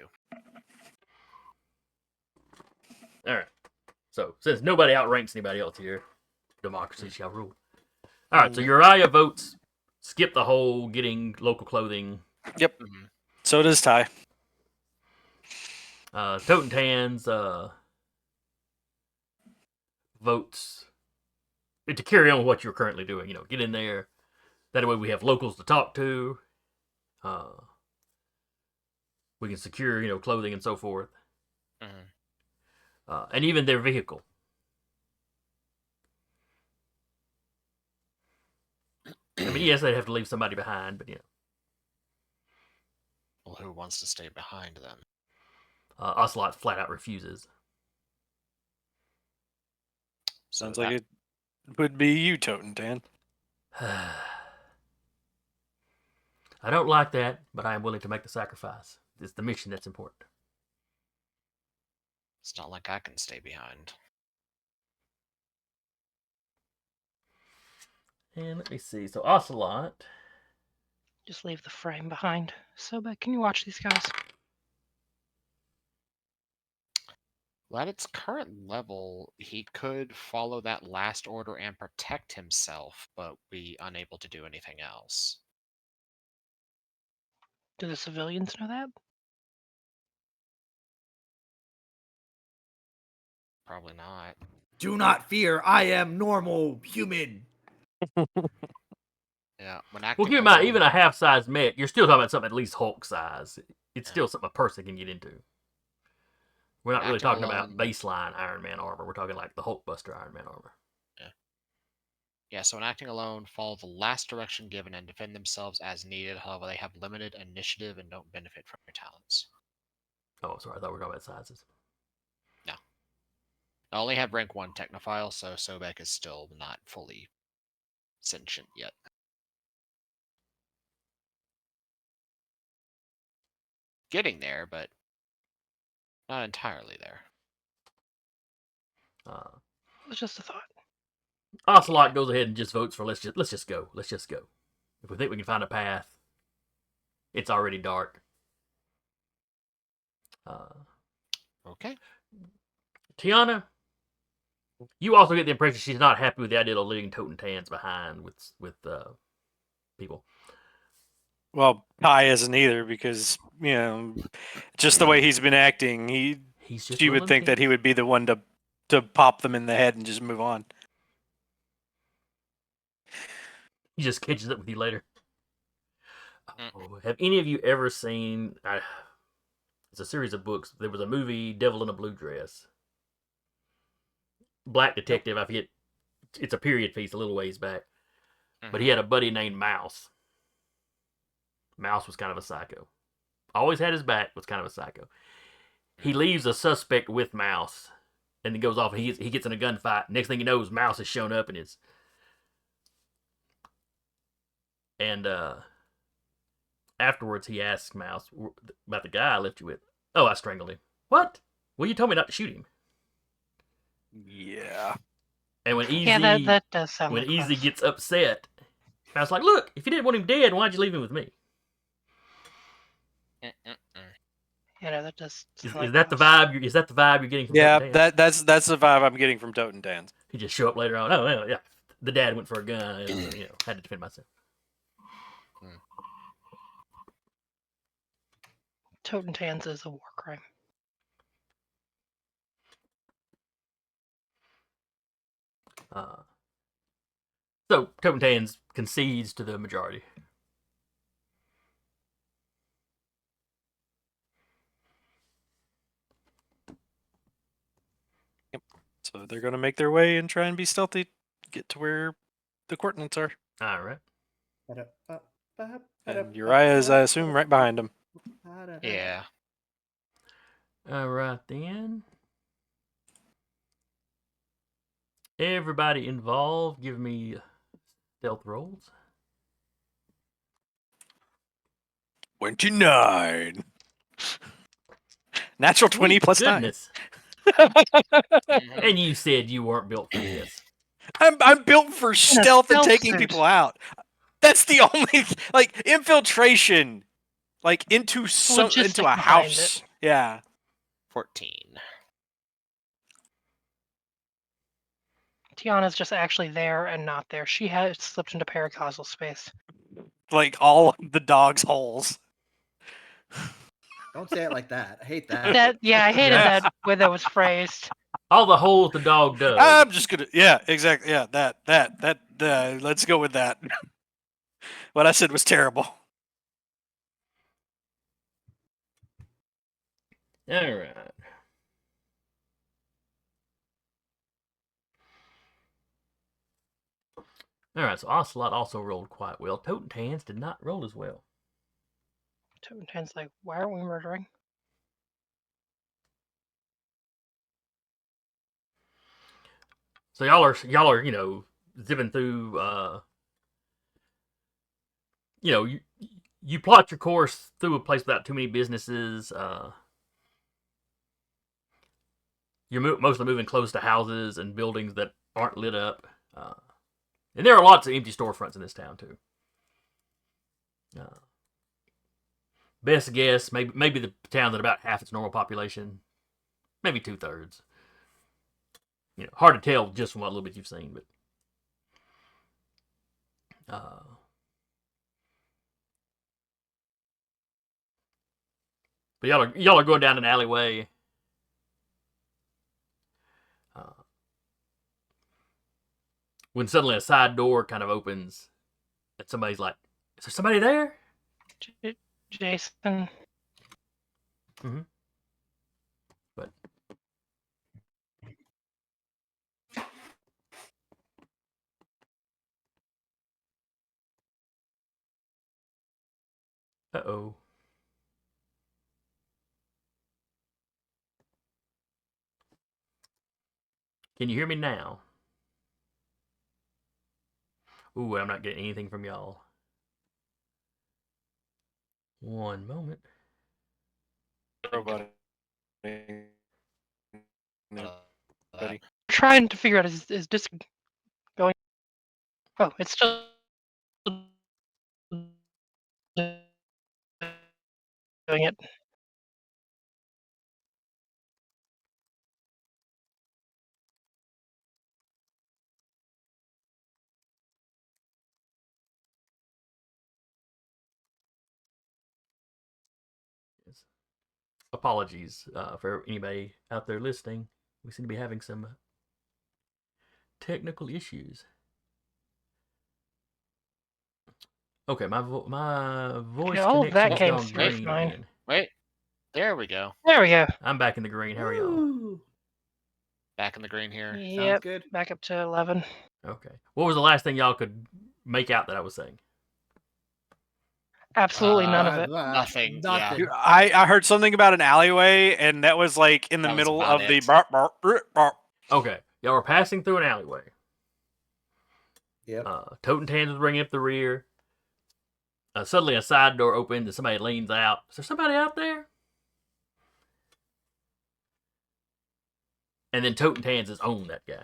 All right. So since nobody outranks anybody else here, democracy shall rule. All right. So Uriah votes skip the whole getting local clothing. Yep. So does Ty. Toten Tan's votes to carry on what you're currently doing. Get in there. That way we have locals to talk to. We can secure, clothing and so forth. And even their vehicle. I mean, yes, they'd have to leave somebody behind, but Well, who wants to stay behind then? Ocelot flat out refuses. Sounds like it would be you, Toten Tan. I don't like that, but I am willing to make the sacrifice. It's the mission that's important. It's not like I can stay behind. And let me see. So Ocelot. Just leave the frame behind. Sobek, can you watch these guys? Well, at its current level, he could follow that last order and protect himself, but be unable to do anything else. Do the civilians know that? Probably not. Do not fear, I am normal human. Yeah, when Well, acting keep in mind, alone- even a half-size mech, you're still talking about something at least Hulk size. It's still something a person can get into. We're not really Acting talking alone- about baseline Iron Man armor. We're talking like the Hulkbuster Iron Man armor. Yeah, so when acting alone, follow the last direction given and defend themselves as needed. However, they have limited initiative and don't benefit from your talents. Oh, sorry. I thought we were talking about sizes. No. I only have rank 1 Technophile, so Sobek is still not fully sentient yet. Getting there, but not entirely there. It was just a thought. Ocelot goes ahead and just votes for let's just go. Let's just go. If we think we can find a path, it's already dark. Okay. Tiana, you also get the impression she's not happy with the idea of leaving Toten Tans behind with people. Well, Ty isn't either because, just the way he's been acting, she would think that he would be the one to pop them in the head and just move on. He just catches up with you later. Have any of you ever seen? It's a series of books. There was a movie, Devil in a Blue Dress. Black detective. I forget. It's a period piece, a little ways back. But he had a buddy named Mouse. Mouse was kind of a psycho. Always had his back. Was kind of a psycho. He leaves a suspect with Mouse, and then goes off. He gets in a gunfight. Next thing he knows, Mouse has shown up and is. And afterwards, he asks Mouse about the guy I left you with. Oh, I strangled him. What? Well, you told me not to shoot him. Yeah. And when Easy Yeah, that does sound when like Easy us. gets upset, I was like, "Look, if you didn't want him dead, why'd you leave him with me?" Yeah, no, that does Is, sound is like that the us. vibe? Is that the vibe you're getting from Yeah, Toten Tans? that's the vibe I'm getting from Toten Tans. He just show up later on. Oh, yeah, the dad went for a gun, so, had to defend myself. Toten Tans is a war crime. So Toten Tans concedes to the majority. So they're going to make their way and try and be stealthy, get to where the coordinates are. All right. And Uriah is, I assume, right behind them. Yeah. All right then. Everybody involved, give me stealth rolls. 29. Natural 20 Sweet plus 9. goodness. And you said you weren't built for this. I'm built for stealth and stealth taking suit. people out. That's the only infiltration, into Logistic into a behind house. it. Yeah. 14. Tiana's just actually there and not there. She has slipped into paracausal space. All of the dog's holes. Don't say it like that. I hate that. I hated Yeah. that way that was phrased. All the holes the dog dug. I'm just gonna. Yeah, exactly. Yeah, that. Let's go with that. What I said was terrible. All right. All right, so Ocelot also rolled quite well. Toten Tans did not roll as well. Toten Tan's like, why aren't we murdering? So y'all are zipping through. You plot your course through a place without too many businesses. You're mostly moving close to houses and buildings that aren't lit up. And there are lots of empty storefronts in this town too. Best guess, maybe the town's at about half its normal population, maybe 2/3. Hard to tell just from what little bit you've seen, but y'all are going down an alleyway. When suddenly a side door kind of opens, and somebody's like, "Is there somebody there?" Jason. But uh-oh. Can you hear me now? Ooh, I'm not getting anything from y'all. One moment. Robot. Trying to figure out is disc going. Oh, it's still doing it. Apologies for anybody out there listening. We seem to be having some technical issues. Okay, my voice all of that connection came has gone through green fine. again. Wait. There we go. There we go. I'm back in the green. How are y'all? Ooh, Back in the green here. sounds Yep. good. Back up to 11. Okay. What was the last thing y'all could make out that I was saying? Absolutely none of it. Nothing, yeah. Nothing. Dude, I heard something about an alleyway, and that was in the That was middle about of the it. bark, bark, bark, bark. Okay. Y'all were passing through an alleyway. Yep. Toten Tans was bringing up the rear. Suddenly a side door opens and somebody leans out. Is there somebody out there? And then Toten Tans has owned that guy.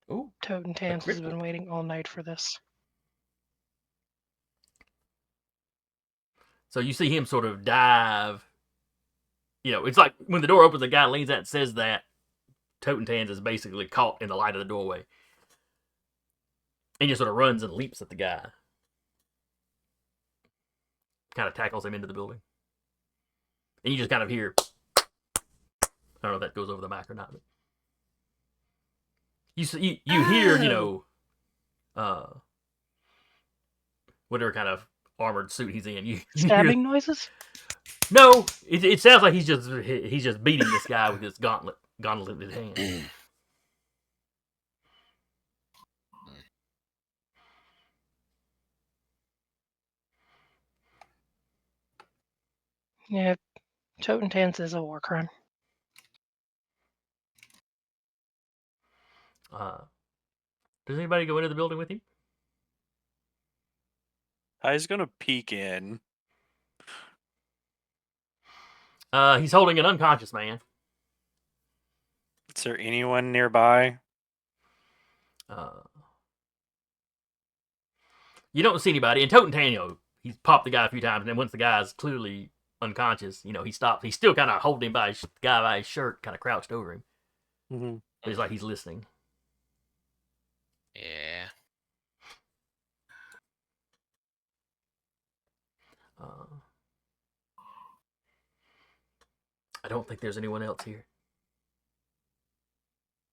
Oh, Toten Tans has critical. been waiting all night for this. So you see him sort of dive. You know, it's like when the door opens, the guy leans out and says that. Toten Tans is basically caught in the light of the doorway. And just sort of runs and leaps at the guy. Kind of tackles him into the building. And you just kind of hear. I don't know if that goes over the mic or not. But you hear, you know, whatever kind of armored suit he's in. You Stabbing noises? No, it sounds like he's just beating this guy with his gauntleted hand. Yeah, Toten Tans is a war crime. Does anybody go into the building with him? He's gonna peek in. He's holding an unconscious man. Is there anyone nearby? You don't see anybody. And Toten Tan, you know, he's popped the guy a few times, and then once the guy's clearly unconscious, you know, he stops. He's still kind of holding him by the guy by his shirt, kind of crouched over him. Mm-hmm. But he's like he's listening. Yeah. I don't think there's anyone else here.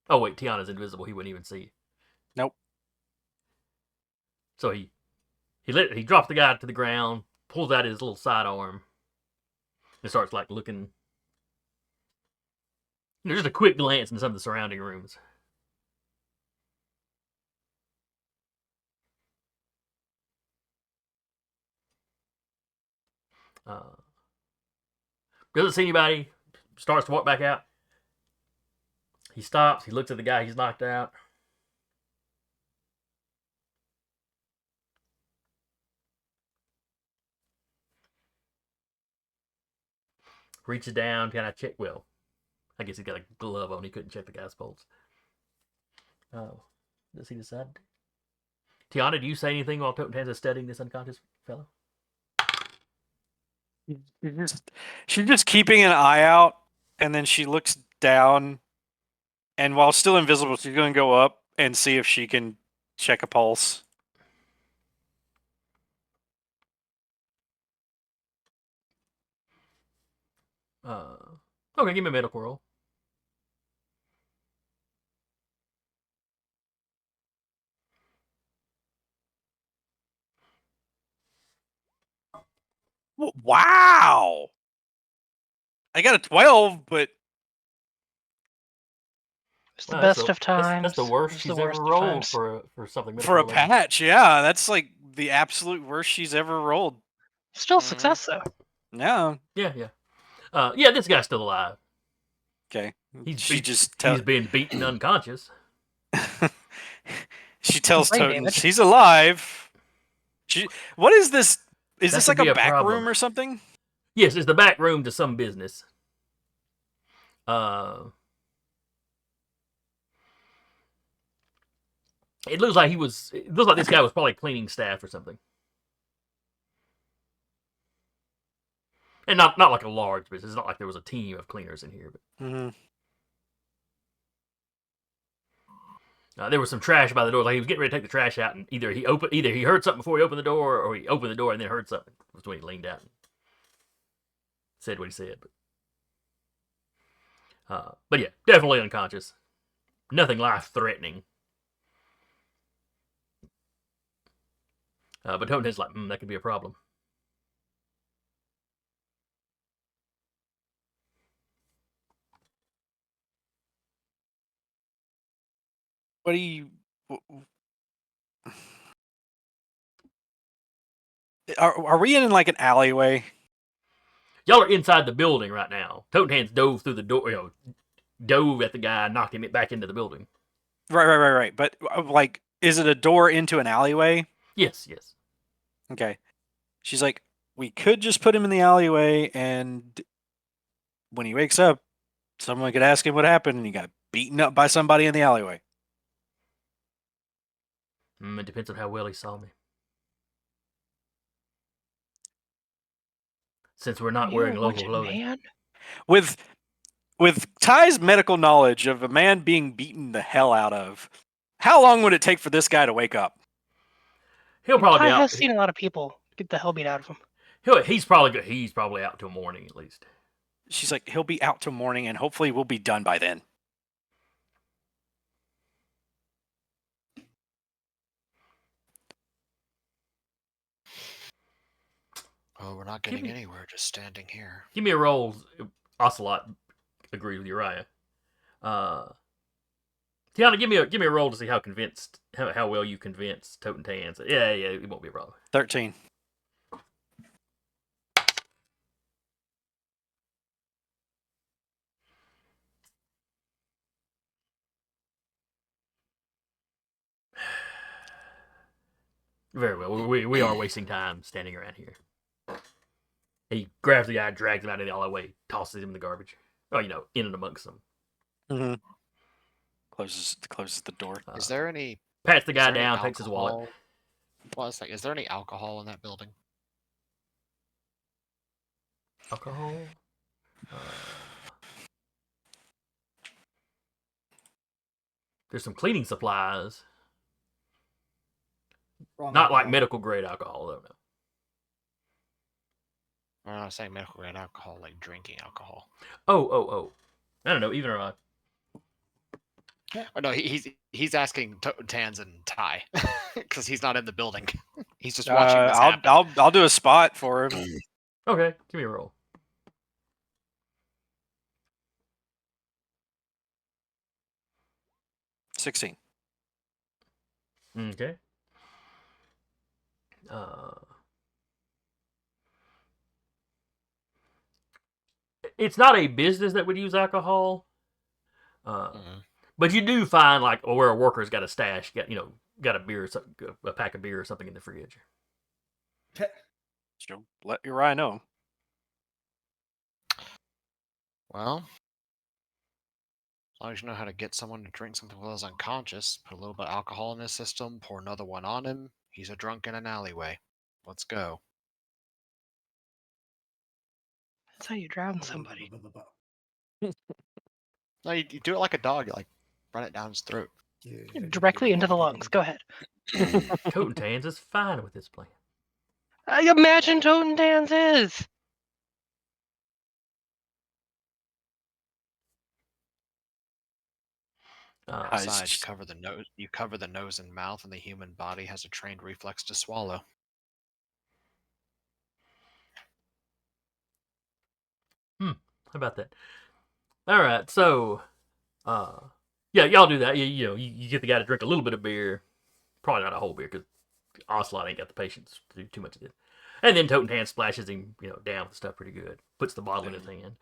Oh wait, Tiana's invisible. He wouldn't even see you. Nope. So he drops the guy to the ground, pulls out his little sidearm, and starts like looking. There's just a quick glance into some of the surrounding rooms. Doesn't see anybody. Starts to walk back out. He stops. He looks at the guy he's knocked out. Reaches down, kind of check. Well, I guess he's got a glove on. He couldn't check the guy's pulse. Oh, does he decide? Tiana, do you say anything while Toten Tans is studying this unconscious fellow? She's just keeping an eye out, and then she looks down, and while still invisible, she's going to go up and see if she can check a pulse. Okay, give me a medical roll. Wow! I got a 12, but It's the best of That's times. the worst It's she's the ever worst of rolled times. for something medical for a related. patch, yeah, that's like the absolute worst she's ever rolled. Still success, though. No. Yeah. Yeah, this guy's still alive. Okay. He's been beaten unconscious. She tells Brain Toten damage. he's alive. What is this? Is That this could like be a a back problem. room or something? Yes, it's the back room to some business. It looks like this guy was probably cleaning staff or something. And not like a large business. It's not like there was a team of cleaners in here. But Mm-hmm. there was some trash by the door. Like he was getting ready to take the trash out, and either he heard something before he opened the door, or he opened the door and then heard something. That's when he leaned out and said what he said. But yeah, definitely unconscious. Nothing life threatening. But Toten is like, that could be a problem. What do you? Are we in like an alleyway? Y'all are inside the building right now. Toten Hands dove through the door, dove at the guy, knocked him back into the building. Right. But like, is it a door into an alleyway? Yes. Okay. She's like, we could just put him in the alleyway, and when he wakes up, someone could ask him what happened, and he got beaten up by somebody in the alleyway. It depends on how well he saw me. Since we're not You wearing a local witched clothing. man? With Ty's medical knowledge of a man being beaten the hell out of, how long would it take for this guy to wake up? He'll probably Ty be out. has seen a lot of people get the hell beat out of him. He's probably good. He's probably out till morning at least. She's like, he'll be out till morning, and hopefully we'll be done by then. Oh, we're not getting anywhere just standing here. Give me a roll. Ocelot agrees with Uriah. Tiana, give me a roll to see how well you convince Toten Tans. Yeah, it won't be a problem. 13. Very well. We are wasting time standing around here. He grabs the guy, drags him out of the alleyway, tosses him in the garbage. Oh, in and amongst them. Mm-hmm. Closes the door. Is there any? Pats the is guy there any down, takes his wallet. alcohol- Well, it's like, is there any alcohol in that building? Alcohol? There's some cleaning supplies. Wrong Not like alcohol. medical grade alcohol, though. No. I'm not saying medical grade alcohol, like drinking alcohol. Oh. I don't know. Even or not. Oh, no, he's asking Tans and Ty because he's not in the building. He's just watching this happen. I'll do a spot for him. Okay, give me a roll. $16. Okay. It's not a business that would use alcohol. But you do find where a worker's got a stash, got a beer, a pack of beer or something in the fridge. So let Uriah know. Well, as long as you know how to get someone to drink something while he's unconscious, put a little bit of alcohol in his system, pour another one on him. He's a drunk in an alleyway. Let's go. That's how you drown somebody. No, you do it like a dog. You run it down his throat. Directly into the lungs. Go ahead. Toten Tans is fine with this plan. I imagine Toten Tans is. Besides, you cover the nose and mouth, and the human body has a trained reflex to swallow. How about that? All right, so, yeah, y'all do that. You get the guy to drink a little bit of beer, probably not a whole beer, because Ocelot ain't got the patience to do too much of this. And then Toten Tans splashes him, down with the stuff pretty good. Puts the bottle in his hand.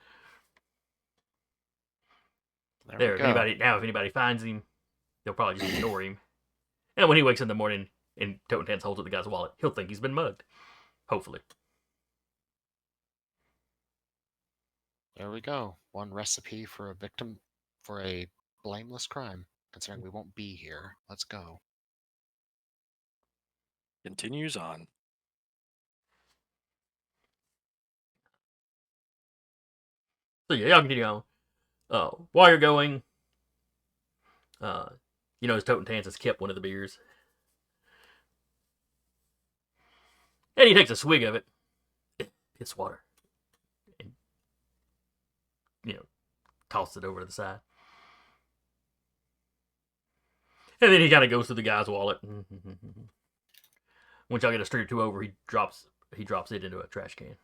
There we go. If anybody finds him, they'll probably just ignore him. And when he wakes in the morning and Toten Tans holds up the guy's wallet, he'll think he's been mugged. Hopefully. There we go. One recipe for a blameless crime, considering we won't be here. Let's go. Continues on. So yeah, y'all continue on. While you're going, his Toten Tans has kept one of the beers. And he takes a swig of it. It's water. And, tosses it over to the side. And then he kind of goes through the guy's wallet. Once y'all get a street or two over, he drops it into a trash can.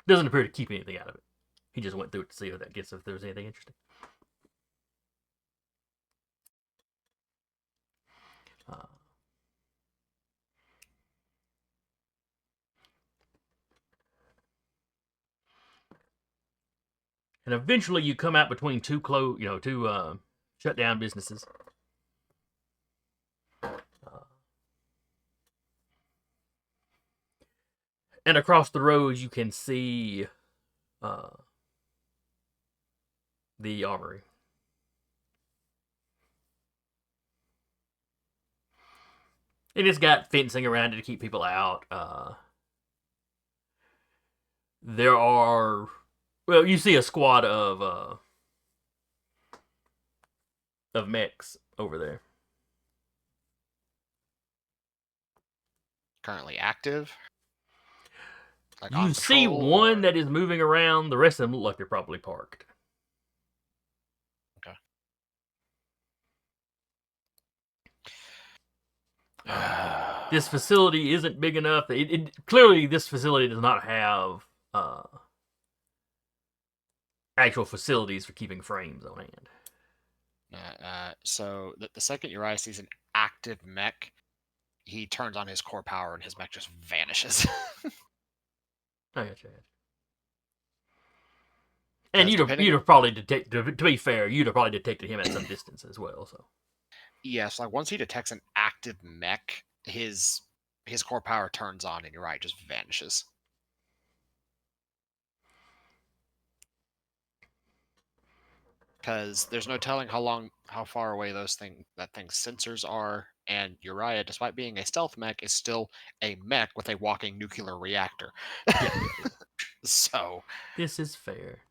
Doesn't appear to keep anything out of it. He just went through it to see if there was anything interesting. And eventually you come out between two shut down businesses. And across the road, you can see the armory. And it's got fencing around it to keep people out. There are, well, you see a squad of mechs over there. Currently active. Like You on see patrol, one or- that is moving around. The rest of them look like they're probably parked. Okay. This facility isn't big enough. Clearly, this facility does not have actual facilities for keeping frames on hand. So the second Uriah sees an active mech, he turns on his core power and his mech just vanishes. I gotcha. And 'Cause you'd depending- have probably detected. To be fair, you'd have probably detected him at some distance as well. So Yes, like once he detects an active mech, his core power turns on and Uriah just vanishes. Because there's no telling how far away that thing's sensors are, and Uriah, despite being a stealth mech, is still a mech with a walking nuclear reactor. yeah. So This is fair.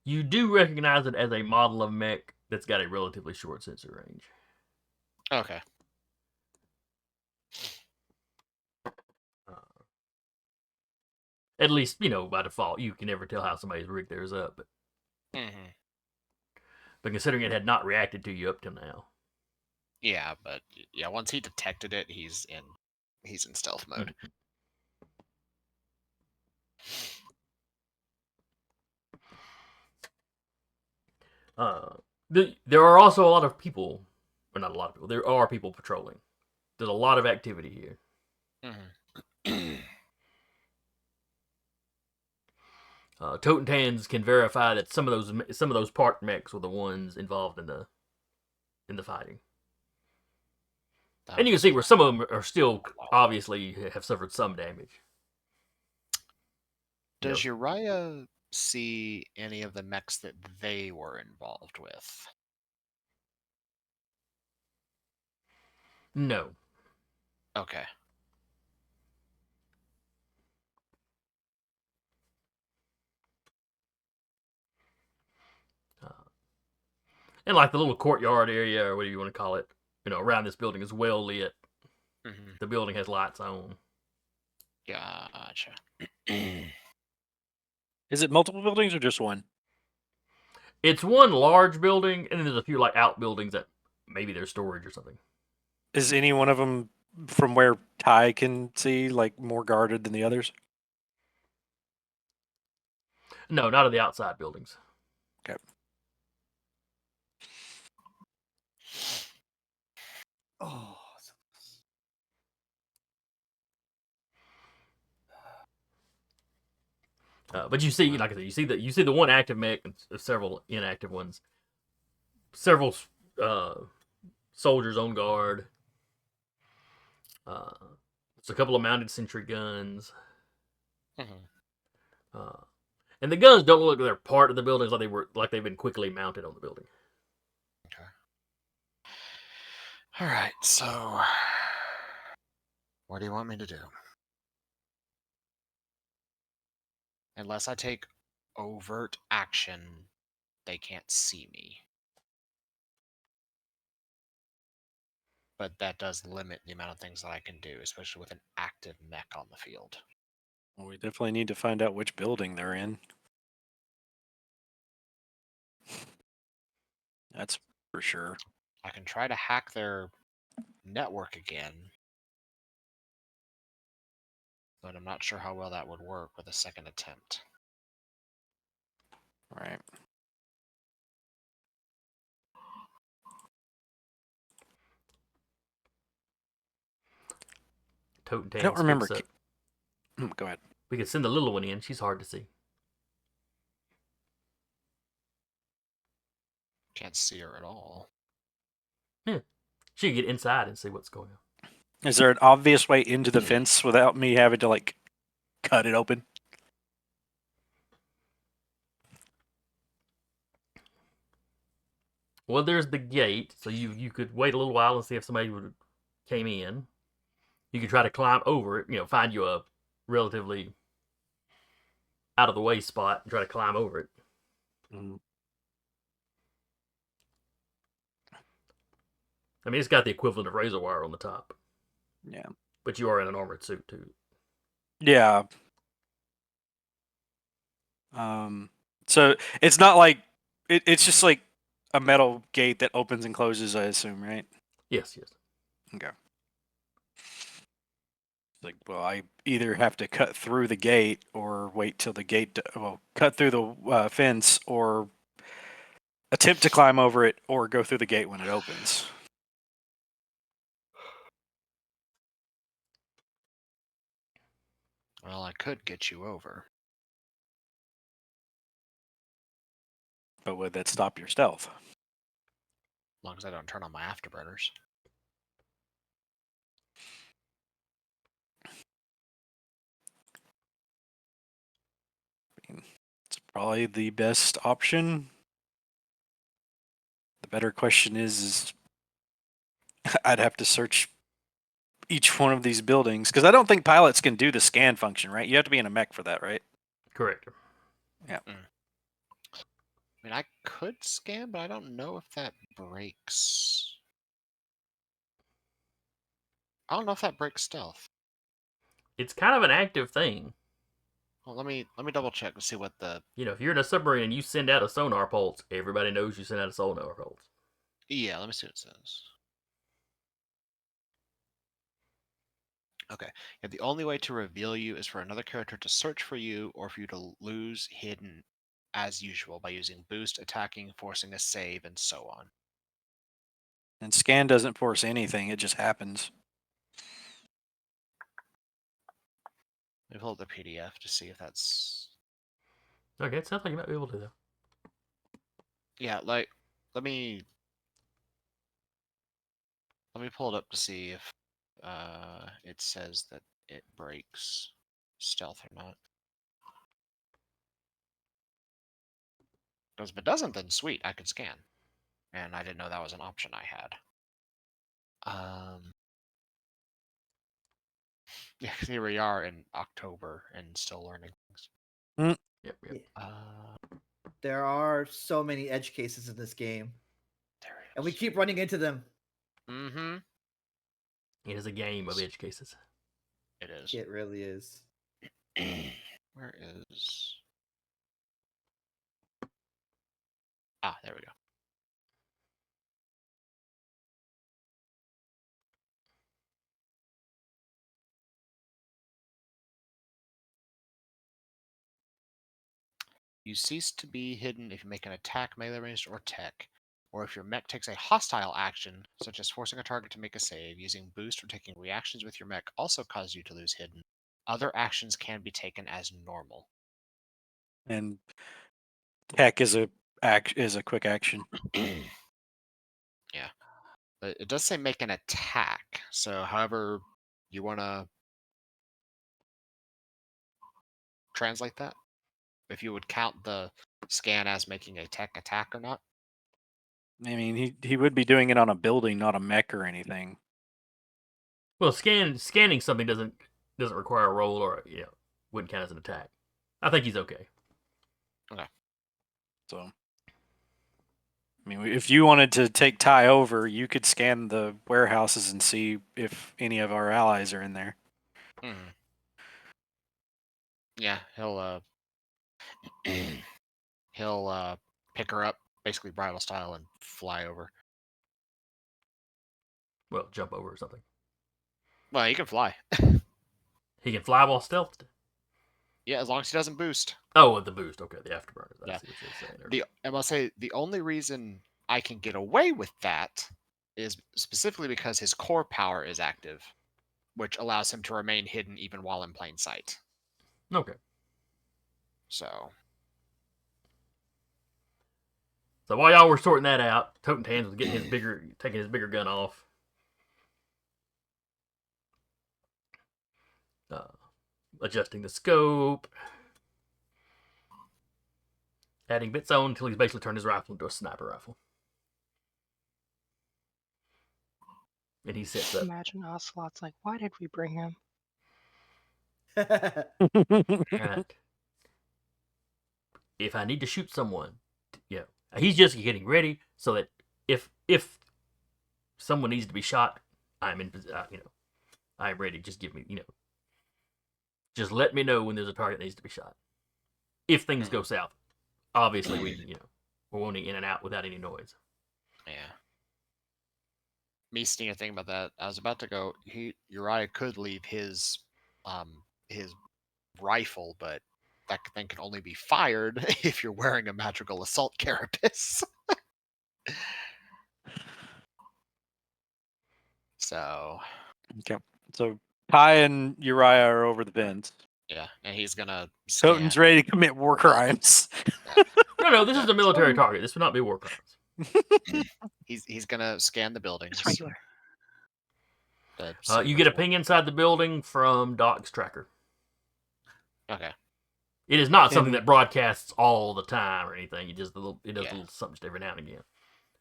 You do recognize it as a model of mech that's got a relatively short sensor range. okay. At least, by default, you can never tell how somebody's rigged theirs up. But considering it had not reacted to you up till now. Yeah, but yeah, once he detected it, he's in stealth mode. There are also a lot of people, or not a lot of people. There are people patrolling. There's a lot of activity here. Totentans can verify that some of those parked mechs were the ones involved in the fighting. And you can see where some of them are still obviously have suffered some damage. Does Uriah see any of the mechs that they were involved with? No. Okay. And like the little courtyard area, or whatever you want to call it, around this building is well lit. The building has lights on. Gotcha. Is it multiple buildings or just one? It's one large building, and then there's a few like outbuildings that maybe there's storage or something. Is any one of them, from where Ty can see, like more guarded than the others? No, not of the outside buildings. Okay. Oh, But you see, like I said, you see the one active mech and several inactive ones. Several soldiers on guard. There's a couple of mounted sentry guns. And the guns don't look like they're part of the buildings, like they've been quickly mounted on the building. Okay. All right. So, what do you want me to do? Unless I take overt action, they can't see me. But that does limit the amount of things that I can do, especially with an active mech on the field. Well, we definitely need to find out which building they're in. That's for sure. I can try to hack their network again, but I'm not sure how well that would work with a second attempt. Right. Toten I don't Tan remember. skips up. Go ahead. We could send the little one in. She's hard to see. Can't see her at all. She could get inside and see what's going on. Is there an obvious way into the fence without me having to like cut it open? Well, there's the gate, so you could wait a little while and see if somebody came in. You could try to climb over it, find you a relatively out of the way spot and try to climb over it. Mm. I mean, it's got the equivalent of razor wire on the top. Yeah. But you are in an armored suit, too. Yeah. So it's not like it's just like a metal gate that opens and closes, I assume, right? Yes. Okay. Like, well, I either have to cut through the gate or wait till the gate, cut through the fence or attempt to climb over it or go through the gate when it opens. Well, I could get you over. But would that stop your stealth? As long as I don't turn on my afterburners. It's probably the best option. The better question is I'd have to search each one of these buildings because I don't think pilots can do the scan function, right? You have to be in a mech for that, right? Correct. Yeah. I mean, I could scan, but I don't know if that breaks. I don't know if that breaks stealth. It's kind of an active thing. Well, let me double check and see what the. If you're in a submarine and you send out a sonar pulse, everybody knows you sent out a sonar pulse. Yeah, let me see what it says. Okay. Yeah, the only way to reveal you is for another character to search for you or for you to lose hidden as usual by using boost, attacking, forcing a save, and so on. And scan doesn't force anything, it just happens. Let me pull up the PDF to see if that's. Okay, it sounds like you might be able to, though. Yeah, like, let me pull it up to see if it says that it breaks stealth or not. Because if it doesn't, then sweet, I could scan. And I didn't know that was an option I had. Yeah, 'cause here we are in October and still learning things. Yep. There are so many edge cases in this game, There it is. and we keep running into them. Mm-hmm. It is a game of edge cases. It is. It really is. Where is? Ah, there we go. You cease to be hidden if you make an attack, melee ranged, or tech, or if your mech takes a hostile action, such as forcing a target to make a save, using boost, or taking reactions with your mech also cause you to lose hidden. Other actions can be taken as normal. And tech is a quick action. Yeah. But it does say make an attack, so however you want to translate that. If you would count the scan as making a tech attack or not. I mean, he would be doing it on a building, not a mech or anything. Well, scanning something doesn't require a roll or wouldn't count as an attack. I think he's okay. Okay. So, I mean, if you wanted to take Ty over, you could scan the warehouses and see if any of our allies are in there. Mm-hmm. Yeah, he'll pick her up, basically bridal style, and fly over. Well, jump over or something. Well, he can fly. He can fly while stealthed. Yeah, as long as he doesn't boost. Oh, with the boost. Okay, the afterburners. I Yeah. see what you're saying. I must say, the only reason I can get away with that is specifically because his core power is active. which allows him to remain hidden even while in plain sight. Okay. So So while y'all were sorting that out, Totentanz was taking his bigger gun off. Adjusting the scope. Adding bits on until he's basically turned his rifle into a sniper rifle. And he sets up. Imagine Ocelot's like, why did we bring him? Right. If I need to shoot someone, he's just getting ready so that if someone needs to be shot, I'm in. I'm ready. Just give me. Just let me know when there's a target that needs to be shot. If things go south, obviously we're wanting in and out without any noise. yeah. Me seeing a thing about that, I was about to go. Uriah could leave his rifle, but that thing can only be fired if you're wearing a magical assault carapace. So Okay. So Ty and Uriah are over the vents. yeah, and he's gonna Toten's scan. ready to commit war crimes. No, this is a military target. This would not be war crimes. He's gonna scan the buildings. It's regular. to see You if get a there's ping inside the building from Doc's tracker. one. Okay. It is not something And- that broadcasts all the time or anything. It does a Yeah. little something every now and again.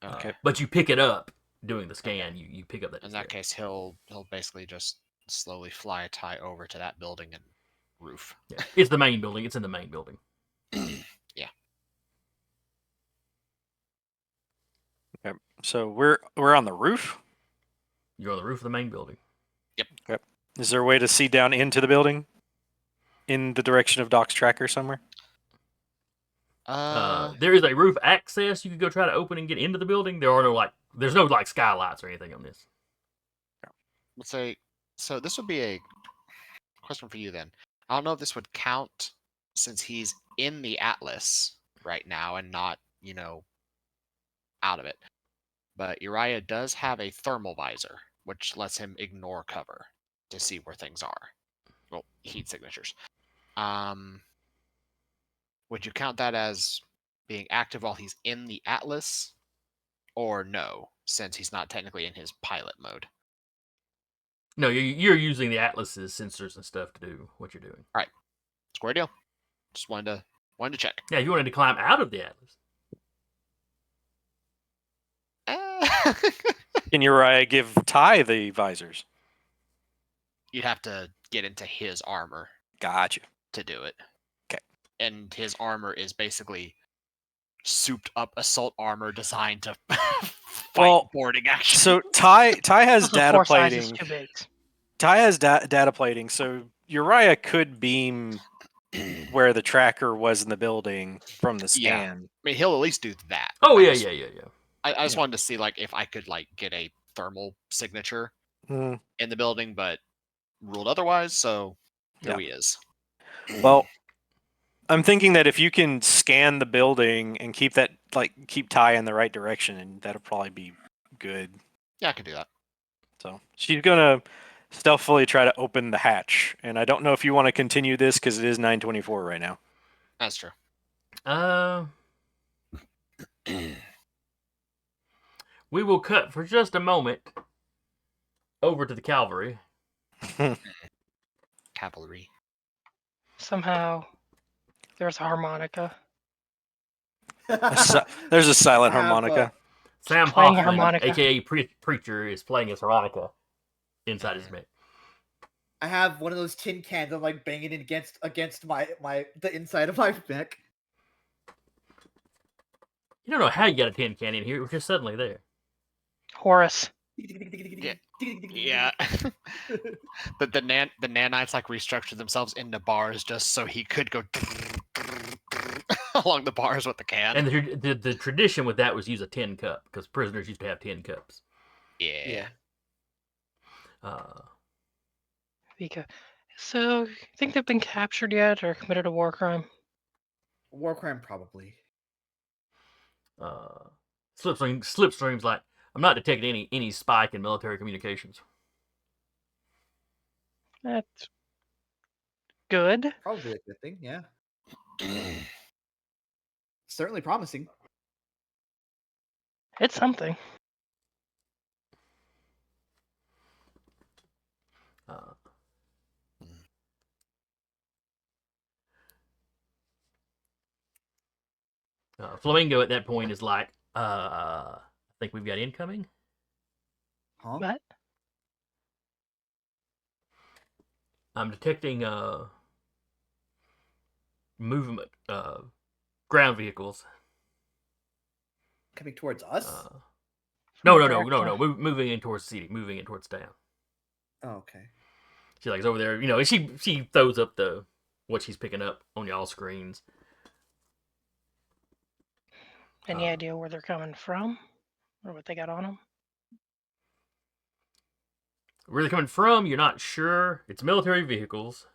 Okay. But you pick it up doing the scan. Okay. You pick up that. In that case, he'll basically just slowly fly a tie over to that building and roof. Yeah. It's the main building. It's in the main building. Yeah. Okay. So we're on the roof. You're on the roof of the main building. Is there a way to see down into the building, in the direction of Doc's tracker somewhere? There is a roof access you could go try to open and get into the building. There's no skylights or anything on this. Let's say, so this would be a question for you then. I don't know if this would count since he's in the Atlas right now and not, out of it. But Uriah does have a thermal visor, which lets him ignore cover to see where things are. Well, heat signatures. Would you count that as being active while he's in the Atlas? Or no, since he's not technically in his pilot mode? No, you're using the Atlas's sensors and stuff to do what you're doing. Square deal. Just wanted to check. Yeah, if you wanted to climb out of the Atlas. Can Uriah give Ty the visors? You'd have to get into his armor Gotcha. to do it. 'Kay. And his armor is basically souped up assault armor designed to fight Well, boarding action. So Ty has Also, data 4 sizes plating. too big. Ty has data plating, so Uriah could beam where the tracker was in the building from the Yeah. scan. I mean, he'll at least do that. Oh, I yeah. just- Yeah. I just Yeah. wanted to see if I could get a thermal signature Hmm. in the building, but ruled otherwise. So here Yeah. he is. Well, I'm thinking that if you can scan the building and keep Ty in the right direction, and that'll probably be good. Yeah, I can do that. So she's gonna stealthily try to open the hatch, and I don't know if you want to continue this because it is 9:24 right now. That's true. We will cut for just a moment over to the cavalry. Cavalry. Somehow, there's a harmonica. There's a silent I have, harmonica. Sam Playing a Hoffman, harmonica. aka Preacher, is playing his harmonica inside his mech. I have one of those tin cans. I'm banging it against the inside of my mech. You don't know how you got a tin can in here. It was just suddenly there. Horace. Yeah. the nanites restructured themselves into bars just so he could go along the bars with the can. And the tradition with that was use a tin cup because prisoners used to have tin cups. Yeah. Vika. So, you think they've been captured yet or committed a war crime? War crime, probably. Slipstream's like, I'm not detecting any spike in military communications. That's good. Probably a good thing, yeah. Certainly promising. It's something. Flamingo at that point is like, I think we've got incoming. Huh? But I'm detecting movement, ground vehicles. Coming towards us? No, directly. moving in towards the city, moving in towards town. Oh, okay. She like is over there, and she throws up what she's picking up on y'all screens. Any idea where they're coming from? Or what they got on them? Where they're coming from, you're not sure. It's military vehicles.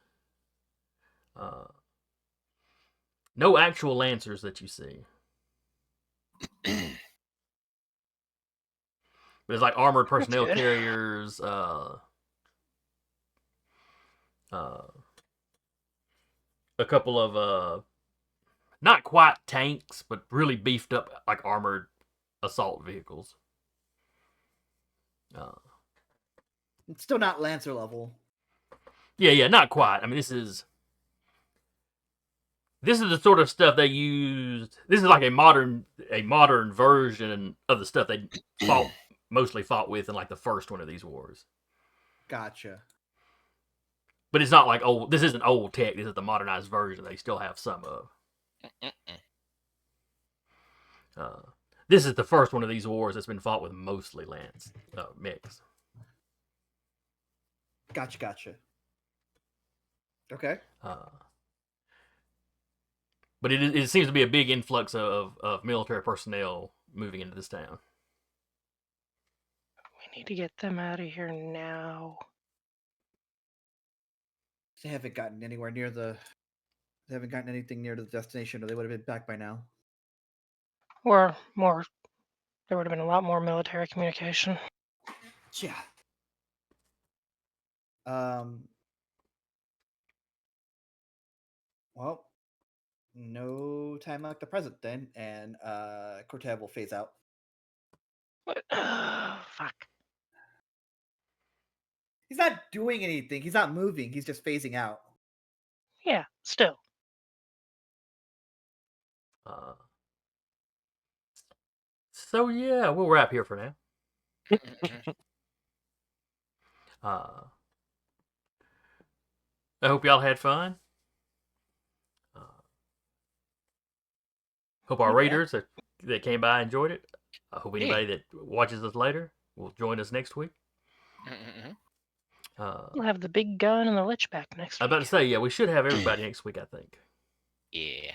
No actual Lancers that you see. But it's like armored personnel good. carriers, a couple of not quite tanks, but really beefed up like armored assault vehicles. It's still not Lancer level. Yeah, not quite. I mean, this is the sort of stuff they used. This is like a modern version of the stuff they mostly fought with in like the first one of these wars. Gotcha. But it's not like old. This isn't old tech. This is the modernized version. They still have some of. This is the first one of these wars that's been fought with mostly Lance mix. Gotcha. Okay. But it seems to be a big influx of military personnel moving into this town. We need to get them out of here now. They haven't gotten anywhere near the. They haven't gotten anything near the destination, or they would have been back by now. Or more. There would have been a lot more military communication. Yeah. Well, no time like the present then, and Cortev will phase out. What? Fuck. He's not doing anything. He's not moving. He's just phasing out. Yeah, still. So yeah, we'll wrap here for now. I hope y'all had fun. Hope our raiders that came by enjoyed it. I hope anybody that watches us later will join us next week. We'll have the big gun and the lich back next I'm week. about to say, yeah, we should have everybody next week, I think. Yeah.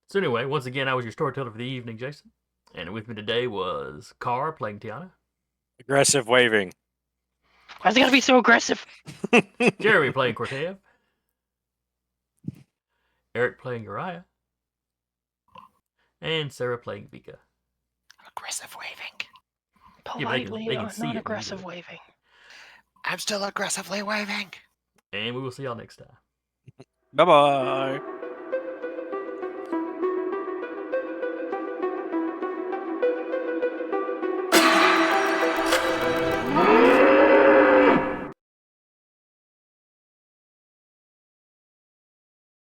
So anyway, once again, I was your storyteller for the evening, Jason. And with me today was Carr playing Tiana. Aggressive waving. Why's it gotta be so aggressive? Jeremy playing Cortev. Eric playing Uriah. And Sarah playing Vika. Aggressive waving. Politely, they can see not it aggressive immediately. waving. I'm still aggressively waving. And we will see y'all next time. Bye-bye.